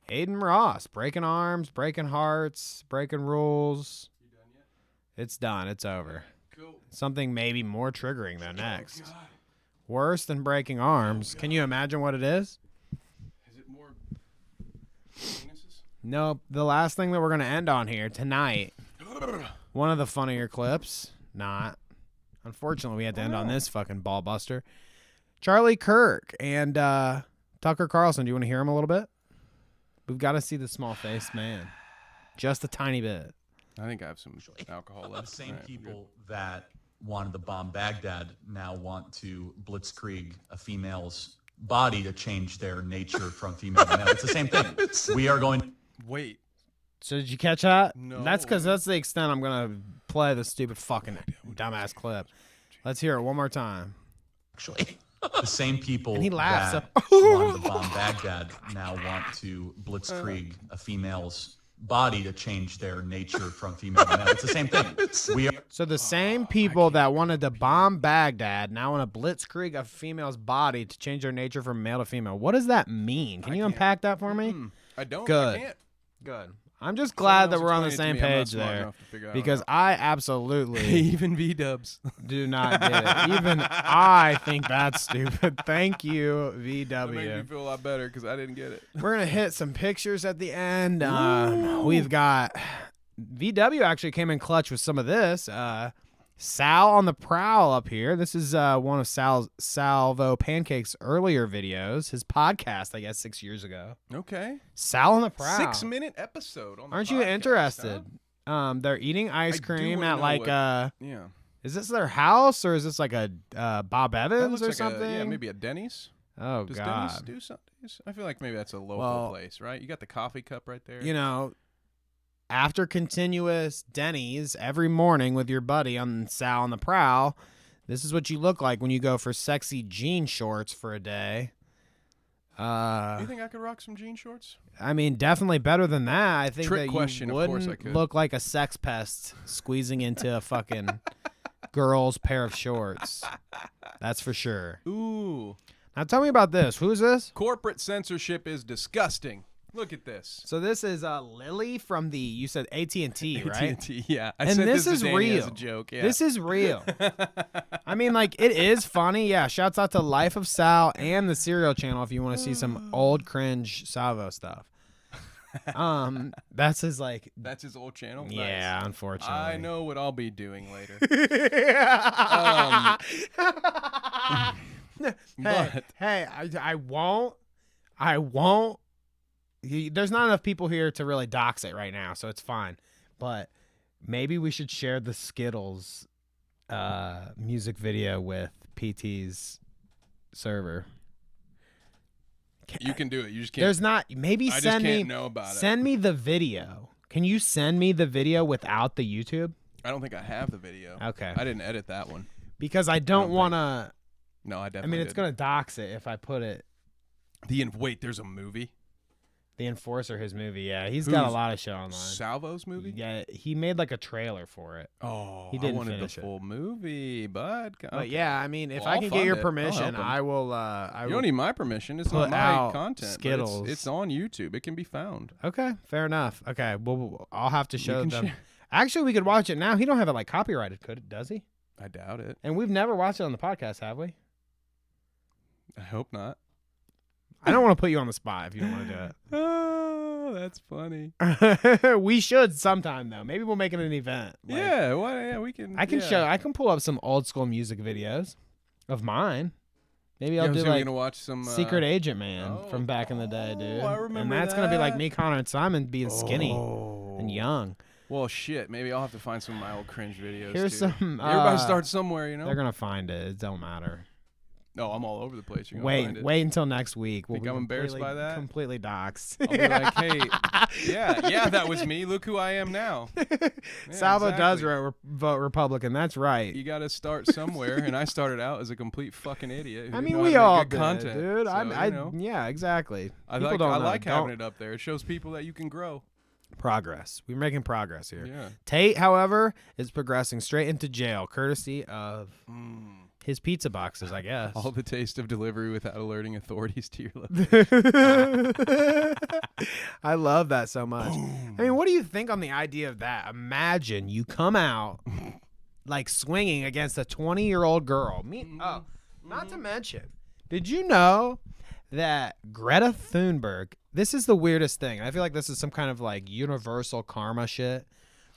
Aiden Ross, breaking arms, breaking hearts, breaking rules. You done yet? It's done. It's over. Cool. Something maybe more triggering though next. God. Worse than breaking arms. Can you imagine what it is? Is it more penises? Nope. The last thing that we're going to end on here tonight, one of the funnier clips, not. Unfortunately, we had to end on this fucking ball buster. Charlie Kirk and Tucker Carlson. Do you want to hear him a little bit? We've got to see the small-faced man. Just a tiny bit. I think I have some alcohol left. The same people that wanted to bomb Baghdad now want to blitzkrieg a female's body to change their nature from female to male. It's the same thing. We are going. Wait. So did you catch that? No. That's because that's the extent I'm going to play the stupid fucking dumbass clip. Let's hear it one more time. Actually, the same people And he laughs. that wanted to bomb Baghdad now want to blitzkrieg a female's body to change their nature from female to male. It's the same thing. We are. So the same people that wanted to bomb Baghdad now want to blitzkrieg a female's body to change their nature from male to female. What does that mean? Can you unpack that for me? I don't. Good. I can't. Good. I'm just glad that else we're on the explain same it to me. I'm not page smart there enough to figure out because how- I absolutely Even V-dubs do not get it. Even I think that's stupid. Thank you, That made me VW. feel a lot better because I didn't get it. We're gonna hit some pictures at the end. We've got VW actually came in clutch with some of this. Sal on the prowl up here. This is one of Sal's SalvoPancakes earlier videos. His podcast, I guess, 6 years ago. Okay. Sal on the prowl. 6-minute episode. On the Aren't you podcast, interested? huh? They're eating ice I do cream wanna at know like what- yeah. Is this their house or is this like a Bob That Evans looks or like something? yeah, maybe a Denny's. Oh Does God. Denny's do Sundays? I feel like maybe that's a local Well, place, right? You got the coffee cup right there. You know, after continuous Denny's every morning with your buddy on Sal on the prowl, this is what you look like when you go for sexy jean shorts for a day. you think I could rock some jean shorts? I mean, definitely better than that. I think Trick that question, you of course I wouldn't could. look like a sex pest squeezing into a fucking girl's pair of shorts. That's for sure. Ooh. Now tell me about this. Who's this? Corporate censorship is disgusting. Look at this. So this is Lily from the, you said AT&T, right? AT&T, yeah. I And said this this is to Danny real. as a joke, yeah. This is real. I mean, like, it is funny. Yeah, shouts out to Life of Sal and the Serial Channel if you want to see some old cringe Salvo stuff. That's his, like... That's his old channel? Yeah, Nice. unfortunately. I know what I'll be doing later. Hey, I won't. There's not enough people here to really dox it right now, so it's fine. But maybe we should share the Skittles music video with PT's server. You can do it. You just can't. There's not. Maybe I just send me. can't know about it. Send me the video. Can you send me the video without the YouTube? I don't think I have the video. Okay. I didn't edit that one. Because I don't want to. No, I I definitely mean, it's didn't. gonna dox it if I put it. Wait, there's a movie? The Enforcer, his movie. Yeah, he's got a Who's- lot of shit online. Salvo's movie? Yeah, he made like a trailer for it. Oh, he didn't I wanted finish the it. full movie, bud. But yeah, I mean, if Well, I I'll can get fund your it. I'll permission, help him. I will. You don't need my permission. It's not put my out content. But Skittles. It's on YouTube. It can be found. Okay, fair enough. Okay, well, I'll have to show can them. share. Actually, we could watch it now. He don't have it like copyrighted, does he? I doubt it. And we've never watched it on the podcast, have we? I hope not. I don't want to put you on the spot if you don't want to do it. Oh, that's funny. We should sometime though. Maybe we'll make it an event. Like, Yeah, yeah, we can. I can yeah. show. I can pull up some old school music videos of mine. Maybe I'll Yeah, do so we're like gonna watch some Secret Agent Man from back in the day, dude. I remember and that's gonna be like that. me, Connor, and Simon being skinny and young. Well, shit. Maybe I'll have to find some of my old cringe videos. Here's too. some. Everybody starts somewhere, you know. They're gonna find it. It don't matter. No, I'm all over the place. You're gonna find it. Wait until next week. Think be I'm embarrassed completely- by that? Completely doxxed. I'll be like, hey, yeah, that was me. Look who I am now. Yeah, Salvo does exactly. vote Republican. That's right. You got to start somewhere, and I started out as a complete fucking idiot. Who I didn't mean, know we how to all make good did, content, dude. so, you know. Yeah, exactly. I People like don't know. having Don't- it up there. It shows people that you can grow. Progress. We're making progress here. Yeah. Tate, however, is progressing straight into jail, courtesy of his pizza boxes, I guess. All the taste of delivery without alerting authorities to your location. I love that so much. I mean, what do you think on the idea of that? Imagine you come out like swinging against a 20-year-old girl. Not to mention, did you know that Greta Thunberg, this is the weirdest thing. I feel like this is some kind of like universal karma shit.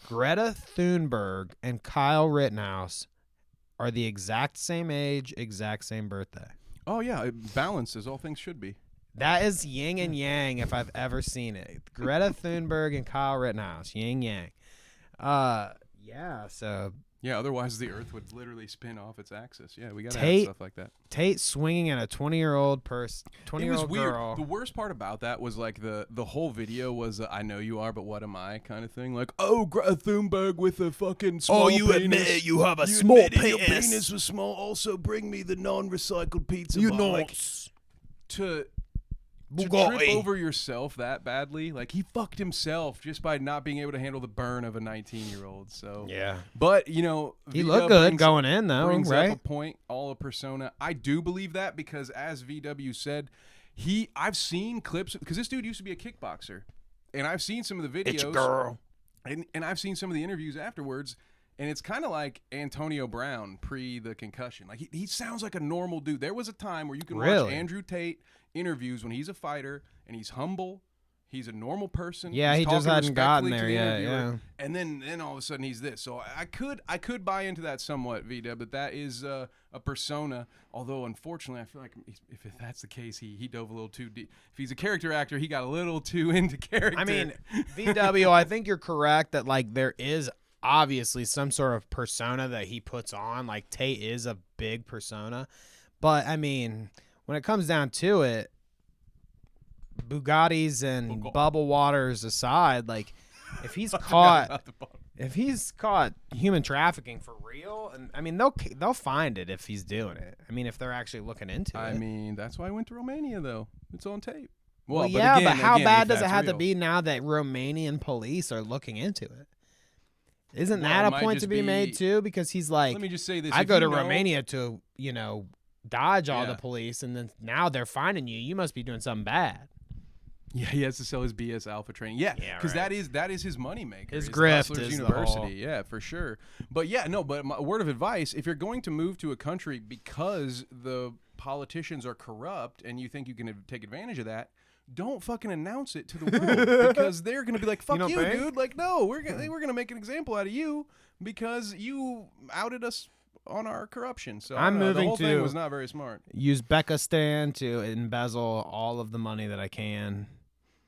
Greta Thunberg and Kyle Rittenhouse are the exact same age, exact same birthday. Oh yeah, balance as all things should be. That is yin and yang if I've ever seen it. Greta Thunberg and Kyle Rittenhouse, yin yang. Yeah. So. Yeah, otherwise the Earth would literally spin off its axis. Yeah, we gotta Tate, have stuff like that. Tate swinging at a 20-year-old person, 20-year-old weird. girl. The worst part about that was like the whole video was I know you are, but what am I kind of thing. Like, oh, Greta Thunberg with a fucking small you penis. admit you have a You small admitted penis. Your penis was small. Also, bring me the non-recycled pizza. You box. know. Like, to Bugatti. trip over yourself that badly, like he fucked himself just by not being able to handle the burn of a 19-year-old. So yeah, but you know he looked good going in though, brings right? up a point, all a persona. I do believe that because as VW said, I've seen clips because this dude used to be a kickboxer, and I've seen some of the videos. It's a girl. And I've seen some of the interviews afterwards. And it's kind of like Antonio Brown pre the concussion. Like he sounds like a normal dude. There was a time where you can watch Andrew Tate interviews when he's a fighter and he's humble. He's a normal person. Yeah, he's he just talking hadn't gotten respectfully there to the yet. interviewer. Yeah. And then all of a sudden he's this. So I could buy into that somewhat, Vida, but that is a persona. Although unfortunately, I feel like if that's the case, he dove a little too deep. If he's a character actor, he got a little too into character. I mean, VW, I think you're correct that like there is obviously some sort of persona that he puts on. Like Tate is a big persona, but I mean, when it comes down to it, Bugattis and bubble waters aside, like if he's caught human trafficking for real, and I mean they'll find it if he's doing it. I mean if they're actually looking into it. I mean that's why I went to Romania though. It's on tape. Well yeah, but how bad does it have to be now that Romanian police are looking into it? Isn't that a point to be made too? Because he's like, let me just say this: I go to Romania to dodge all the police, and then now they're finding you. You must be doing something bad. Yeah, he has to sell his BS Alpha training. Yeah, because that is his moneymaker. His grift Hustlers is University. The whole... Yeah, for sure. But yeah, no. But my word of advice: if you're going to move to a country because the politicians are corrupt and you think you can take advantage of that, don't fucking announce it to the world because they're gonna be like, "Fuck you, dude!" Like, no, we're gonna make an example out of you because you outed us on our corruption. So I'm moving the whole to thing was not very smart. Uzbekistan to embezzle all of the money that I can.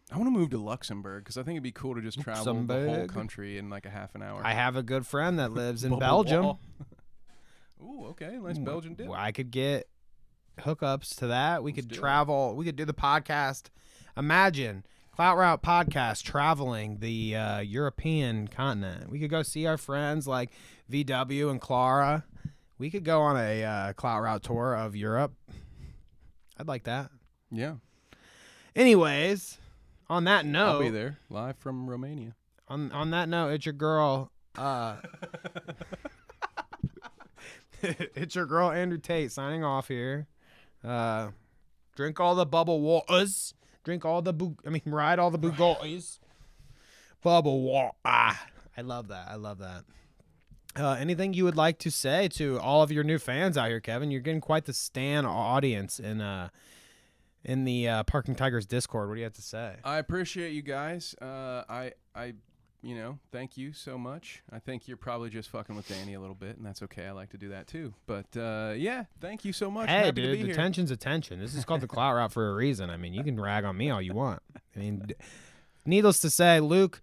I want to move to Luxembourg because I think it'd be cool to just travel the whole country in like a half an hour. I have a good friend that lives in Belgium. Ooh, okay, nice Belgian dip. I could get hookups to that. We could travel. We could do the podcast. Imagine Clout Route podcast traveling the European continent. We could go see our friends like VW and Clara. We could go on a Clout Route tour of Europe. I'd like that. Yeah. Anyways, on that note, I'll be there live from Romania. On that note, it's your girl. It's your girl Andrew Tate signing off here. Drink all the bubble waters. Drink all the ride all the Bugattis. Bubble water. I love that. I love that. Anything you would like to say to all of your new fans out here, Kevin? You're getting quite the stan audience in the Parking Tigers Discord. What do you have to say? I appreciate you guys. Thank you so much. I think you're probably just fucking with Danny a little bit, and that's okay. I like to do that too. But yeah, thank you so much. Hey, Happy to be dude, here. attention's attention. This is called the Clout Route for a reason. I mean, you can rag on me all you want. I mean, needless to say, Luke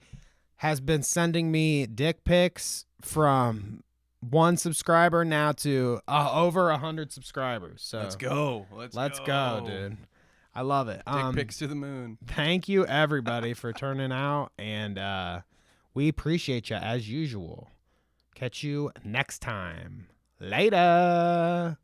has been sending me dick pics from 1 subscriber now to over 100 subscribers. So let's go. Let's go, dude. I love it. Dick pics to the moon. Thank you, everybody, for turning out, and we appreciate you as usual. Catch you next time. Later.